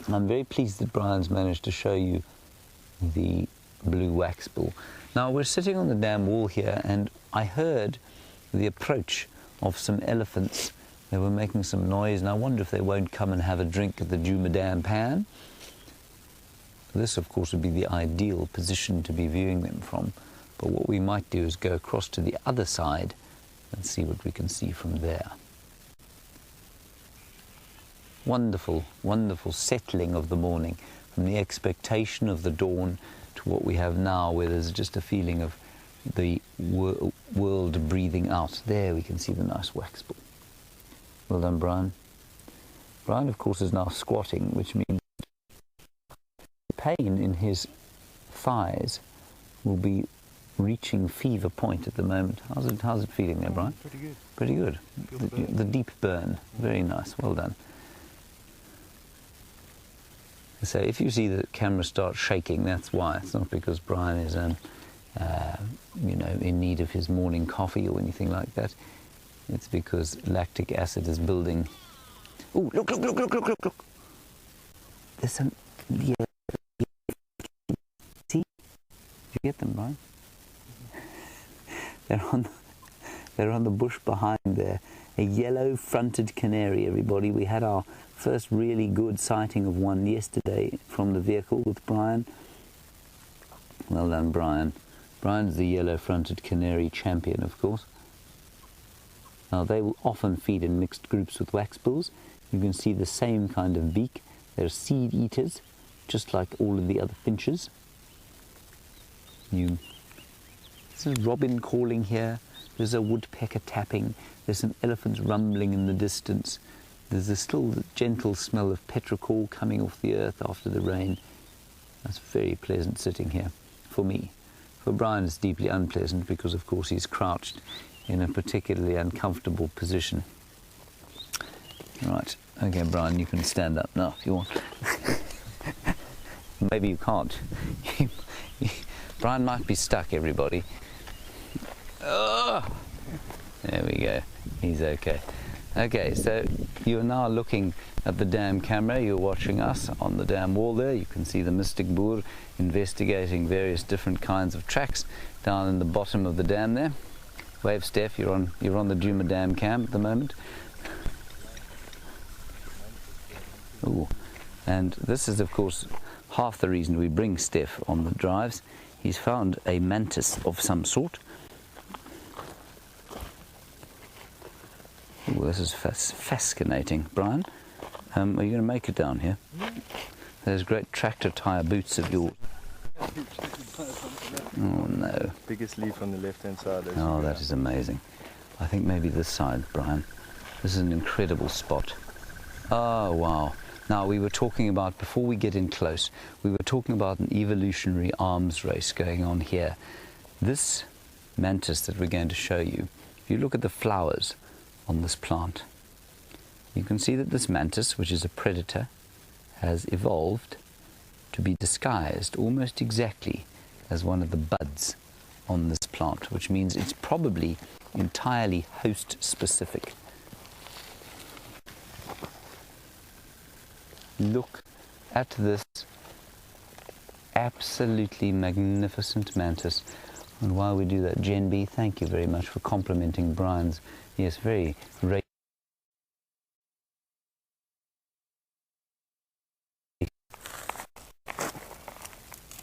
I'm very pleased that Bryan's managed to show you the blue waxbill. Now, we're sitting on the dam wall here, and I heard the approach of some elephants. They were making some noise, and I wonder if they won't come and have a drink at the Djuma Dam pan. This, of course, would be the ideal position to be viewing them from. But what we might do is go across to the other side and see what we can see from there. Wonderful, wonderful settling of the morning, from the expectation of the dawn to what we have now, where there's just a feeling of the world breathing out. There we can see the nice wax ball. Well done, Bryan. Bryan, of course, is now squatting, which means the pain in his thighs will be reaching fever point at the moment. How's it feeling there, Bryan? Pretty good. Pretty good. The deep burn. Very nice. Well done. So if you see the camera start shaking, that's why. It's not because Bryan is, you know, in need of his morning coffee or anything like that. It's because lactic acid is building. Oh, look! There's some. Yeah. See? Did you get them, Bryan? They're on the bush behind there. A yellow-fronted canary, everybody. We had our first really good sighting of one yesterday from the vehicle with Bryan. Well done, Bryan. Bryan's the yellow-fronted canary champion, of course. Now, they will often feed in mixed groups with waxbills. You can see the same kind of beak. They're seed eaters, just like all of the other finches. This is robin calling here. There's a woodpecker tapping. There's some elephants rumbling in the distance. There's a still gentle smell of petrichor coming off the earth after the rain. That's very pleasant sitting here for me. For Bryan, it's deeply unpleasant because, of course, he's crouched in a particularly uncomfortable position. Right, okay, Bryan, you can stand up now if you want. Maybe you can't. Bryan might be stuck, everybody. Oh! There we go. He's okay. Okay, so you're now looking at the dam camera. You're watching us on the dam wall there. You can see the Mystic Boer investigating various different kinds of tracks down in the bottom of the dam there. Wave, Stef. You're on the Djuma dam cam at the moment. Ooh. And this is, of course, half the reason we bring Stef on the drives. He's found a mantis of some sort. Ooh, this is fascinating. Bryan, are you going to make it down here? Those great tractor tyre boots of yours. Oh no. Biggest leaf on the left-hand side. Oh, that is amazing. I think maybe this side, Bryan. This is an incredible spot. Oh, wow. Now, we were talking about, before we get in close, we were talking about an evolutionary arms race going on here. This mantis that we're going to show you, if you look at the flowers on this plant, you can see that this mantis, which is a predator, has evolved to be disguised almost exactly as one of the buds on this plant, which means it's probably entirely host specific. Look at this absolutely magnificent mantis. And while we do that, Jen B, thank you very much for complimenting Bryan's, yes, very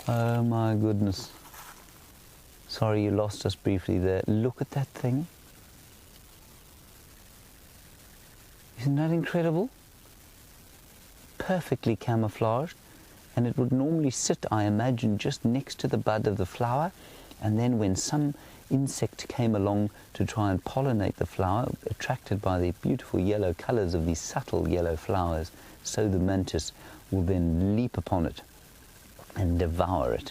oh my goodness. Sorry you lost us briefly there. Look at that thing. Isn't that incredible? Perfectly camouflaged, and it would normally sit, I imagine, just next to the bud of the flower, and then when some insect came along to try and pollinate the flower, attracted by the beautiful yellow colours of these subtle yellow flowers, so the mantis will then leap upon it and devour it.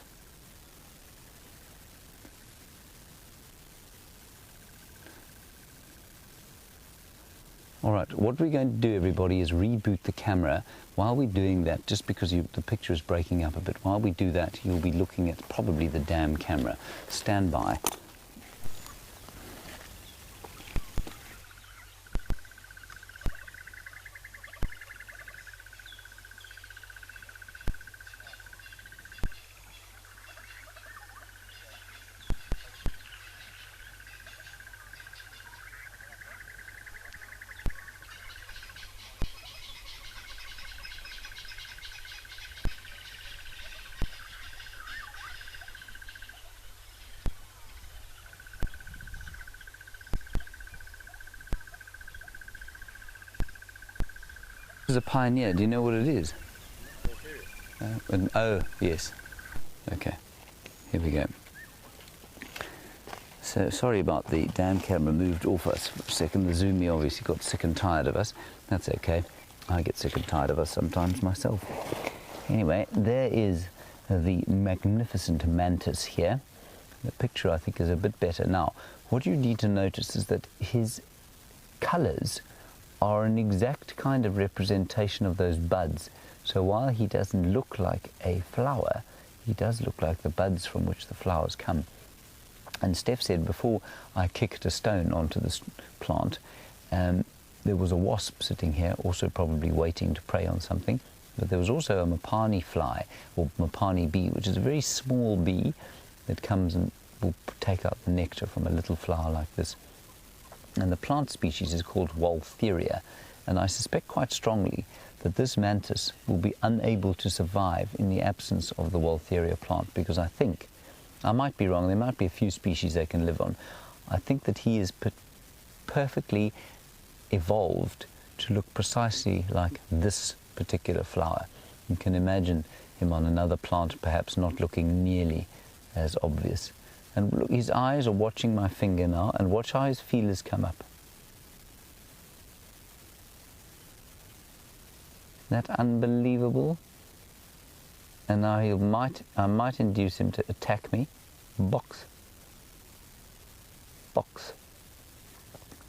All right, what we're going to do, everybody, is reboot the camera. While we're doing that, just because the picture is breaking up a bit, while we do that, you'll be looking at probably the dam camera. Stand by. Is a pioneer. Do you know what it is? Oh, yes. Okay. Here we go. So sorry about the damn camera moved off us for a second. The Zoomy obviously got sick and tired of us. That's okay. I get sick and tired of us sometimes myself. Anyway, there is the magnificent mantis here. The picture I think is a bit better. Now, what you need to notice is that his colours are an exact kind of representation of those buds. So while he doesn't look like a flower, he does look like the buds from which the flowers come. And Stef said before I kicked a stone onto this plant, there was a wasp sitting here, also probably waiting to prey on something. But there was also a mopani fly, or mopani bee, which is a very small bee that comes and will take out the nectar from a little flower like this. And the plant species is called Waltheria, and I suspect quite strongly that this mantis will be unable to survive in the absence of the Waltheria plant, because I think, I might be wrong, there might be a few species they can live on. I think that he is perfectly evolved to look precisely like this particular flower. You can imagine him on another plant perhaps not looking nearly as obvious. And look, his eyes are watching my finger now, and watch how his feelers come up. Isn't that unbelievable? And now I might induce him to attack me. Box. Box.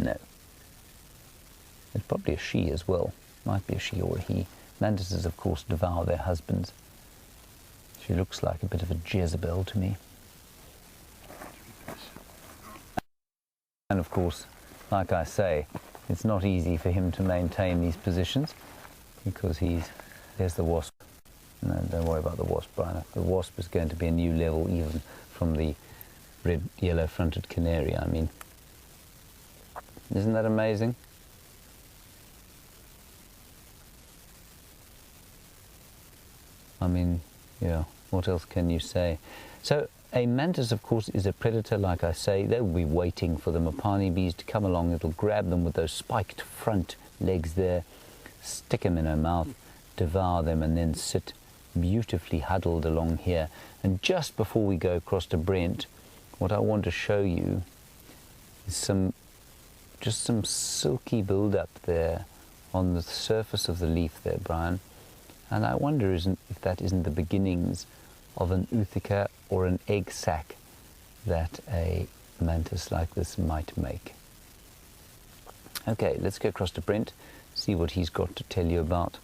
No. It's probably a she as well. Might be a she or a he. Mantises, of course, devour their husbands. She looks like a bit of a Jezebel to me. And of course, like I say, it's not easy for him to maintain these positions because there's the wasp. No, don't worry about the wasp, Bryan. The wasp is going to be a new level even from the red, yellow-fronted canary, I mean. Isn't that amazing? I mean, yeah, what else can you say? So, a mantis, of course, is a predator, like I say. They will be waiting for the mopani bees to come along. It'll grab them with those spiked front legs there, stick them in her mouth, devour them, and then sit beautifully huddled along here. And just before we go across to Brent, what I want to show you is just some silky build-up there on the surface of the leaf there, Bryan. And I wonder if that isn't the beginnings of an ootheca or an egg sac that a mantis like this might make. Okay, let's go across to Brent, see what he's got to tell you about.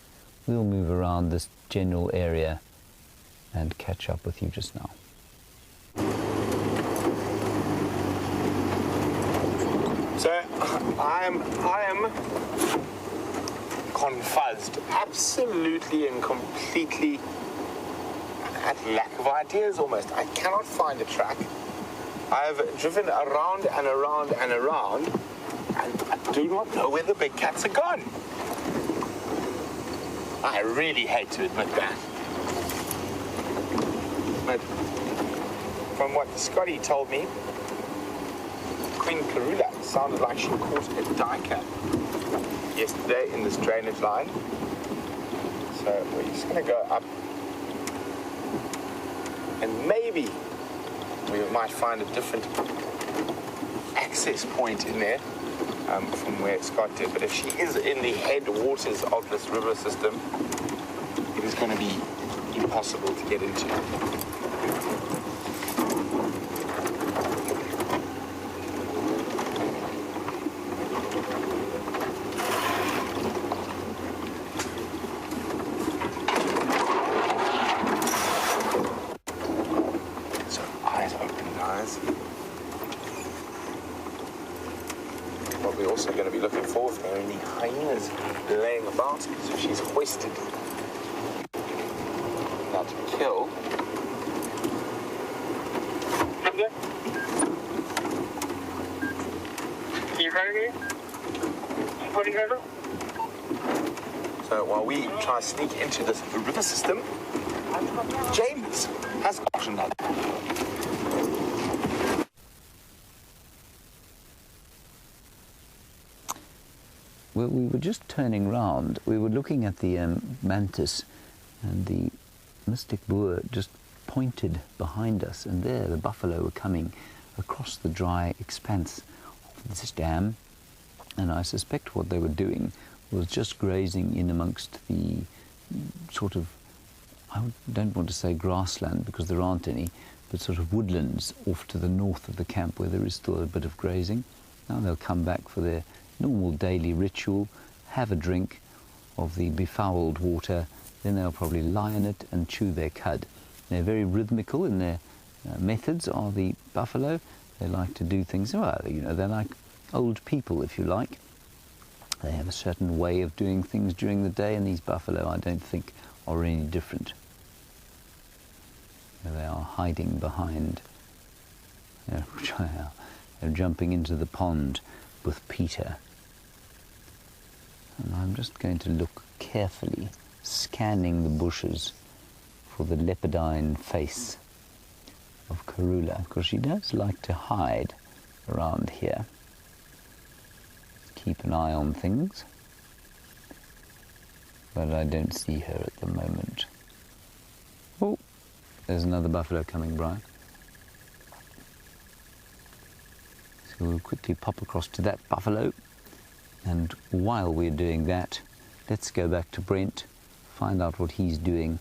We'll move around this general area and catch up with you just now. So I am confuzzed, absolutely and completely at lack of ideas almost. I cannot find a track. I've driven around and around and around, and I do not know where the big cats are gone. I really hate to admit that. But from what Scotty told me, Queen Karula sounded like she caught a duiker yesterday in this drainage line. So we're just going to go up, and maybe we might find a different access point in there from where Scott did. But if she is in the headwaters of this river system, it is going to be impossible to get into. What we're also going to be looking for if there are any hyenas laying about, so she's hoisted that kill. So while we try to sneak into this river system, James has gotten that. We were just turning round. We were looking at the mantis, and the mystic boer just pointed behind us, and there the buffalo were coming across the dry expanse of this dam, and I suspect what they were doing was just grazing in amongst the sort of, I don't want to say grassland because there aren't any, but sort of woodlands off to the north of the camp where there is still a bit of grazing. Now they'll come back for their normal daily ritual, have a drink of the befouled water, then they'll probably lie in it and chew their cud. They're very rhythmical in their methods, are the buffalo. They like to do things, well, you know, they're like old people, if you like. They have a certain way of doing things during the day, and these buffalo, I don't think, are any different. They are hiding behind. They're jumping into the pond with Peter. And I'm just going to look carefully, scanning the bushes for the leopardine face of Karula, because she does like to hide around here. Keep an eye on things, but I don't see her at the moment. Oh, there's another buffalo coming, Bryan. So we'll quickly pop across to that buffalo, and while we're doing that, let's go back to Brent, find out what he's doing.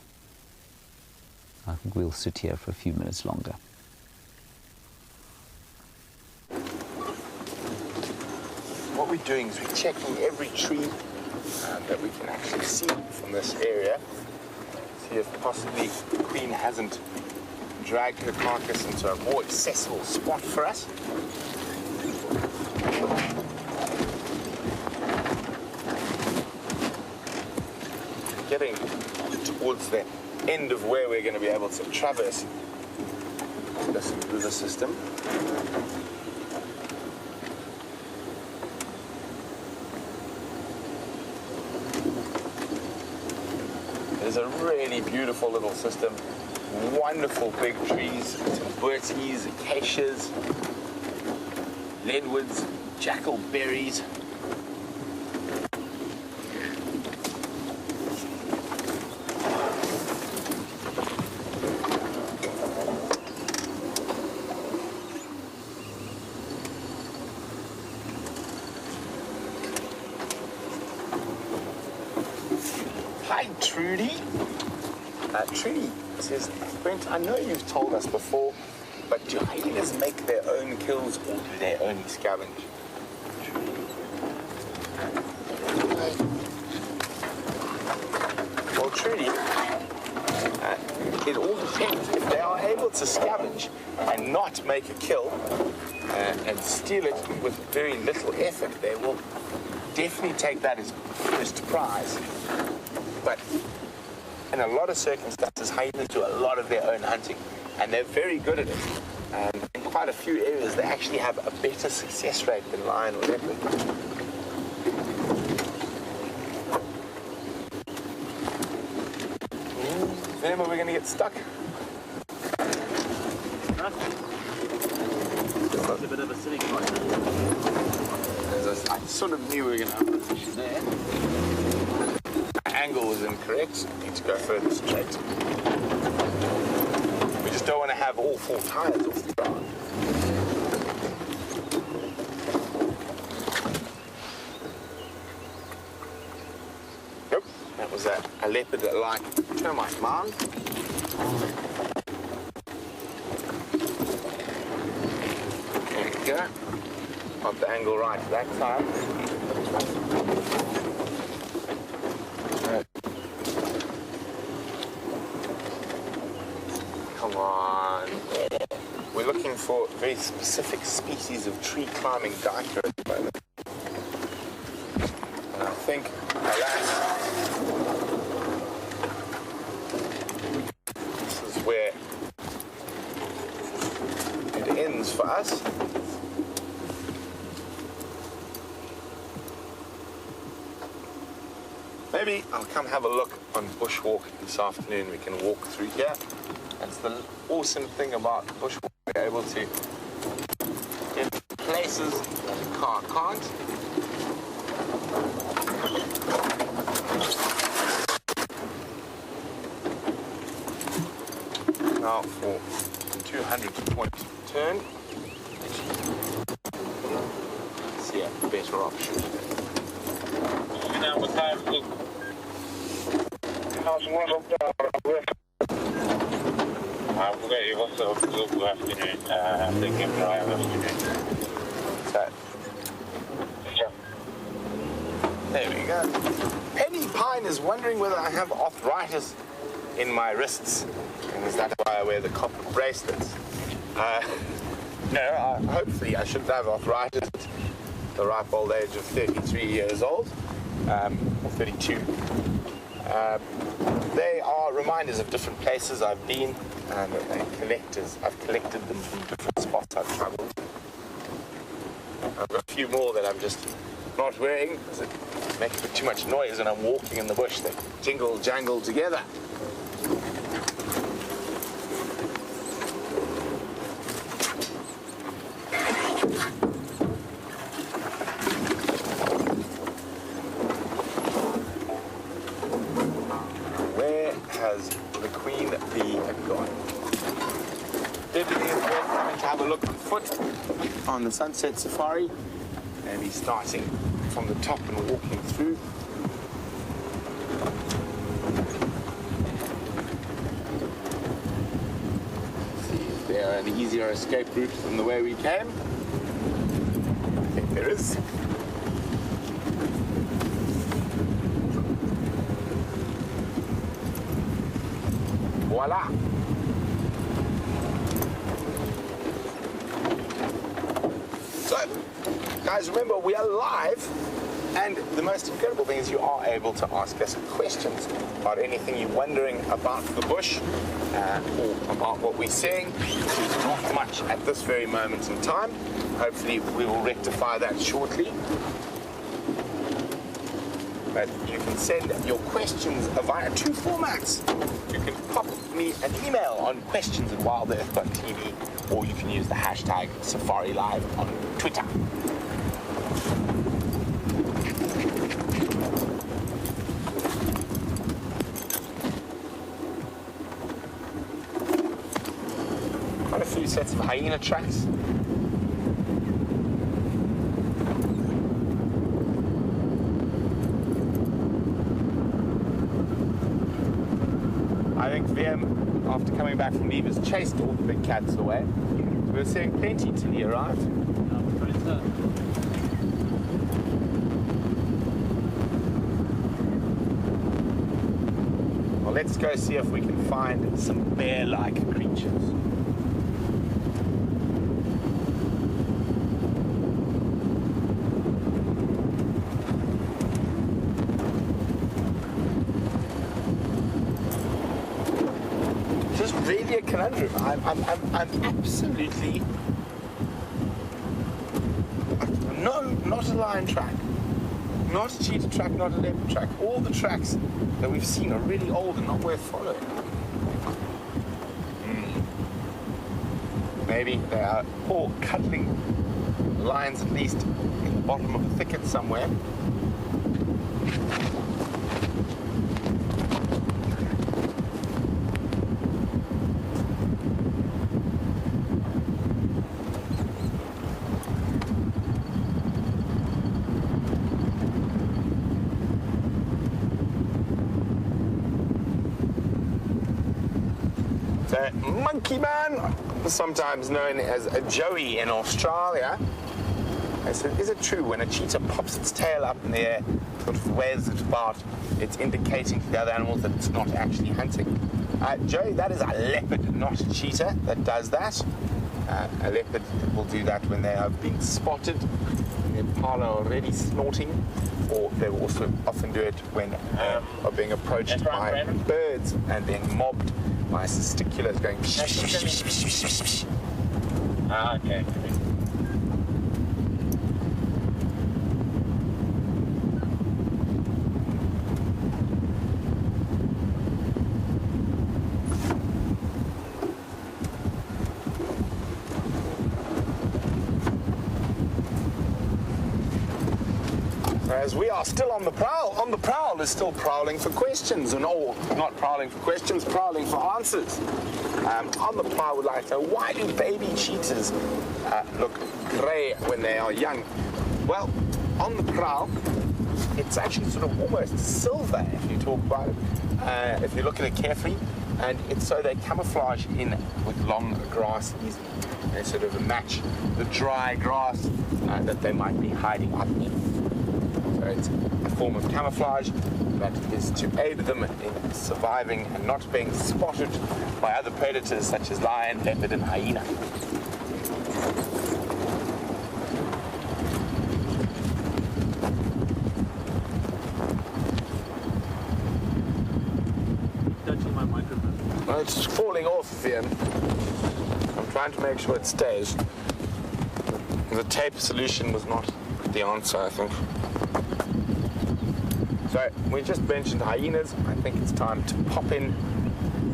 I think we'll sit here for a few minutes longer. What we're doing is we're checking every tree that we can actually see from this area. See if possibly the queen hasn't dragged her carcass into a more accessible spot for us. Getting towards the end of where we're going to be able to traverse this river system. It's a really beautiful little system. Wonderful big trees, some burties, acacias, leadwoods, jackalberries. Hi, Trudy. Trudy says, Brent, I know you've told us before, but do hyenas make their own kills or do they only scavenge? Well, Trudy, it all depends. If they are able to scavenge and not make a kill and steal it with very little effort, they will definitely take that as first prize. But in a lot of circumstances, hyenas do a lot of their own hunting, and they're very good at it. In quite a few areas, they actually have a better success rate than lion or leopard. Then we're going to get stuck. It's a bit of a sitting point. I sort of knew we were going to have a position there. Angle was incorrect. Need to go further straight. We just don't want to have all four tires off the ground. Nope, that was a leopard-like termite mound. There we go. Got the angle right that side. Come on. We're looking for very specific species of tree climbing duiker at the moment. And I think, alas, this is where it ends for us. Maybe I'll come have a look on bushwalk this afternoon. We can walk through here. That's the awesome thing about bushwalk. We're able to get places that a car can't. Now for the 200 point turn. What time? Look. Okay, it was a good afternoon. Thinking Bryan afternoon. So, there we go. Penny Pine is wondering whether I have arthritis in my wrists. And is that why I wear the copper bracelets? No, hopefully I shouldn't have arthritis at the ripe old age of 33 years old, or 32. They are reminders of different places I've been, and collectors. I've collected them from different spots I've traveled. I've got a few more that I'm just not wearing because it makes too much noise when I'm walking in the bush. They jingle, jangle together. Where has the queen bee gone? Definitely coming to have a look on foot on the sunset safari. Maybe starting from the top and walking through. See if there an easier escape route from the way we came. I think there is. Voila! So, guys, remember we are live, and the most incredible thing is you are able to ask us questions about anything you're wondering about the bush or about what we're seeing. There's not much at this very moment in time. Hopefully we will rectify that shortly. But you can send your questions via two formats. You can pop me an email on questions@wildearth.tv, or you can use the hashtag SafariLIVE on Twitter. Quite a few sets of hyena tracks. I think Wium, after coming back from leave, has chased all the big cats away. We were seeing plenty till he arrived. Well, let's go see if we can find some bear-like creatures. Really a conundrum. I'm absolutely not a lion track, not a cheetah track, not a leopard track. All the tracks that we've seen are really old and not worth following. Maybe they are poor cuddling lions, at least in the bottom of a thicket somewhere. Monkey man, sometimes known as a joey in Australia. I said, is it true when a cheetah pops its tail up in the air, sort of waves it about, it's indicating to the other animals that it's not actually hunting? Joey, that is a leopard, not a cheetah, that does that. A leopard will do that when they have been spotted, the impala already snorting, or they will also often do it when they are being approached by birds and being mobbed by testiculars going okay. As we are still on the prowl. On the prowl is still prowling for questions, and all not prowling for questions, prowling for answers. On the prowl, would like to know, why do baby cheetahs look grey when they are young? Well, on the prowl, it's actually sort of almost silver if you talk about it, if you look at it carefully. And it's so they camouflage in with long grass easily. They sort of match the dry grass that they might be hiding underneath. So it's a form of camouflage that is to aid them in surviving and not being spotted by other predators such as lion, leopard, and hyena. Touching my microphone. Well, it's falling off, Ian. I'm trying to make sure it stays. The tape solution was not the answer, I think. So, we just mentioned hyenas. I think it's time to pop in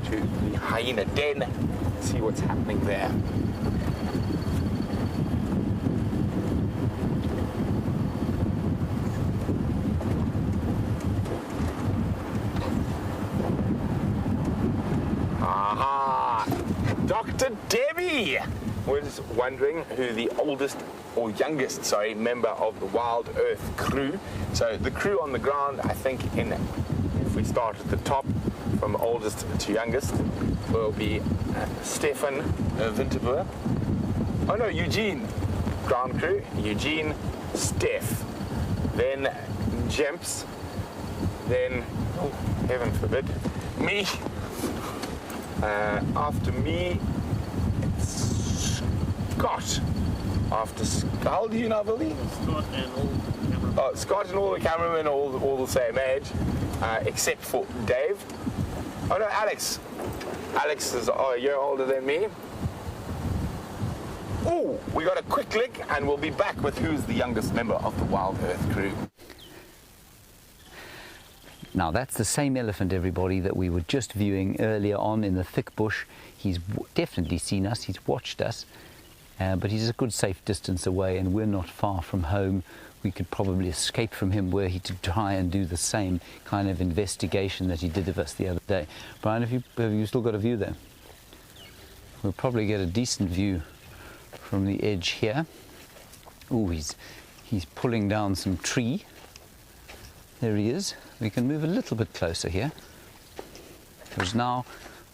to the hyena den and see what's happening there. Aha! Dr. Debbie was wondering who the oldest or youngest, member of the WildEarth crew. So the crew on the ground, I think, if we start at the top from oldest to youngest, will be Stefan Winterboer. Oh no, Eugene, ground crew. Eugene, Stef, then Jemps, then, oh, heaven forbid, me. After me, it's Scott. After Scott, do you know, Billy? Scott and all the cameramen. Oh, Scott and all the cameramen all the same age, except for Dave. Oh no, Alex. Alex is a year older than me. Oh, we got a quick lick, and we'll be back with who's the youngest member of the WildEarth crew. Now that's the same elephant, everybody, that we were just viewing earlier on in the thick bush. He's definitely seen us, he's watched us, but he's a good safe distance away, and we're not far from home. We could probably escape from him were he to try and do the same kind of investigation that he did of us the other day. Bryan, have you still got a view there? We'll probably get a decent view from the edge here. Oh, he's pulling down some tree. There he is. We can move a little bit closer here. Because now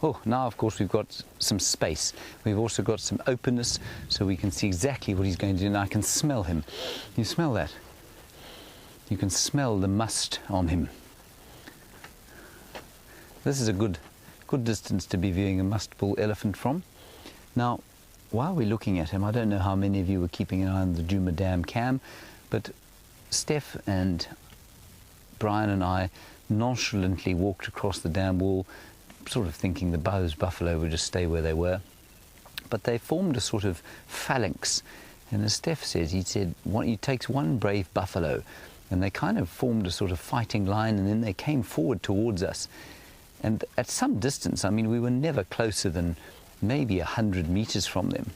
of course we've got some space. We've also got some openness, so we can see exactly what he's going to do. Now I can smell him. You smell that? You can smell the must on him. This is a good distance to be viewing a musk bull elephant from. Now, while we're looking at him, I don't know how many of you were keeping an eye on the Djuma Dam cam, but Stef and Bryan and I nonchalantly walked across the dam wall, sort of thinking the buffalo would just stay where they were. But they formed a sort of phalanx, and as Stef says, he said it takes one brave buffalo, and they kind of formed a sort of fighting line, and then they came forward towards us. And at some distance, I mean, we were never closer than maybe 100 meters from them.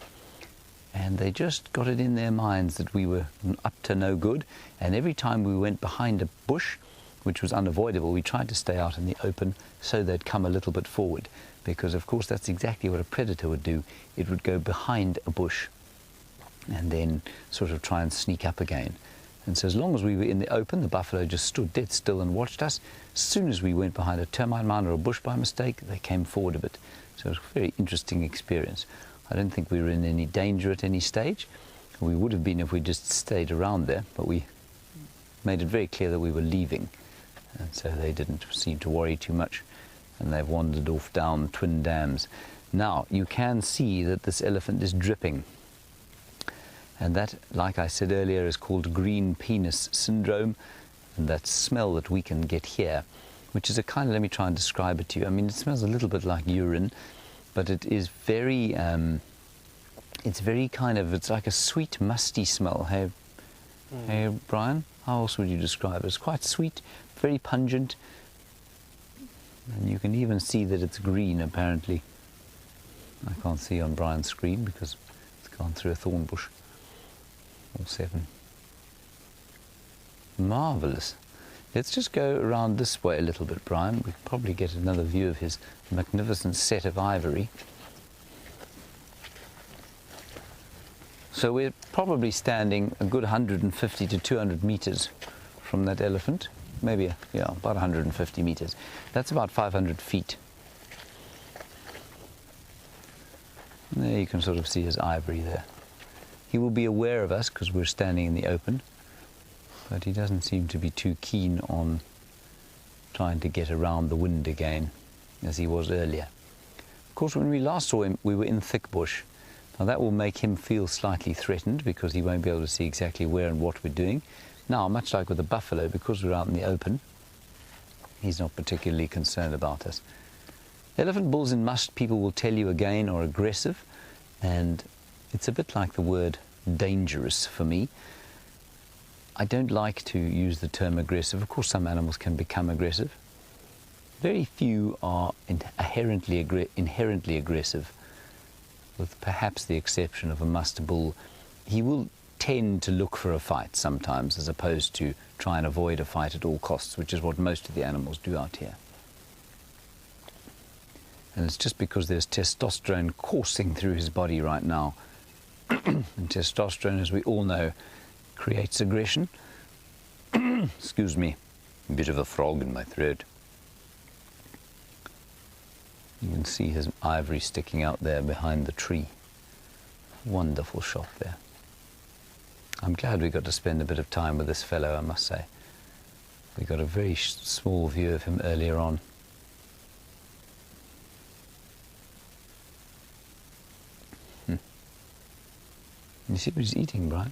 And they just got it in their minds that we were up to no good, and every time we went behind a bush, which was unavoidable, we tried to stay out in the open so they'd come a little bit forward, because of course that's exactly what a predator would do. It would go behind a bush and then sort of try and sneak up again. And so as long as we were in the open, the buffalo just stood dead still and watched us. As soon as we went behind a termite mound or a bush by mistake, they came forward a bit. So it was a very interesting experience. I don't think we were in any danger at any stage. We would have been if we just stayed around there, but we made it very clear that we were leaving. And so they didn't seem to worry too much, and they've wandered off down twin dams. Now, you can see that this elephant is dripping. And that, like I said earlier, is called green penis syndrome, and that smell that we can get here, which is a kind of, let me try and describe it to you. I mean, it smells a little bit like urine, but it is very, it's very kind of, it's like a sweet, musty smell. Hey, Bryan, how else would you describe it? It's quite sweet, very pungent, and you can even see that it's green, apparently. I can't see on Bryan's screen because it's gone through a thorn bush. All 7. Marvellous. Let's just go around this way a little bit, Bryan. We can probably get another view of his magnificent set of ivory. So we're probably standing a good 150 to 200 meters from that elephant. Maybe, yeah, about 150 meters. That's about 500 feet. And there you can sort of see his ivory there. He will be aware of us because we're standing in the open, but he doesn't seem to be too keen on trying to get around the wind again as he was earlier. Of course, when we last saw him, we were in thick bush. Now that will make him feel slightly threatened because he won't be able to see exactly where and what we're doing. Now, much like with the buffalo, because we're out in the open, he's not particularly concerned about us. Elephant bulls in musth, people will tell you again, are aggressive, and it's a bit like the word dangerous for me. I don't like to use the term aggressive. Of course, some animals can become aggressive. Very few are inherently aggressive, with perhaps the exception of a musth bull. He will tend to look for a fight sometimes, as opposed to try and avoid a fight at all costs, which is what most of the animals do out here. And it's just because there's testosterone coursing through his body right now. And testosterone, as we all know, creates aggression. Excuse me, a bit of a frog in my throat. You can see his ivory sticking out there behind the tree. Wonderful shot there. I'm glad we got to spend a bit of time with this fellow, I must say. We got a very small view of him earlier on. You see what he's eating, Bryan?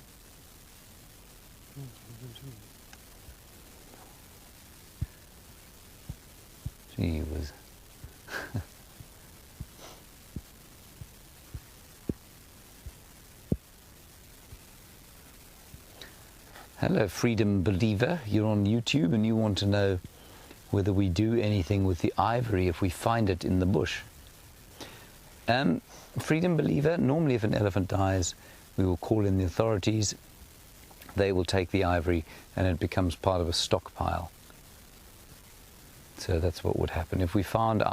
Gee whiz. Hello, Freedom Believer. You're on YouTube and you want to know whether we do anything with the ivory if we find it in the bush. Freedom Believer, normally if an elephant dies, we will call in the authorities. They will take the ivory and it becomes part of a stockpile. So that's what would happen. If we found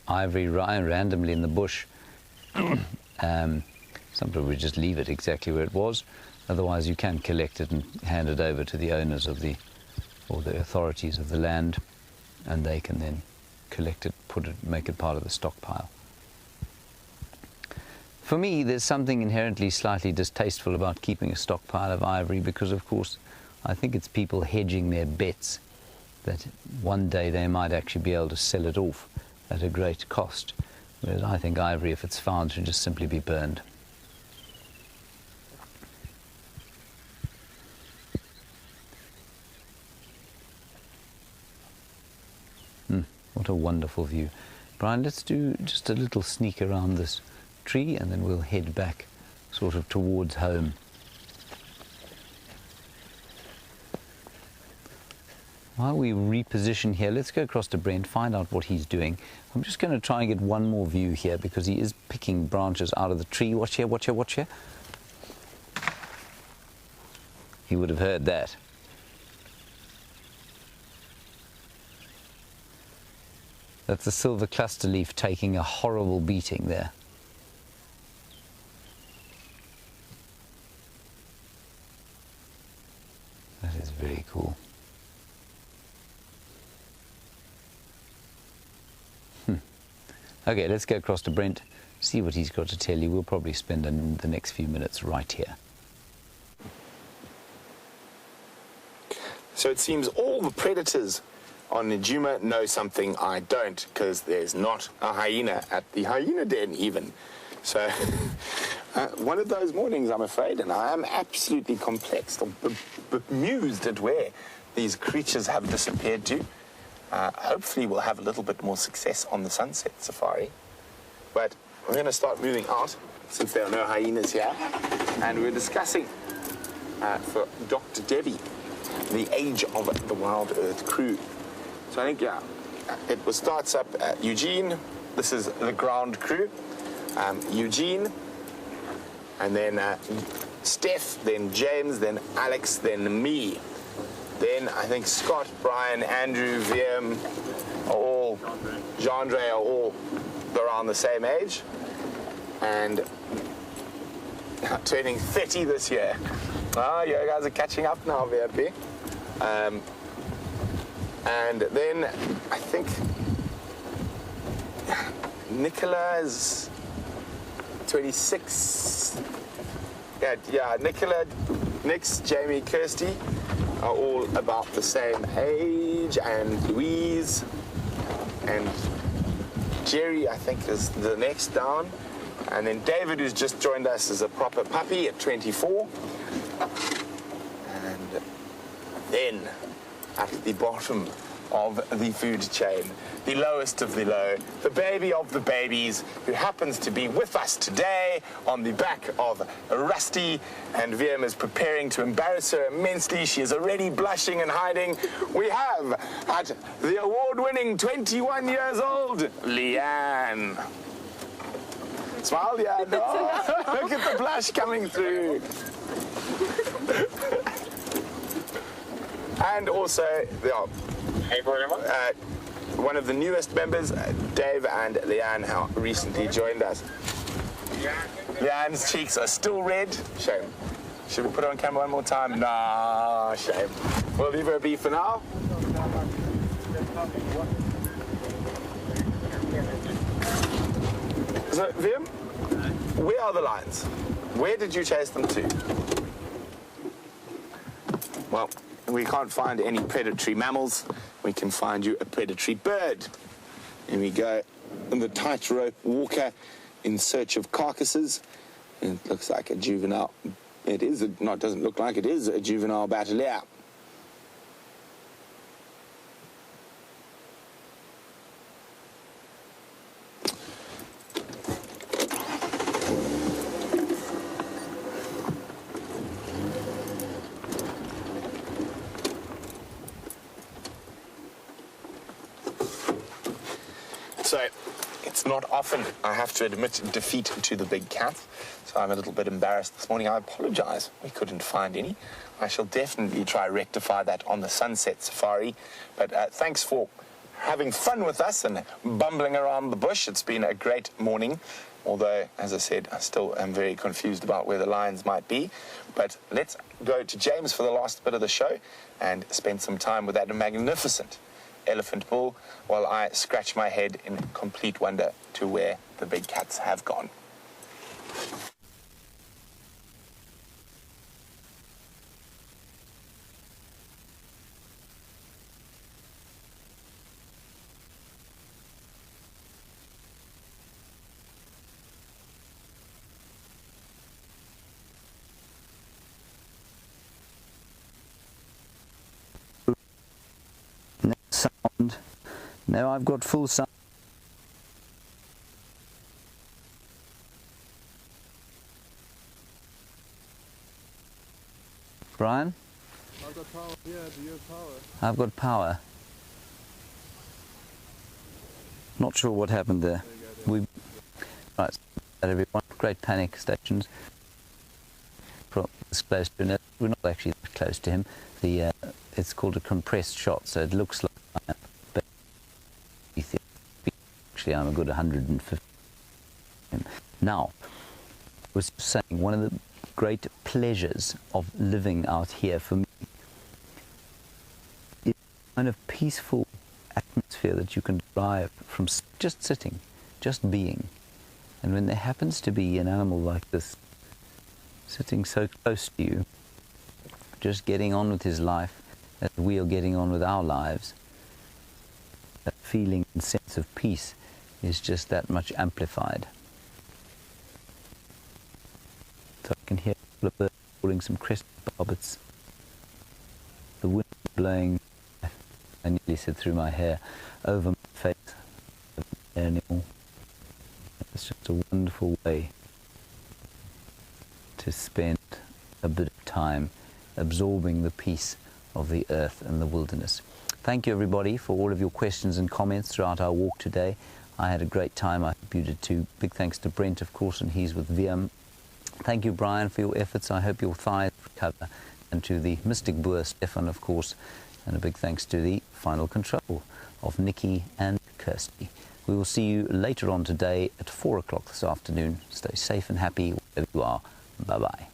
ivory randomly in the bush, sometimes we just leave it exactly where it was. Otherwise, you can collect it and hand it over to the owners of the authorities of the land, and they can then collect it, make it part of the stockpile. For me, there's something inherently slightly distasteful about keeping a stockpile of ivory because, of course, I think it's people hedging their bets that one day they might actually be able to sell it off at a great cost. Whereas I think ivory, if it's found, should just simply be burned. What a wonderful view. Bryan, let's do just a little sneak around this tree and then we'll head back sort of towards home. While we reposition here, let's go across to Brent, find out what he's doing. I'm just going to try and get one more view here because he is picking branches out of the tree. Watch here, watch here, watch here. He would have heard that. That's a silver cluster leaf taking a horrible beating there. That is very cool. Okay, let's go across to Brent, see what he's got to tell you. We'll probably spend the next few minutes right here. So it seems all the predators on Djuma know something I don't, because there's not a hyena at the hyena den even. So one of those mornings, I'm afraid, and I am absolutely complexed or bemused at where these creatures have disappeared to. Hopefully we'll have a little bit more success on the sunset safari. But we're going to start moving out since there are no hyenas here. And we're discussing for Dr. Devi the age of the WildEarth crew. So I think, yeah, it starts up at Eugene. This is the ground crew. Eugene, and then Stef, then James, then Alex, then me. Then I think Scott, Bryan, Andrew, Wium, Jandre are all around the same age. And turning 30 this year. You guys are catching up now, VRP. And then I think Nicola is 26. Yeah, Nicola, Nix, Jamie, Kirsty are all about the same age, and Louise and Jerry, I think, is the next down. And then David, who's just joined us, is a proper puppy at 24. And then at the bottom of the food chain, the lowest of the low, the baby of the babies, who happens to be with us today on the back of Rusty, and Wium is preparing to embarrass her immensely. She is already blushing and hiding. We have, at the award-winning 21 years old, LeeAnn. Smile, LeeAnn. Oh, look at the blush coming through. And also, one of the newest members, Dave and LeeAnn, who recently joined us. LeeAnn's cheeks are still red. Shame. Should we put her on camera one more time? Nah, shame. We'll leave her be for now. So, Wium, where are the lions? Where did you chase them to? Well, we can't find any predatory mammals. We can find you a predatory bird. And we go in the tightrope walker in search of carcasses. And it looks like a juvenile. It doesn't look like it is a juvenile bateleur. So, it's not often, I have to admit, defeat to the big cat. So I'm a little bit embarrassed this morning. I apologize. We couldn't find any. I shall definitely try rectify that on the sunset safari. But thanks for having fun with us and bumbling around the bush. It's been a great morning. Although, as I said, I still am very confused about where the lions might be. But let's go to James for the last bit of the show and spend some time with that magnificent elephant bull while I scratch my head in complete wonder to where the big cats have gone. Sound. Now I've got full sound. Bryan? I've got power. Yeah, do you have power? I've got power. Not sure what happened there. Right, everyone. Great panic stations. This close to him. We're not actually that close to him. It's called a compressed shot, so it looks like. Actually, I'm a good 150. Now, I was saying one of the great pleasures of living out here for me is the kind of peaceful atmosphere that you can derive from just sitting, just being. And when there happens to be an animal like this sitting so close to you, just getting on with his life as we are getting on with our lives, that feeling and sense of peace is just that much amplified. So I can hear a bird calling some crested barbets. The wind blowing, I nearly said through my hair, over my face. Anymore. It's just a wonderful way to spend a bit of time absorbing the peace of the earth and the wilderness. Thank you everybody for all of your questions and comments throughout our walk today. I had a great time. I hope you did too. Big thanks to Brent, of course, and he's with Wium. Thank you, Bryan, for your efforts. I hope your thighs recover. And to the mystic Boer, Stefan, of course. And a big thanks to the final control of Nikki and Kirsty. We will see you later on today at 4 o'clock this afternoon. Stay safe and happy wherever you are. Bye-bye.